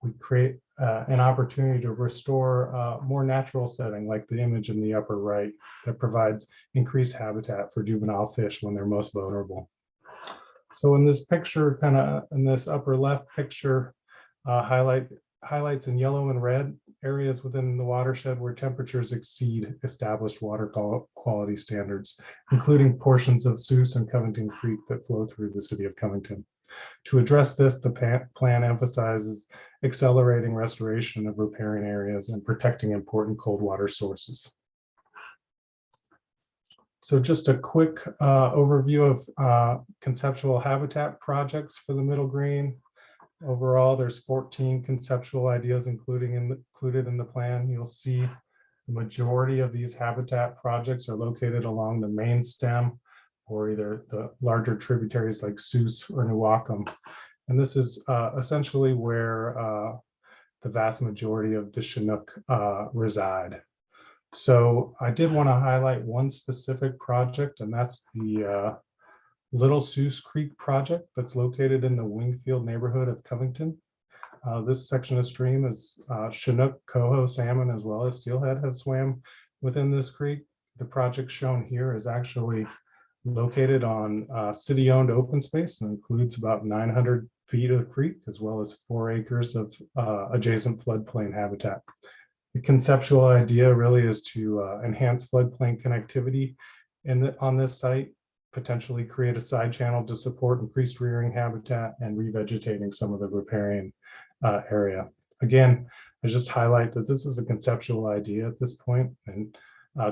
we create an opportunity to restore a more natural setting like the image in the upper right that provides increased habitat for juvenile fish when they're most vulnerable. So in this picture, kind of in this upper left picture, highlights in yellow and red areas within the watershed where temperatures exceed established water quality standards, including portions of Seuss and Covington Creek that flow through the city of Covington. To address this, the plan emphasizes accelerating restoration of riparian areas and protecting important cold water sources. So just a quick overview of conceptual habitat projects for the Middle Green. Overall, there's 14 conceptual ideas included in the plan. You'll see the majority of these habitat projects are located along the main stem or either the larger tributaries like Seuss or Newaukum. And this is essentially where the vast majority of the Chinook reside. So I did want to highlight one specific project, and that's the Little Seuss Creek project that's located in the Wingfield neighborhood of Covington. This section of stream is Chinook, coho, salmon, as well as steelhead have swam within this creek. The project shown here is actually located on city-owned open space and includes about 900 feet of the creek, as well as 4 acres of adjacent floodplain habitat. The conceptual idea really is to enhance floodplain connectivity on this site, potentially create a side channel to support increased rearing habitat and revegetating some of the riparian area. Again, I just highlight that this is a conceptual idea at this point, and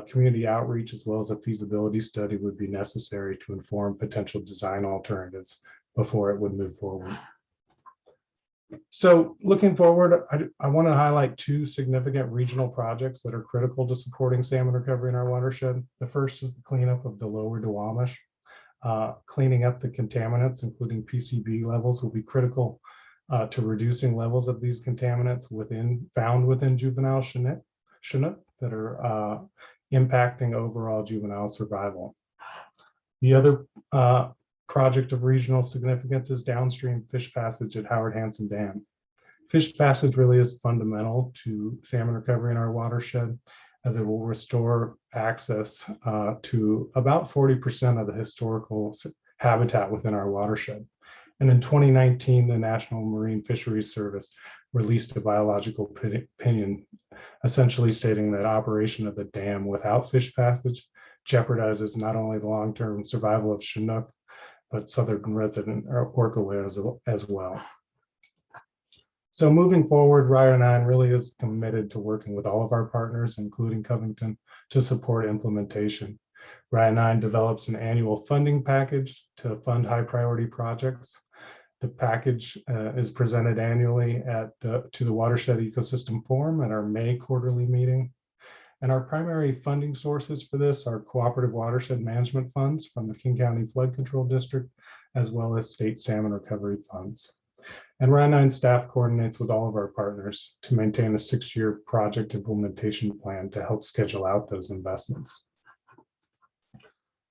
community outreach as well as a feasibility study would be necessary to inform potential design alternatives before it would move forward. So looking forward, I want to highlight 2 significant regional projects that are critical to supporting salmon recovery in our watershed. The first is the cleanup of the lower Duwamish. Cleaning up the contaminants, including PCB levels, will be critical to reducing levels of these contaminants found within juvenile Chinook that are impacting overall juvenile survival. The other project of regional significance is downstream fish passage at Howard Hanson Dam. Fish passage really is fundamental to salmon recovery in our watershed, as it will restore access to about 40% of the historical habitat within our watershed. And in 2019, the National Marine Fisheries Service released a biological opinion, essentially stating that operation of the dam without fish passage jeopardizes not only the long-term survival of Chinook, but southern resident orca whales as well. So moving forward, RIA9 really is committed to working with all of our partners, including Covington, to support implementation. RIA9 develops an annual funding package to fund high priority projects. The package is presented annually to the Watershed Ecosystem Forum at our May quarterly meeting. And our primary funding sources for this are cooperative watershed management funds from the King County Flood Control District, as well as state salmon recovery funds. And RIA9 staff coordinates with all of our partners to maintain a 6-year project implementation plan to help schedule out those investments.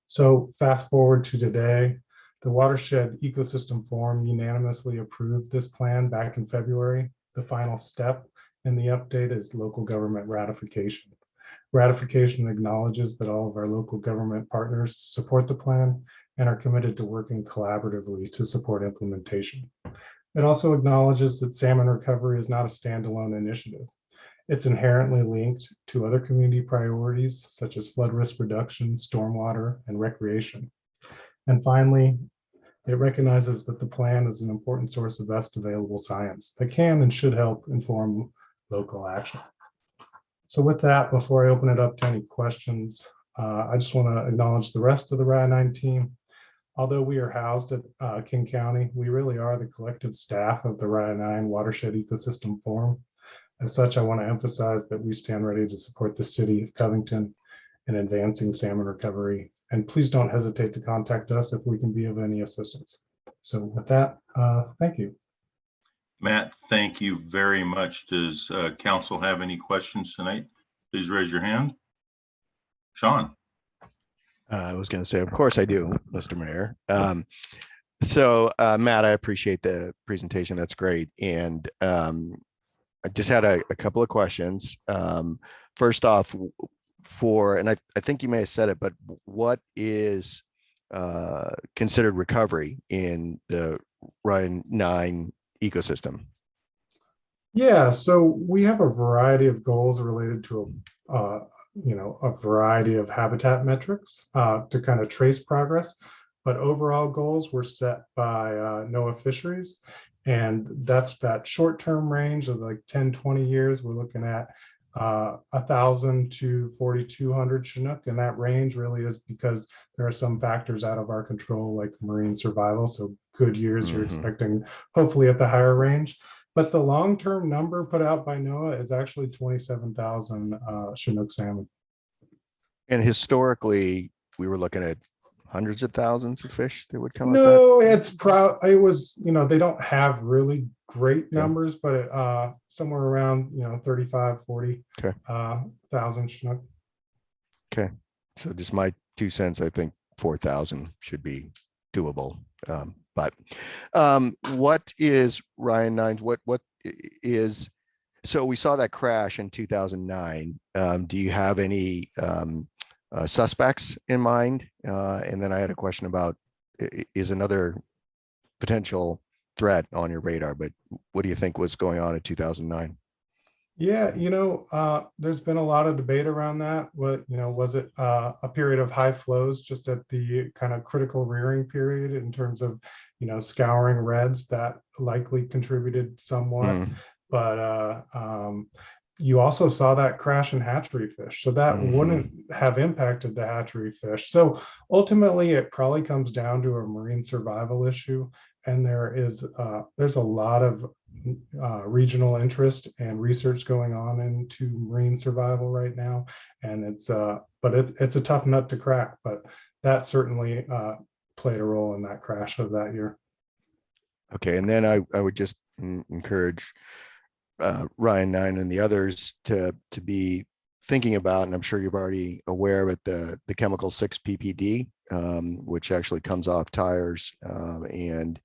So fast forward to today, the Watershed Ecosystem Forum unanimously approved this plan back in February. The final step in the update is local government ratification. Ratification acknowledges that all of our local government partners support the plan and are committed to working collaboratively to support implementation. It also acknowledges that salmon recovery is not a standalone initiative. It's inherently linked to other community priorities such as flood risk reduction, stormwater, and recreation. And finally, it recognizes that the plan is an important source of best available science that can and should help inform local action. So with that, before I open it up to any questions, I just want to acknowledge the rest of the RIA9 team. Although we are housed at King County, we really are the collective staff of the Ryan 9 Watershed Ecosystem Forum. As such, I want to emphasize that we stand ready to support the city of Covington in advancing salmon recovery. And please don't hesitate to contact us if we can be of any assistance. So with that, thank you. Matt, thank you very much. Does council have any questions tonight? Please raise your hand. Sean. I was going to say, of course I do, Mr. Mayor. Matt, I appreciate the presentation. That's great. And I just had a couple of questions. First off, and I think you may have said it, but what is considered recovery in the Ryan 9 ecosystem? Yeah, so we have a variety of goals related to a variety of habitat metrics to kind of trace progress, but overall goals were set by NOAA Fisheries, and that's that short-term range of like 10-20 years. We're looking at 1,000 to 4,200 Chinook, and that range really is because there are some factors out of our control, like marine survival. So good years, you're expecting hopefully at the higher range. But the long-term number put out by NOAA is actually 27,000 Chinook salmon. And historically, we were looking at hundreds of thousands of fish that would come out. No, it was, they don't have really great numbers, but somewhere around, 35, 40 thousand Chinook. Okay. So just my 2 cents, I think 4,000 should be doable. But what is Ryan 9? What is, so we saw that crash in 2009. Do you have any suspects in mind? And then I had a question about, is another potential threat on your radar, but what do you think was going on in 2009? Yeah, there's been a lot of debate around that. Was it a period of high flows just at the kind of critical rearing period in terms of, scouring reds that likely contributed somewhat, but you also saw that crash in hatchery fish. So that wouldn't have impacted the hatchery fish. So ultimately it probably comes down to a marine survival issue. And there's a lot of regional interest and research going on into marine survival right now. And it's a tough nut to crack, but that certainly played a role in that crash of that year. Okay. And then I would just encourage Ryan 9 and the others to be thinking about, and I'm sure you're already aware of it, the chemical 6-PPD, which actually comes off tires and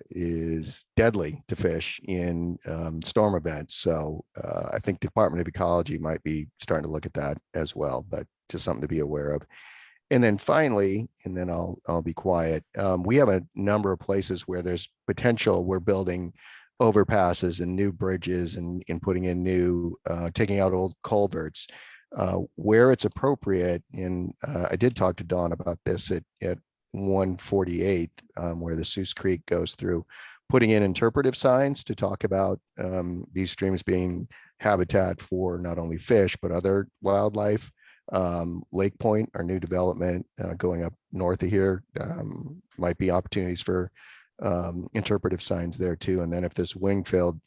is deadly to fish in storm events. So I think the Department of Ecology might be starting to look at that as well, but just something to be aware of. And then finally, and then I'll be quiet. We have a number of places where there's potential. We're building overpasses and new bridges and putting in new, taking out old culverts where it's appropriate. And I did talk to Dawn about this at 148, where the Seuss Creek goes through, putting in interpretive signs to talk about these streams being habitat for not only fish, but other wildlife. Lake Point, our new development going up north of here, might be opportunities for interpretive signs there too. And then if this Wingfield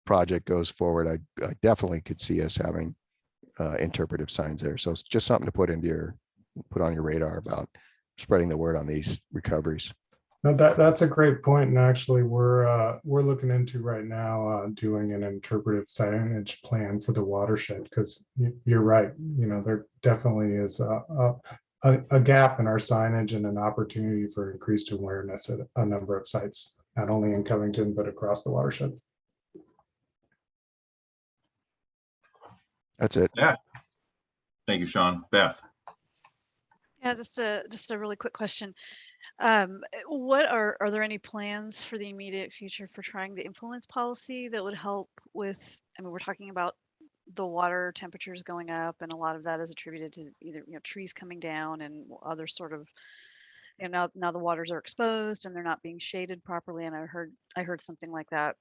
project goes forward, I definitely could see us having interpretive signs there. So it's just something to put on your radar about spreading the word on these recoveries. No, that's a great point, and actually we're looking into right now doing an interpretive signage plan for the watershed, because you're right, there definitely is a gap in our signage and an opportunity for increased awareness at a number of sites, not only in Covington but across the watershed. That's it. Yeah. Thank you, Sean. Beth. Yeah, just a really quick question. What are there any plans for the immediate future for trying to influence policy that would help with, we're talking about the water temperatures going up, and a lot of that is attributed to either, trees coming down and other sort of, now the waters are exposed and they're not being shaded properly. And I heard something like that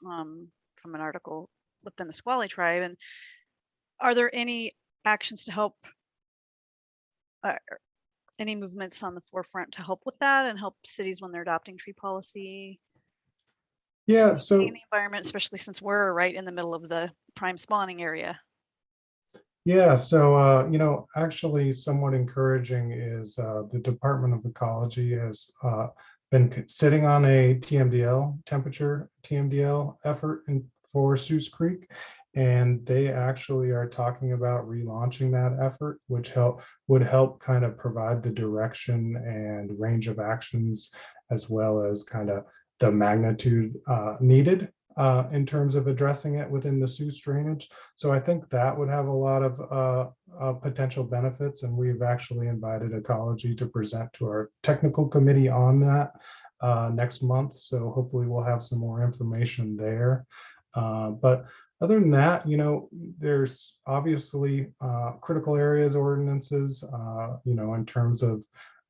from an article with the Nisqually tribe. And are there any actions to help any movements on the forefront to help with that and help cities when they're adopting tree policy? Yeah, In so the environment, especially since we're right in the middle of the prime spawning area. actually somewhat encouraging is the Department of Ecology has been sitting on a temperature TMDL effort for Seuss Creek. And they actually are talking about relaunching that effort, which would help kind of provide the direction and range of actions, as well as kind of the magnitude needed in terms of addressing it within the Seuss drainage. So I think that would have a lot of potential benefits. And we've actually invited Ecology to present to our technical committee on that next month. So hopefully we'll have some more information there. But other than that, there's obviously critical areas ordinances, in terms of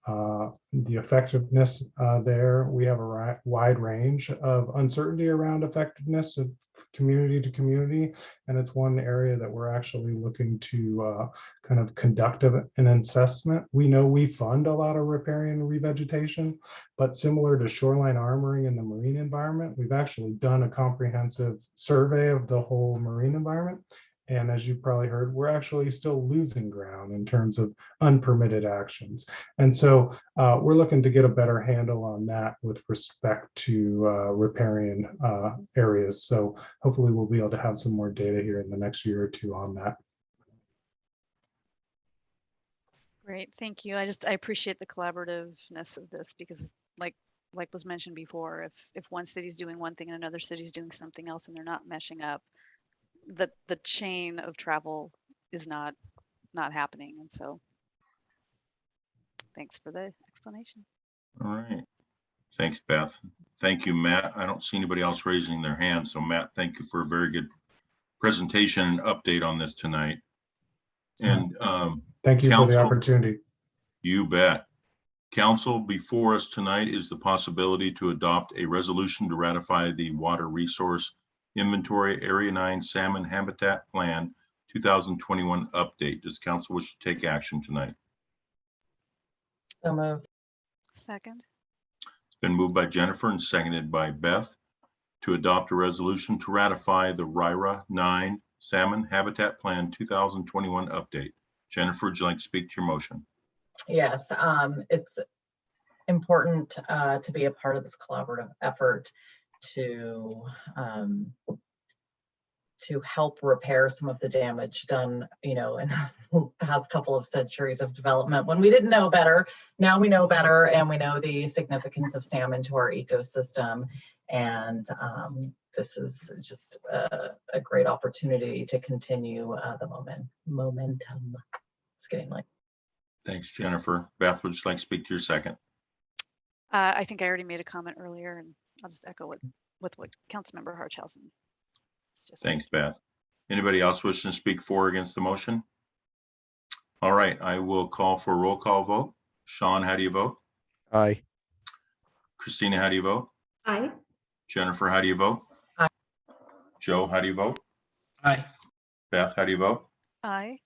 the effectiveness there. We have a wide range of uncertainty around effectiveness of community to community. And it's one area that we're actually looking to kind of conduct an assessment. We know we fund a lot of riparian revegetation, but similar to shoreline armoring in the marine environment, we've actually done a comprehensive survey of the whole marine environment. And as you probably heard, we're actually still losing ground in terms of unpermitted actions. And so we're looking to get a better handle on that with respect to riparian areas. So hopefully we'll be able to have some more data here in the next year or two on that. Great, thank you. I appreciate the collaborativeness of this because like was mentioned before, if one city's doing one thing and another city's doing something else and they're not meshing up, the chain of travel is not happening. And so thanks for the explanation. All right. Thanks, Beth. Thank you, Matt. I don't see anybody else raising their hand. So Matt, thank you for a very good presentation and update on this tonight. And thank you Council, for the opportunity. You bet. Council, before us tonight is the possibility to adopt a resolution to ratify the Water Resource Inventory Area 9 Salmon Habitat Plan 2021 update. Does council wish to take action tonight? So moved. Second. It's been moved by Jennifer and seconded by Beth to adopt a resolution to ratify the RIRA 9 Salmon Habitat Plan 2021 update. Jennifer, would you like to speak to your motion? Yes, it's important to be a part of this collaborative effort to help repair some of the damage done, in the past couple of centuries of development when we didn't know better. Now we know better, and we know the significance of salmon to our ecosystem. And this is just a great opportunity to continue the momentum. It's getting late. Thanks, Jennifer. Beth, would you like to speak to your second? I think I already made a comment earlier, and I'll just echo with what Councilmember Harchhausen. Thanks, Beth. Anybody else wishing to speak for or against the motion? All right, I will call for a roll call vote. Sean, how do you vote? Aye. Christina, how do you vote? Aye. Jennifer, how do you vote? Aye. Joe, how do you vote? Aye. Beth, how do you vote? Aye.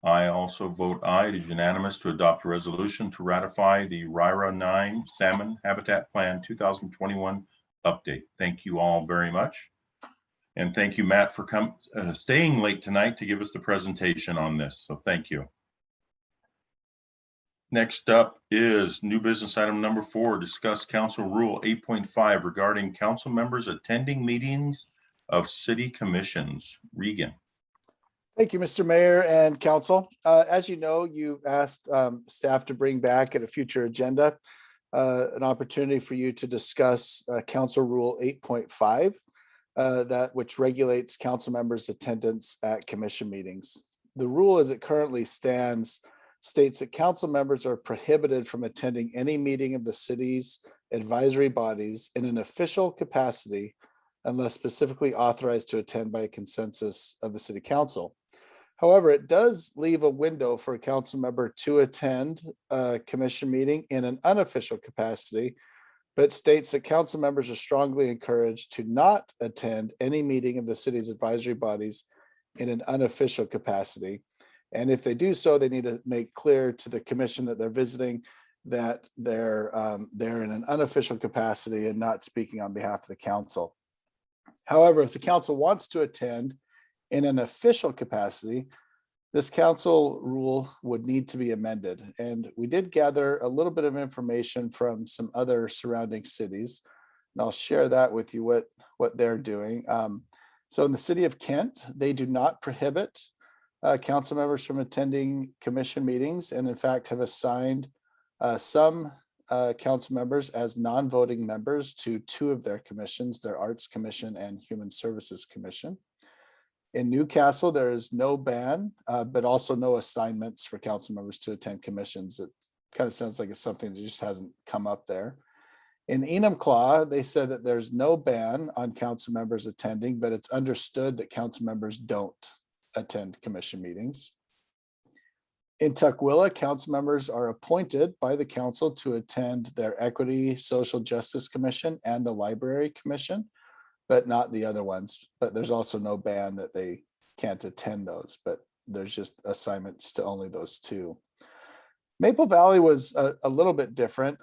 I also vote aye. It is unanimous to adopt a resolution to ratify the RIRA 9 Salmon Habitat Plan 2021 update. Thank you all very much. And thank you, Matt, for staying late tonight to give us the presentation on this. So thank you. Next up is new business item number 4, discuss Council Rule 8.5 regarding council members attending meetings of city commissions. Regan. Thank you, Mr. Mayor and Council. As you know, you asked staff to bring back at a future agenda an opportunity for you to discuss Council Rule 8.5, which regulates council members' attendance at commission meetings. The rule as it currently stands states that council members are prohibited from attending any meeting of the city's advisory bodies in an official capacity unless specifically authorized to attend by a consensus of the city council. However, it does leave a window for a council member to attend a commission meeting in an unofficial capacity, but states that council members are strongly encouraged to not attend any meeting of the city's advisory bodies in an unofficial capacity. And if they do so, they need to make clear to the commission that they're visiting that they're in an unofficial capacity and not speaking on behalf of the council. However, if the council wants to attend in an official capacity, this council rule would need to be amended. And we did gather a little bit of information from some other surrounding cities. And I'll share that with you, what they're doing. So in the city of Kent, they do not prohibit council members from attending commission meetings, and in fact have assigned some council members as non-voting members to two of their commissions, their Arts Commission and Human Services Commission. In Newcastle, there is no ban, but also no assignments for council members to attend commissions. It kind of sounds like it's something that just hasn't come up there. In Enumclaw, they said that there's no ban on council members attending, but it's understood that council members don't attend commission meetings. In Tukwila, council members are appointed by the council to attend their Equity Social Justice Commission and the Library Commission, but not the other ones. But there's also no ban that they can't attend those, but there's just assignments to only those two. Maple Valley was a little bit different.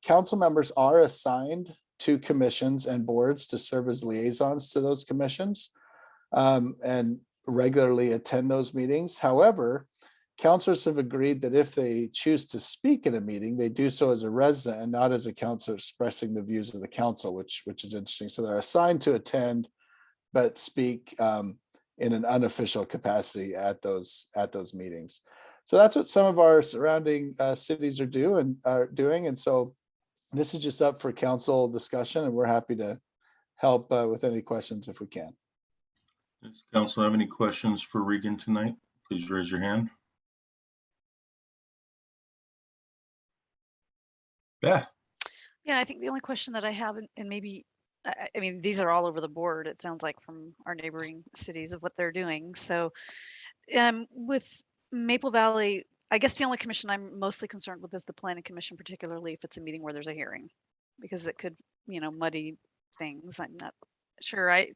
Council members are assigned to commissions and boards to serve as liaisons to those commissions and regularly attend those meetings. However, councilors have agreed that if they choose to speak at a meeting, they do so as a resident and not as a councilor expressing the views of the council, which is interesting. So they're assigned to attend, but speak in an unofficial capacity at those meetings. So that's what some of our surrounding cities are doing. And so this is just up for council discussion, and we're happy to help with any questions if we can. Does council have any questions for Regan tonight? Please raise your hand. Beth. Yeah, I think the only question that I have, and maybe, I mean, these are all over the board, it sounds like, from our neighboring cities of what they're doing. So with Maple Valley, I guess the only commission I'm mostly concerned with is the Planning Commission, particularly if it's a meeting where there's a hearing, because it could, muddy things. I'm not sure. I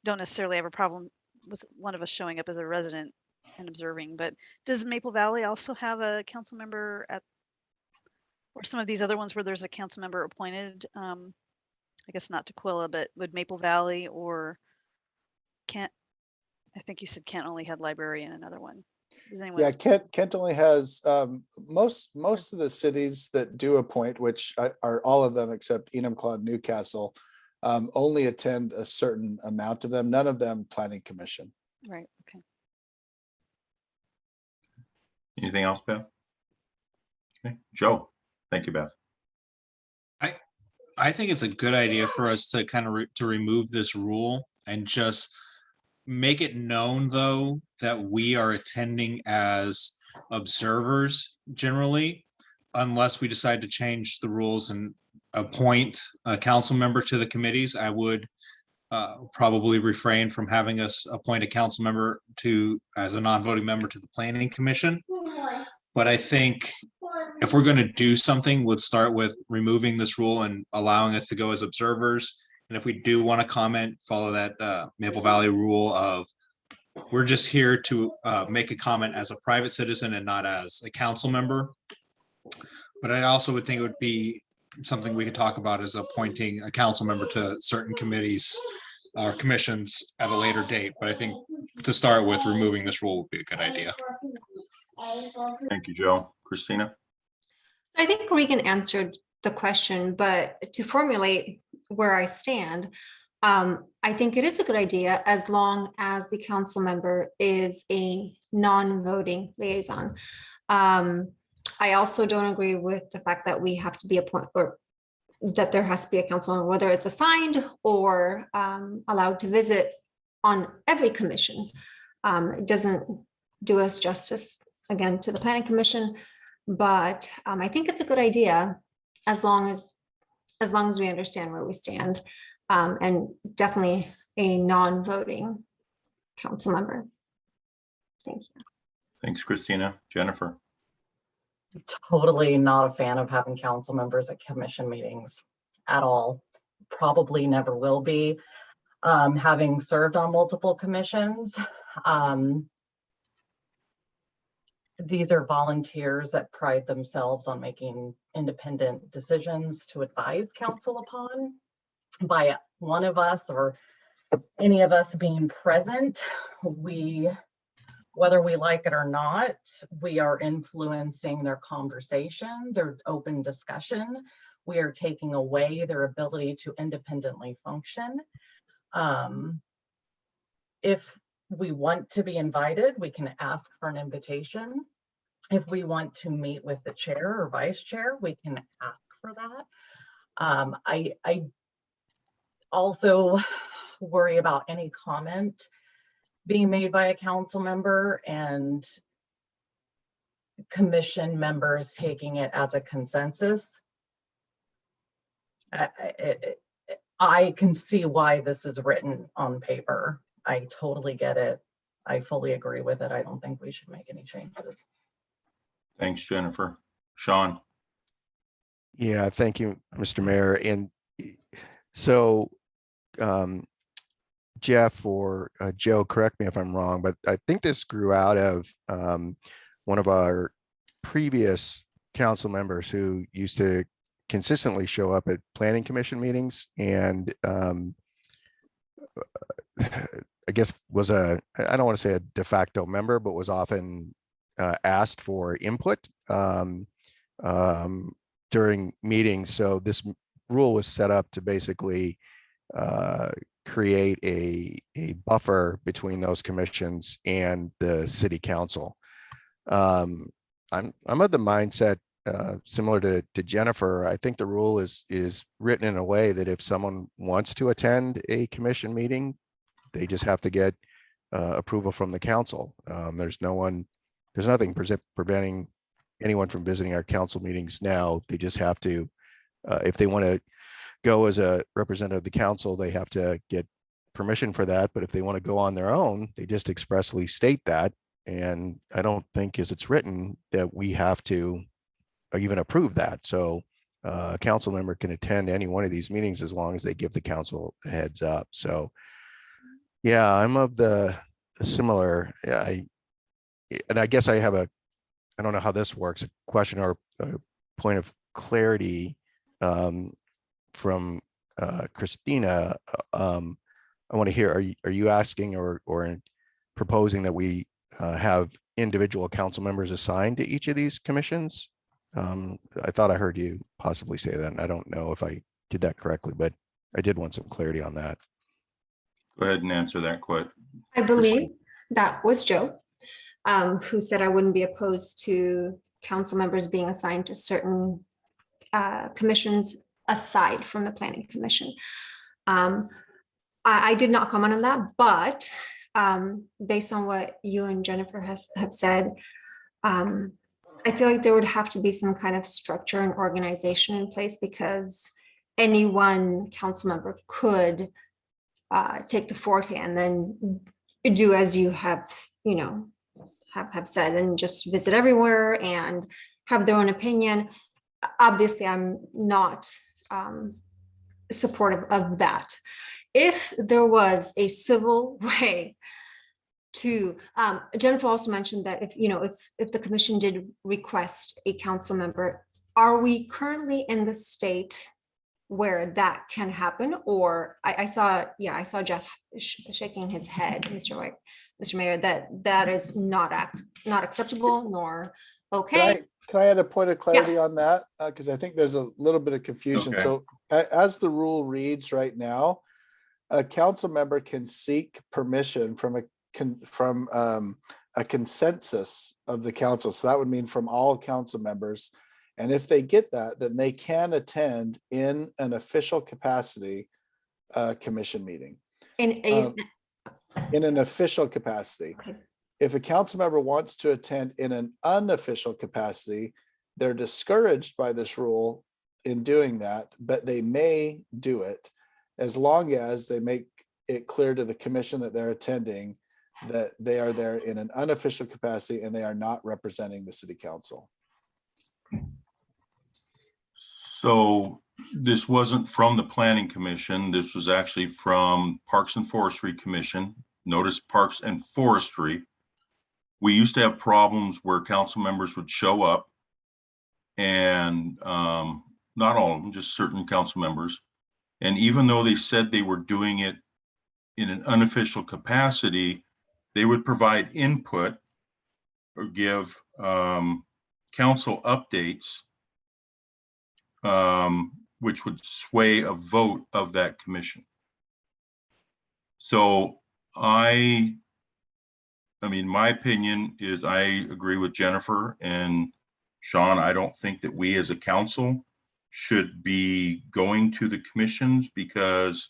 don't necessarily have a problem with one of us showing up as a resident and observing, but does Maple Valley also have a council member or some of these other ones where there's a council member appointed? I guess not Tukwila, but would Maple Valley or Kent? I think you said Kent only had library and another one. Yeah, Kent only has most of the cities that do appoint, which are all of them except Enumclaw and Newcastle, only attend a certain amount of them. None of them Planning Commission. Right. Okay. Anything else, Beth? Okay, Joe. Thank you, Beth. I think it's a good idea for us to kind of to remove this rule and just make it known, though, that we are attending as observers generally, unless we decide to change the rules and appoint a council member to the committees. I would probably refrain from having us appoint a council member as a non-voting member to the Planning Commission. But I think if we're going to do something, let's start with removing this rule and allowing us to go as observers. And if we do want to comment, follow that Maple Valley rule of we're just here to make a comment as a private citizen and not as a council member. But I also would think it would be something we could talk about as appointing a council member to certain committees or commissions at a later date. But I think to start with, removing this rule would be a good idea. Thank you, Joe. Christina? I think Regan answered the question, but to formulate where I stand, I think it is a good idea as long as the council member is a non-voting liaison. I also don't agree with the fact that we have to be appointed, or that there has to be a council member, whether it's assigned or allowed to visit on every commission. It doesn't do us justice, again, to the Planning Commission, but I think it's a good idea as long as we understand where we stand, and definitely a non-voting council member. Thank you. Thanks, Christina. Jennifer? Totally not a fan of having council members at commission meetings at all. Probably never will be. Having served on multiple commissions, these are volunteers that pride themselves on making independent decisions to advise council upon. By one of us or any of us being present, whether we like it or not, we are influencing their conversation, their open discussion. We are taking away their ability to independently function. If we want to be invited, we can ask for an invitation. If we want to meet with the chair or vice chair, we can ask for that. I also worry about any comment being made by a council member and commission members taking it as a consensus. I can see why this is written on paper. I totally get it. I fully agree with it. I don't think we should make any changes. Thanks, Jennifer. Sean. Yeah, thank you, Mr. Mayor. And so Jeff or Joe, correct me if I'm wrong, but I think this grew out of one of our previous council members who used to consistently show up at planning commission meetings and I guess was I don't want to say a de facto member, but was often asked for input during meetings. So this rule was set up to basically create a buffer between those commissions and the city council. I'm of the mindset similar to Jennifer. I think the rule is written in a way that if someone wants to attend a commission meeting, they just have to get approval from the council. There's nothing preventing anyone from visiting our council meetings now. They just have to, if they want to go as a representative of the council, they have to get permission for that. But if they want to go on their own, they just expressly state that. And I don't think as it's written that we have to even approve that. So a council member can attend any one of these meetings as long as they give the council a heads up. So yeah, I'm of the similar, and I guess I have I don't know how this works, a question or a point of clarity from Christina. I want to hear, are you asking or proposing that we have individual council members assigned to each of these commissions? I thought I heard you possibly say that, and I don't know if I did that correctly, but I did want some clarity on that. Go ahead and answer that question. I believe that was Joe, who said I wouldn't be opposed to council members being assigned to certain commissions aside from the planning commission. I did not comment on that, but based on what you and Jennifer have said, I feel like there would have to be some kind of structure and organization in place, because any one council member could take the forte and then do as you have, have said, and just visit everywhere and have their own opinion. Obviously, I'm not supportive of that. If there was a civil way to, Jennifer also mentioned that if the commission did request a council member, are we currently in the state where that can happen? Or I saw Jeff shaking his head, Mr. Mayor, that is not acceptable nor okay. Can I add a point of clarity on that? Because I think there's a little bit of confusion. Okay. So as the rule reads right now, a council member can seek permission from a consensus of the council. So that would mean from all council members. And if they get that, then they can attend in an official capacity commission meeting. In an official capacity. Okay. If a council member wants to attend in an unofficial capacity, they're discouraged by this rule in doing that, but they may do it as long as they make it clear to the commission that they're attending that they are there in an unofficial capacity and they are not representing the city council. So this wasn't from the Planning Commission. This was actually from Parks and Forestry Commission. Notice Parks and Forestry we used to have problems where council members would show up and not all of them, just certain council members. And even though they said they were doing it in an unofficial capacity, they would provide input or give council updates, which would sway a vote of that commission. So I mean, my opinion is I agree with Jennifer and Sean. I don't think that we as a council should be going to the commissions, because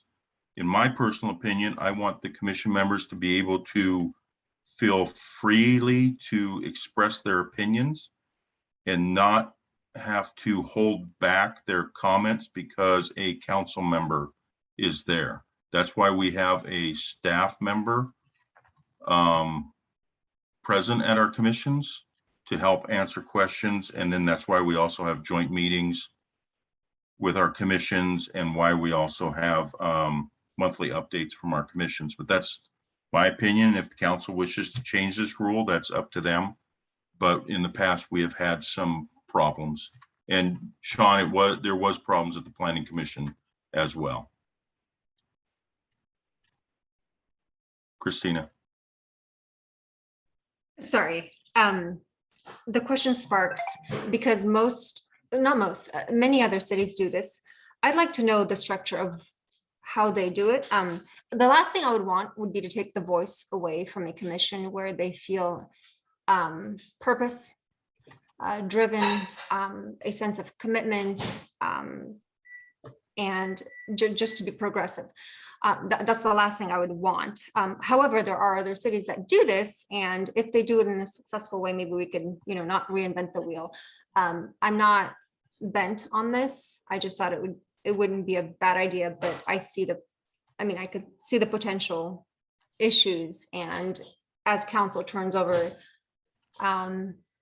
in my personal opinion, I want the commission members to be able to feel freely to express their opinions and not have to hold back their comments because a council member is there. That's why we have a staff member present at our commissions to help answer questions. And then that's why we also have joint meetings with our commissions, and why we also have monthly updates from our commissions. But that's my opinion. If the council wishes to change this rule, that's up to them. But in the past, we have had some problems. And Sean, there was problems at the Planning Commission as well. Christina. Sorry. The question sparks because many other cities do this. I'd like to know the structure of how they do it. The last thing I would want would be to take the voice away from a commission where they feel purpose driven, a sense of commitment, and just to be progressive. That's the last thing I would want. However, there are other cities that do this, and if they do it in a successful way, maybe we can, not reinvent the wheel. I'm not bent on this. I just thought it wouldn't be a bad idea, but I could see the potential issues, and as council turns over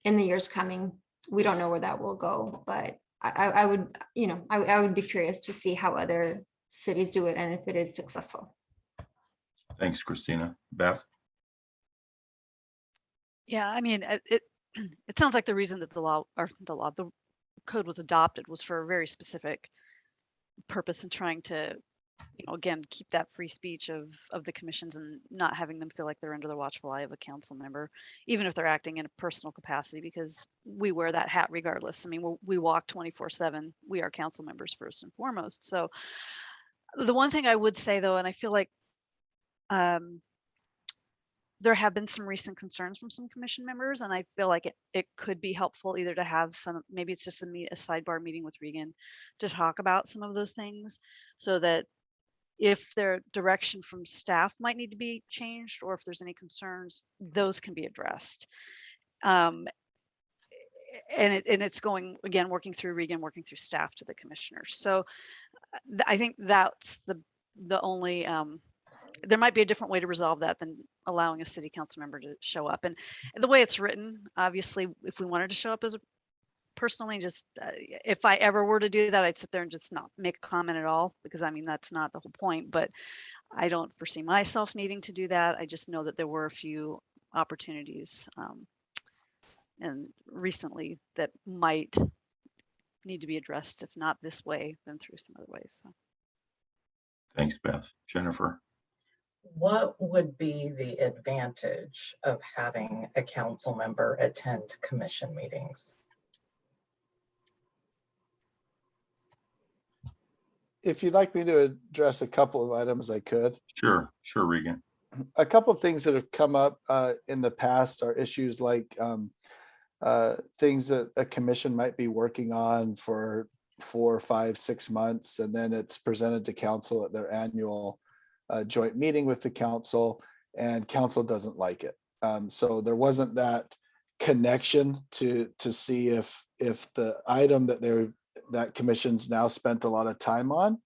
in the years coming, we don't know where that will go, but I would be curious to see how other cities do it and if it is successful. Thanks, Christina. Beth? Yeah, I mean, it sounds like the reason that the code was adopted was for a very specific purpose in trying to, again, keep that free speech of the commissions and not having them feel like they're under the watchful eye of a council member, even if they're acting in a personal capacity, because we wear that hat regardless. I mean, we walk 24/7. We are council members first and foremost. So the one thing I would say, though, and I feel like there have been some recent concerns from some commission members, and I feel like it could be helpful either to have maybe it's just a sidebar meeting with Regan to talk about some of those things, so that if their direction from staff might need to be changed, or if there's any concerns, those can be addressed. And it's going, again, working through Regan, working through staff to the commissioners. So I think that's the only, there might be a different way to resolve that than allowing a city council member to show up. And the way it's written, obviously, if we wanted to show up as personally, just if I ever were to do that, I'd sit there and just not make a comment at all, because I mean, that's not the whole point, but I don't foresee myself needing to do that. I just know that there were a few opportunities and recently that might need to be addressed, if not this way, then through some other ways. So. Thanks, Beth. Jennifer? What would be the advantage of having a council member attend commission meetings? If you'd like me to address a couple of items, I could. Sure, Regan. A couple of things that have come up in the past are issues like things that a commission might be working on for 4, 5, 6 months, and then it's presented to council at their annual joint meeting with the council, and council doesn't like it. So there wasn't that connection to see if the item that commission's now spent a lot of time on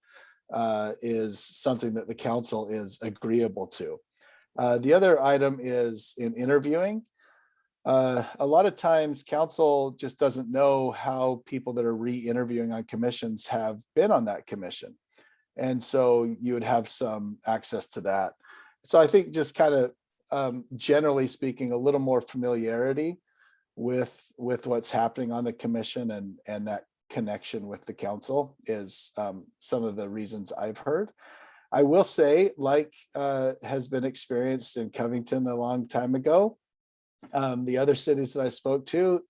is something that the council is agreeable to. The other item is in interviewing. A lot of times council just doesn't know how people that are re-interviewing on commissions have been on that commission. And so you would have some access to that. So I think just kind of generally speaking, a little more familiarity with what's happening on the commission and that connection with the council is some of the reasons I've heard. I will say, like has been experienced in Covington a long time ago, the other cities that I spoke to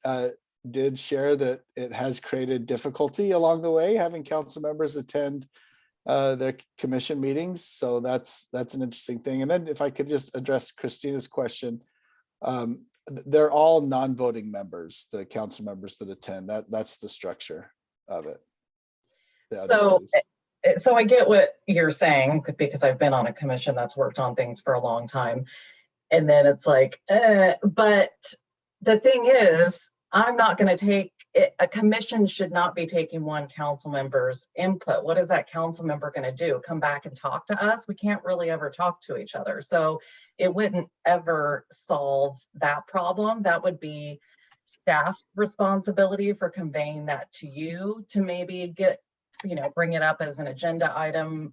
did share that it has created difficulty along the way having council members attend their commission meetings. So that's an interesting thing. And then if I could just address Christina's question, they're all non-voting members, the council members that attend. That's the structure of it. So I get what you're saying, because I've been on a commission that's worked on things for a long time. And then it's like, but the thing is, I'm not going to take it. A commission should not be taking one council member's input. What is that council member going to do? Come back and talk to us? We can't really ever talk to each other. So it wouldn't ever solve that problem. That would be staff responsibility for conveying that to you to maybe get, bring it up as an agenda item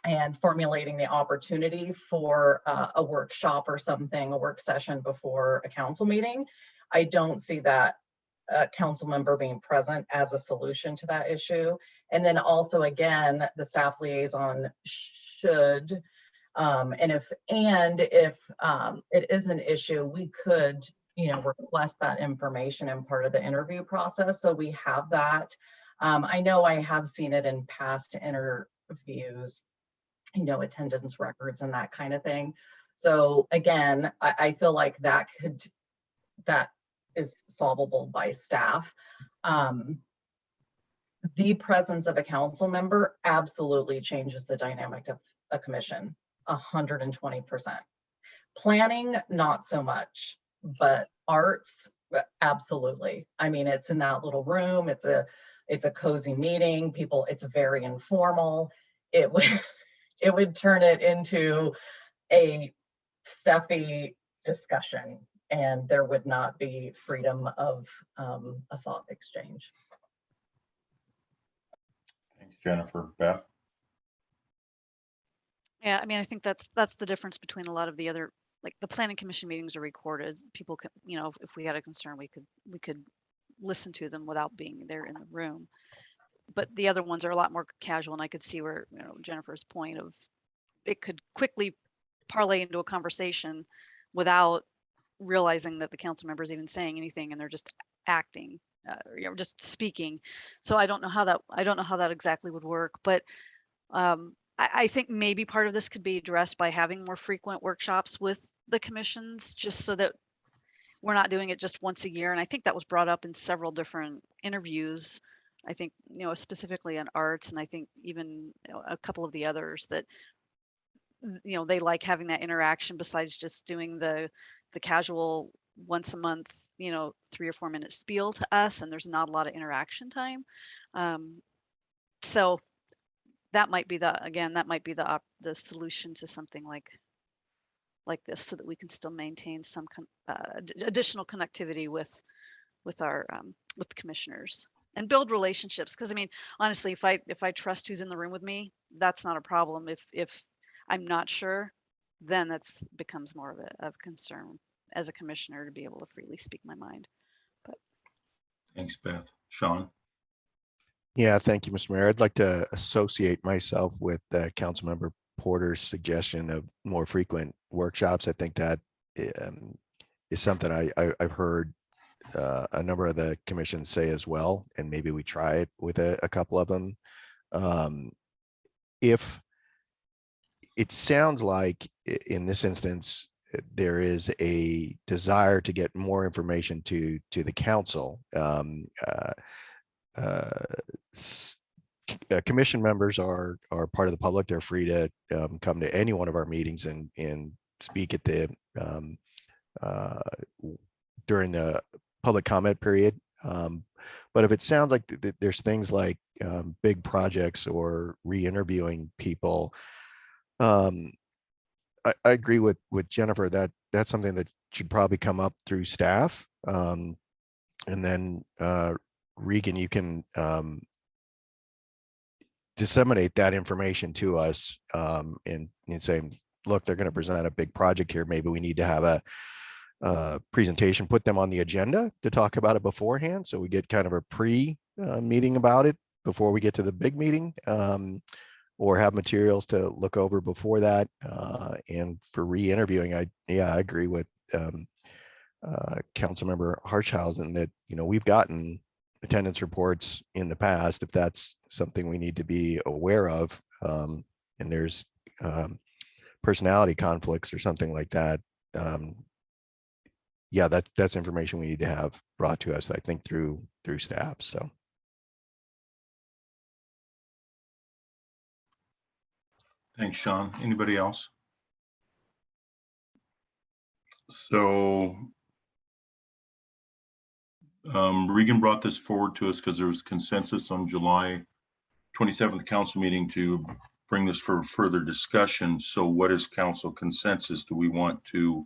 and formulating the opportunity for a workshop or something, a work session before a council meeting. I don't see that council member being present as a solution to that issue. And then also, again, the staff liaison should, and if it is an issue, we could, request that information in part of the interview process. So we have that. I know I have seen it in past interviews, attendance records and that kind of thing. So again, I feel like that is solvable by staff. The presence of a council member absolutely changes the dynamic of a commission, 120%. Planning, not so much, but arts, absolutely. I mean, it's in that little room. It's a cozy meeting. It's very informal. It would turn it into a stuffy discussion, and there would not be freedom of a thought exchange. Thanks, Jennifer. Beth? Yeah, I mean, I think that's the difference between a lot of the other, like the planning commission meetings are recorded. People can, if we had a concern, we could listen to them without being there in the room. But the other ones are a lot more casual, and I could see where, Jennifer's point of it could quickly parlay into a conversation without realizing that the council member is even saying anything, and they're just acting, just speaking. So I don't know how that exactly would work, but I think maybe part of this could be addressed by having more frequent workshops with the commissions, just so that we're not doing it just once a year. And I think that was brought up in several different interviews. I think, specifically on arts, and I think even a couple of the others that, they like having that interaction besides just doing the casual once a month, 3 or 4 minute spiel to us, and there's not a lot of interaction time. So that might be the solution to something like this, so that we can still maintain some additional connectivity with our with the commissioners and build relationships. Because I mean, honestly, if I trust who's in the room with me, that's not a problem. If I'm not sure, then that's becomes more of concern as a commissioner to be able to freely speak my mind. But thanks, Beth. Sean? Yeah, thank you, Mr. Mayor. I'd like to associate myself with Councilmember Porter's suggestion of more frequent workshops. I think that is something I've heard a number of the commissions say as well, and maybe we try it with a couple of them. If it sounds like in this instance, there is a desire to get more information to the council. Commission members are part of the public. They're free to come to any one of our meetings and speak at the during the public comment period. But if it sounds like there's things like big projects or re-interviewing people, I agree with Jennifer that that's something that should probably come up through staff. And then Regan, you can disseminate that information to us and say, look, they're going to present a big project here. Maybe we need to have a presentation, put them on the agenda to talk about it beforehand. So we get kind of a meeting about it before we get to the big meeting, or have materials to look over before that. And for re-interviewing, I agree with Councilmember Harshausen that, we've gotten attendance reports in the past, if that's something we need to be aware of, and there's personality conflicts or something like that. That's information we need to have brought to us, I think, through staff. So. Thanks, Sean. Anybody else? So Regan brought this forward to us because there was consensus on July 27th council meeting to bring this for further discussion. So what is council consensus? Do we want to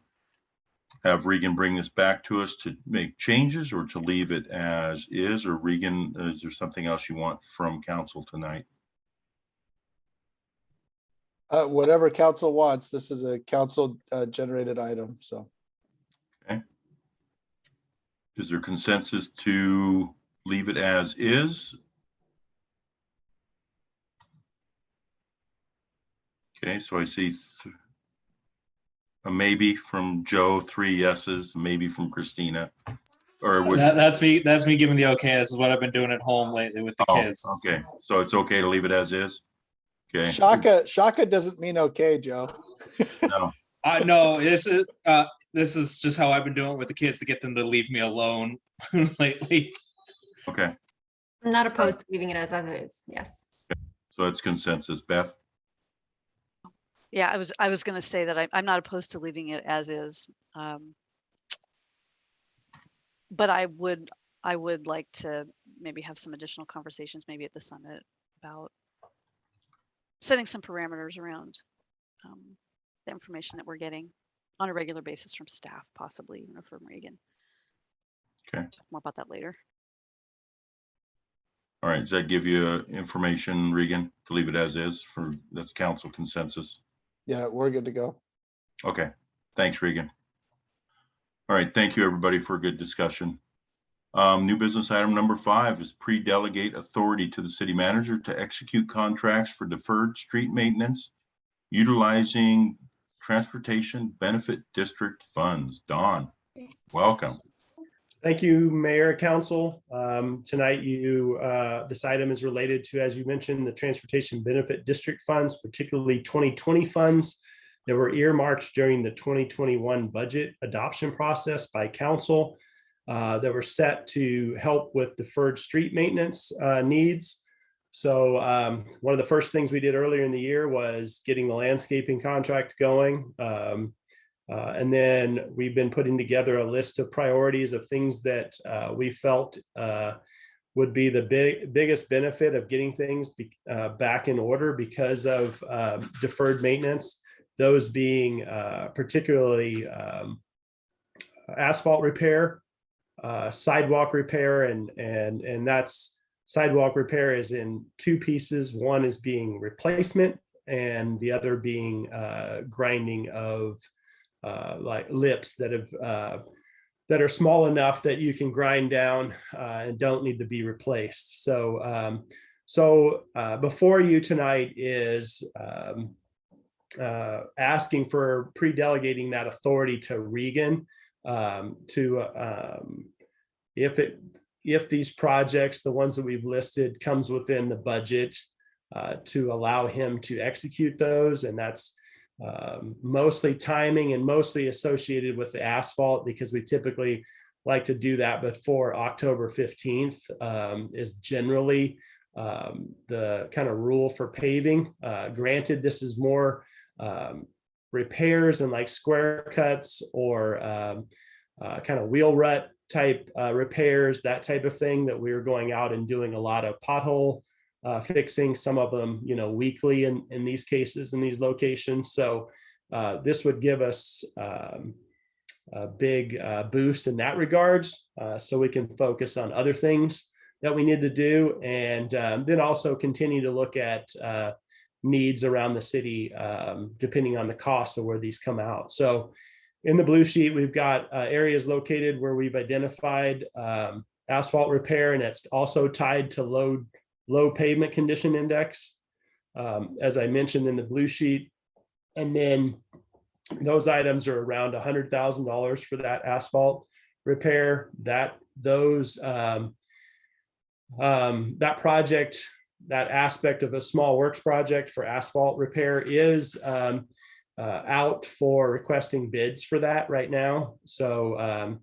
have Regan bring this back to us to make changes, or to leave it as is? Or Regan, is there something else you want from council tonight? Whatever council wants. This is a council generated item, so. Okay. Is there consensus to leave it as is? Okay, so I see a maybe from Joe, 3 yeses, maybe from Christina. Or would That's me giving the okay. This is what I've been doing at home lately with the kids. Okay, so it's okay to leave it as is. Okay. Shaka doesn't mean okay, Joe. No. No, this is just how I've been doing it with the kids to get them to leave me alone lately. Okay. I'm not opposed to leaving it as is. Yes. So that's consensus. Beth? Yeah, I was going to say that I'm not opposed to leaving it as is. But I would like to maybe have some additional conversations, maybe at the summit, about setting some parameters around the information that we're getting on a regular basis from staff, possibly even from Regan. Okay. Talk more about that later. All right. Does that give you information, Regan, to leave it as is? That's council consensus? Yeah, we're good to go. Okay. Thanks, Regan. All right. Thank you, everybody, for a good discussion. New business item number 5 is pre-delegate authority to the city manager to execute contracts for deferred street maintenance utilizing transportation benefit district funds. Don, welcome. Thank you, Mayor, Council. Tonight, this item is related to, as you mentioned, the transportation benefit district funds, particularly 2020 funds that were earmarked during the 2021 budget adoption process by council, that were set to help with deferred street maintenance needs. So one of the first things we did earlier in the year was getting the landscaping contract going. And then we've been putting together a list of priorities of things that we felt would be the biggest benefit of getting things back in order because of deferred maintenance. Those being particularly asphalt repair, sidewalk repair, and that's sidewalk repair is in 2 pieces. One is being replacement, and the other being grinding of like lips that are small enough that you can grind down and don't need to be replaced. So before you tonight is asking for pre-delegating that authority to Regan if these projects, the ones that we've listed, comes within the budget, to allow him to execute those. And that's mostly timing and mostly associated with the asphalt, because we typically like to do that before October 15th is generally the kind of rule for paving. Granted, this is more repairs and like square cuts or kind of wheel rut type repairs, that type of thing, that we're going out and doing a lot of pothole fixing, some of them, weekly in these cases, in these locations. So this would give us a big boost in that regards, so we can focus on other things that we need to do, and then also continue to look at needs around the city, depending on the cost of where these come out. So in the blue sheet, we've got areas located where we've identified asphalt repair, and it's also tied to low pavement condition index, as I mentioned in the blue sheet. And then those items are around $100,000 for that asphalt repair. That project, that aspect of a small works project for asphalt repair is out for requesting bids for that right now. So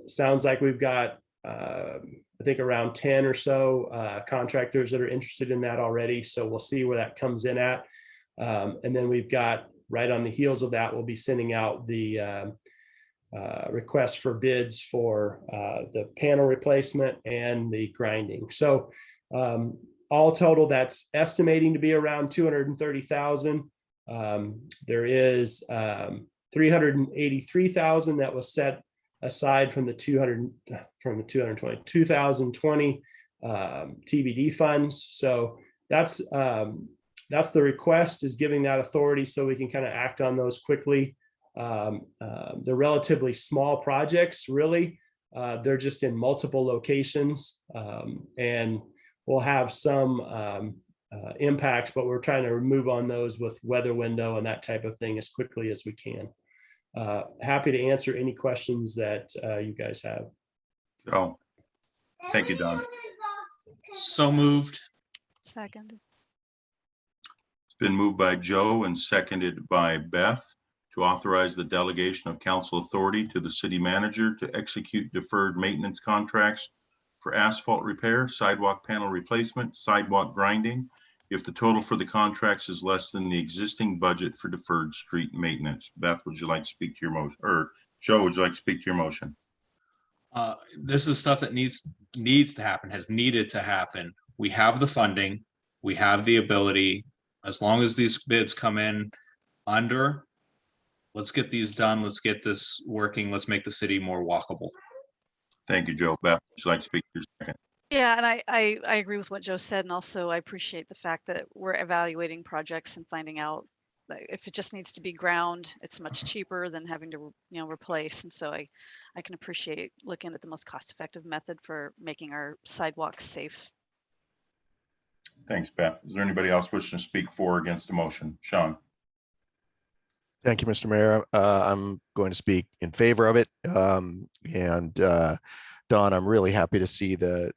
sounds like we've got I think around 10 or so contractors that are interested in that already. So we'll see where that comes in at. And then we've got, right on the heels of that, we'll be sending out the request for bids for the panel replacement and the grinding. So all total, that's estimating to be around $230,000. There is $383,000 that was set aside from the 2020 TBD funds. So that's the request, is giving that authority so we can kind of act on those quickly. They're relatively small projects, really. They're just in multiple locations, and we'll have some impacts, but we're trying to remove on those with weather window and that type of thing as quickly as we can. Happy to answer any questions that you guys have. Oh, thank you, Don. So moved. Second. It's been moved by Joe and seconded by Beth to authorize the delegation of council authority to the city manager to execute deferred maintenance contracts for asphalt repair, sidewalk panel replacement, sidewalk grinding, if the total for the contracts is less than the existing budget for deferred street maintenance. Beth, would you like to speak to your motion? Or Joe, would you like to speak to your motion? This is stuff that needs to happen, has needed to happen. We have the funding, we have the ability. As long as these bids come in under, let's get these done. Let's get this working. Let's make the city more walkable. Thank you, Joe. Beth, would you like to speak to your second? Yeah, and I agree with what Joe said, and also I appreciate the fact that we're evaluating projects and finding out that if it just needs to be ground, it's much cheaper than having to replace. And so I can appreciate looking at the most cost-effective method for making our sidewalks safe. Thanks, Beth. Is there anybody else wishing to speak for or against the motion? Sean. Thank you, Mr. Mayor. I'm going to speak in favor of it. Don, I'm really happy to see the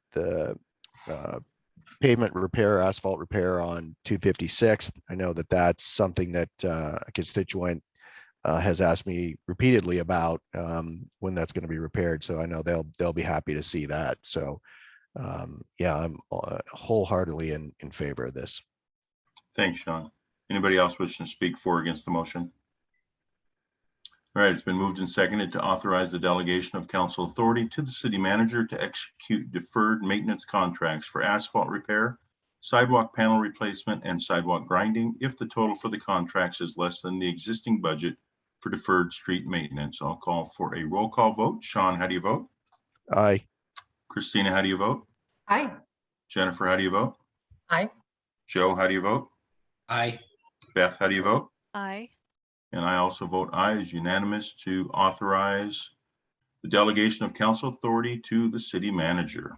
pavement repair, asphalt repair on 256th. I know that that's something that a constituent has asked me repeatedly about when that's going to be repaired. So I know they'll be happy to see that. So yeah, I'm wholeheartedly in favor of this. Thanks, Sean. Anybody else wishing to speak for or against the motion? All right, it's been moved and seconded to authorize the delegation of council authority to the city manager to execute deferred maintenance contracts for asphalt repair, sidewalk panel replacement, and sidewalk grinding if the total for the contracts is less than the existing budget for deferred street maintenance. I'll call for a roll call vote. Sean, how do you vote? Aye. Christina, how do you vote? Aye. Jennifer, how do you vote? Aye. Joe, how do you vote? Aye. Beth, how do you vote? Aye. And I also vote aye. Is unanimous to authorize the delegation of council authority to the city manager.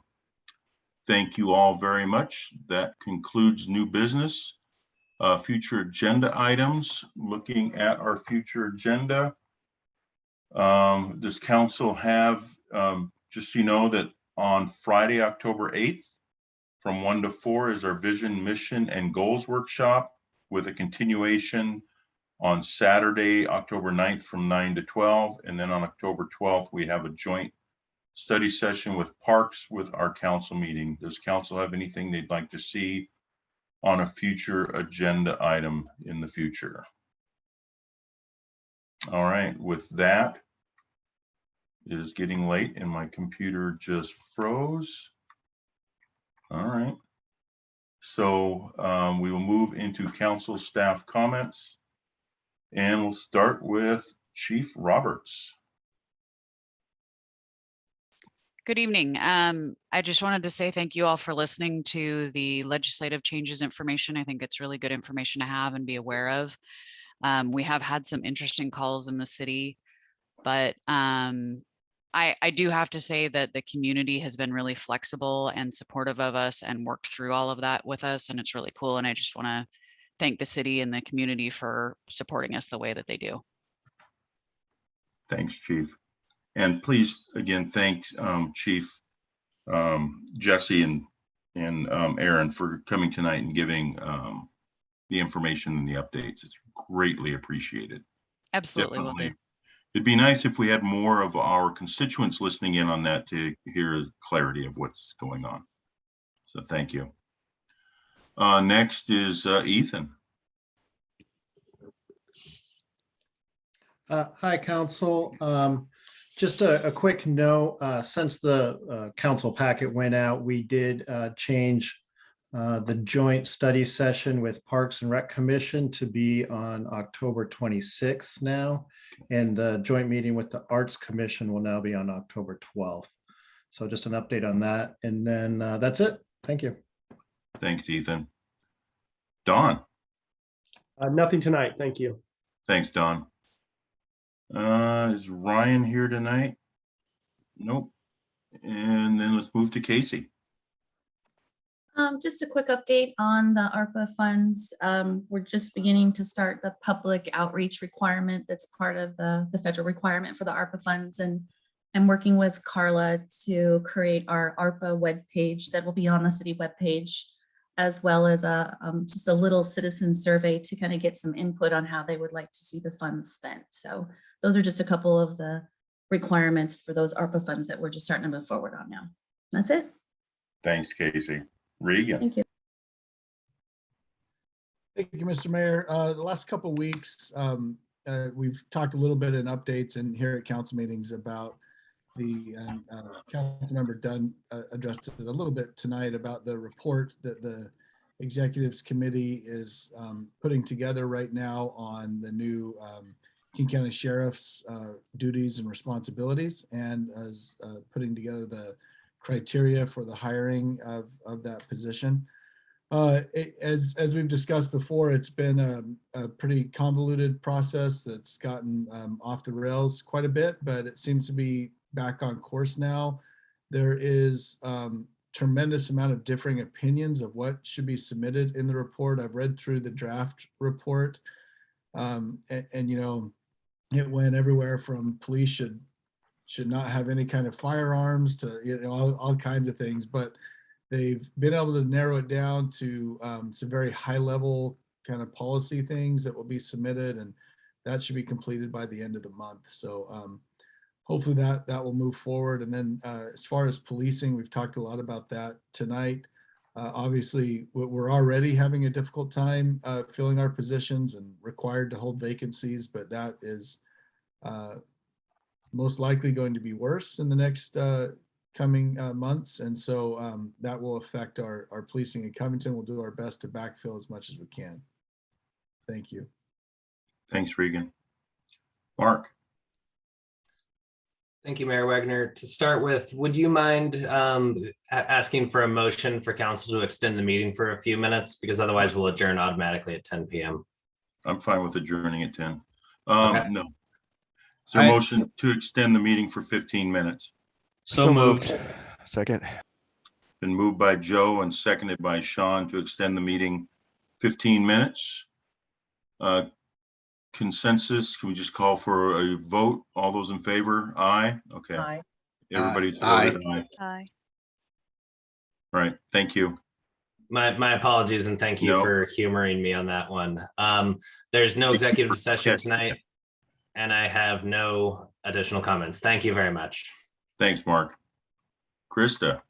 Thank you all very much. That concludes new business. Future agenda items. Looking at our future agenda, does council have, just so you know, that on Friday, October 8th, from 1 to 4 is our vision, mission, and goals workshop, with a continuation on Saturday, October 9th from 9 to 12. And then on October 12th, we have a joint study session with Parks with our council meeting. Does council have anything they'd like to see on a future agenda item in the future? All right, with that, it is getting late and my computer just froze. All right. So we will move into council staff comments. And we'll start with Chief Roberts. Good evening. I just wanted to say thank you all for listening to the legislative changes information. I think it's really good information to have and be aware of. We have had some interesting calls in the city, but I do have to say that the community has been really flexible and supportive of us and worked through all of that with us, and it's really cool. And I just want to thank the city and the community for supporting us the way that they do. Thanks, Chief. And please, again, thanks Chief Jesse and Aaron for coming tonight and giving the information and the updates. It's greatly appreciated. Absolutely, will do. It'd be nice if we had more of our constituents listening in on that to hear clarity of what's going on. So thank you. Next is Ethan. Hi, Council. Just a quick note, since the council packet went out, we did change the joint study session with Parks and Rec Commission to be on October 26th now. And the joint meeting with the Arts Commission will now be on October 12th. So just an update on that. And then that's it. Thank you. Thanks, Ethan. Don. Nothing tonight. Thank you. Thanks, Don. Is Ryan here tonight? Nope. And then let's move to Casey. Just a quick update on the ARPA funds. We're just beginning to start the public outreach requirement that's part of the federal requirement for the ARPA funds. And I'm working with Carla to create our ARPA webpage that will be on the city webpage, as well as just a little citizen survey to kind of get some input on how they would like to see the funds spent. So those are just a couple of the requirements for those ARPA funds that we're just starting to move forward on now. That's it. Thanks, Casey. Regan. Thank you. Thank you, Mr. Mayor. The last couple of weeks, we've talked a little bit in updates and here at council meetings about the Councilmember Dunn addressed it a little bit tonight about the report that the Executives Committee is putting together right now on the new King County Sheriff's duties and responsibilities, and as putting together the criteria for the hiring of that position. As we've discussed before, it's been a pretty convoluted process that's gotten off the rails quite a bit, but it seems to be back on course now. There is tremendous amount of differing opinions of what should be submitted in the report. I've read through the draft report, and you know, it went everywhere from police should not have any kind of firearms to, you know, all kinds of things, but they've been able to narrow it down to some very high level kind of policy things that will be submitted, and that should be completed by the end of the month. So hopefully that will move forward. And then as far as policing, we've talked a lot about that tonight. Obviously, we're already having a difficult time filling our positions and required to hold vacancies, but that is most likely going to be worse in the next coming months. And so that will affect our policing in Covington. We'll do our best to backfill as much as we can. Thank you. Thanks, Regan. Mark. Thank you, Mayor Wagner. To start with, would you mind asking for a motion for council to extend the meeting for a few minutes? Because otherwise we'll adjourn automatically at 10 p.m. I'm fine with adjourning at 10. Okay. No. Is there a motion to extend the meeting for 15 minutes? So moved. Second. Been moved by Joe and seconded by Sean to extend the meeting 15 minutes. Consensus, can we just call for a vote? All those in favor? Aye. Okay. Aye. Everybody's Aye. voted aye. Aye. Right. Thank you. My apologies, and thank you for humoring me on that one. There's no executive session tonight, and I have no additional comments. Thank you very much. Thanks, Mark. Krista.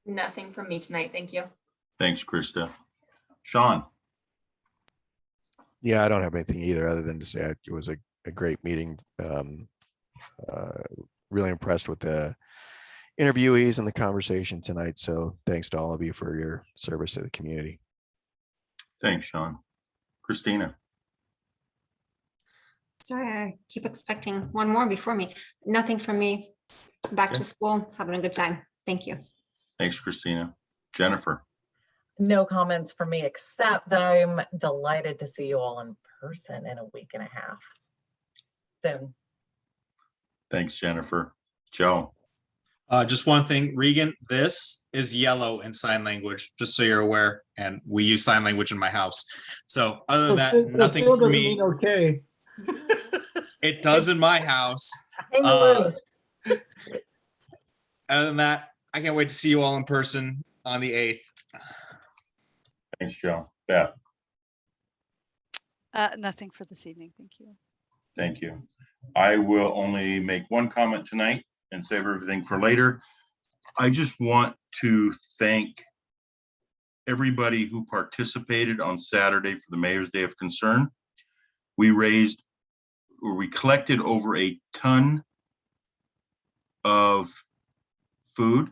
Nothing from me tonight. Thank you. Thanks, Krista. Sean. Yeah, I don't have anything either other than to say it was a great meeting. Really impressed with the interviewees and the conversation tonight. So thanks to all of you for your service to the community. Thanks, Sean. Christina. Sorry, I keep expecting one more before me. Nothing from me. back Okay. to school, having a good time. Thank you. Thanks, Christina. Jennifer. No comments from me, except that I'm delighted to see you all in person in a week and a half soon. Thanks, Jennifer. Joe. Just one thing, Regan, this is yellow in sign language, just so you're aware. And we use sign language in my house. So other than that, nothing still for doesn't me. mean okay. It does in my house. Hang loose. Other than that, I can't wait to see you all in person on the 8th. Thanks, Joe. Beth. Nothing for this evening. Thank you. Thank you. I will only make one comment tonight and save everything for later. I just want to thank everybody who participated on Saturday for the Mayor's Day of Concern. We collected over a ton of food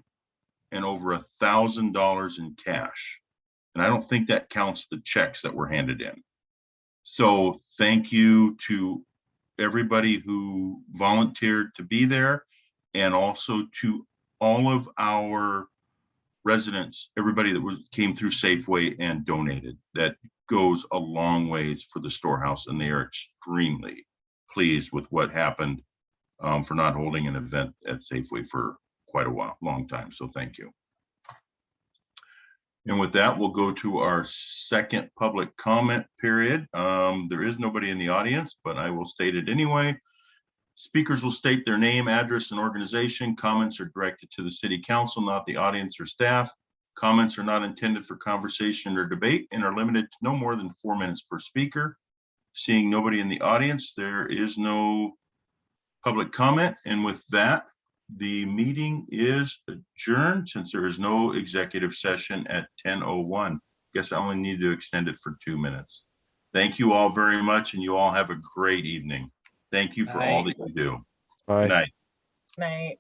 and over $1,000 in cash. And I don't think that counts the checks that were handed in. So thank you to everybody who volunteered to be there, and also to all of our residents, everybody that came through Safeway and donated. That goes a long ways for the storehouse, and they are extremely pleased with what happened for not holding an event at Safeway for quite a long time. So thank you. And with that, we'll go to our second public comment period. There is nobody in the audience, but I will state it anyway. Speakers will state their name, address, and organization. Comments are directed to the city council, not the audience or staff. Comments are not intended for conversation or debate and are limited to no more than 4 minutes per speaker. Seeing nobody in the audience, there is no public comment. And with that, the meeting is adjourned since there is no executive session at 10:01. Guess I only need to extend it for 2 minutes. Thank you all very much, and you all have a great evening. Thank you for all that you do. Bye. Good night. Night.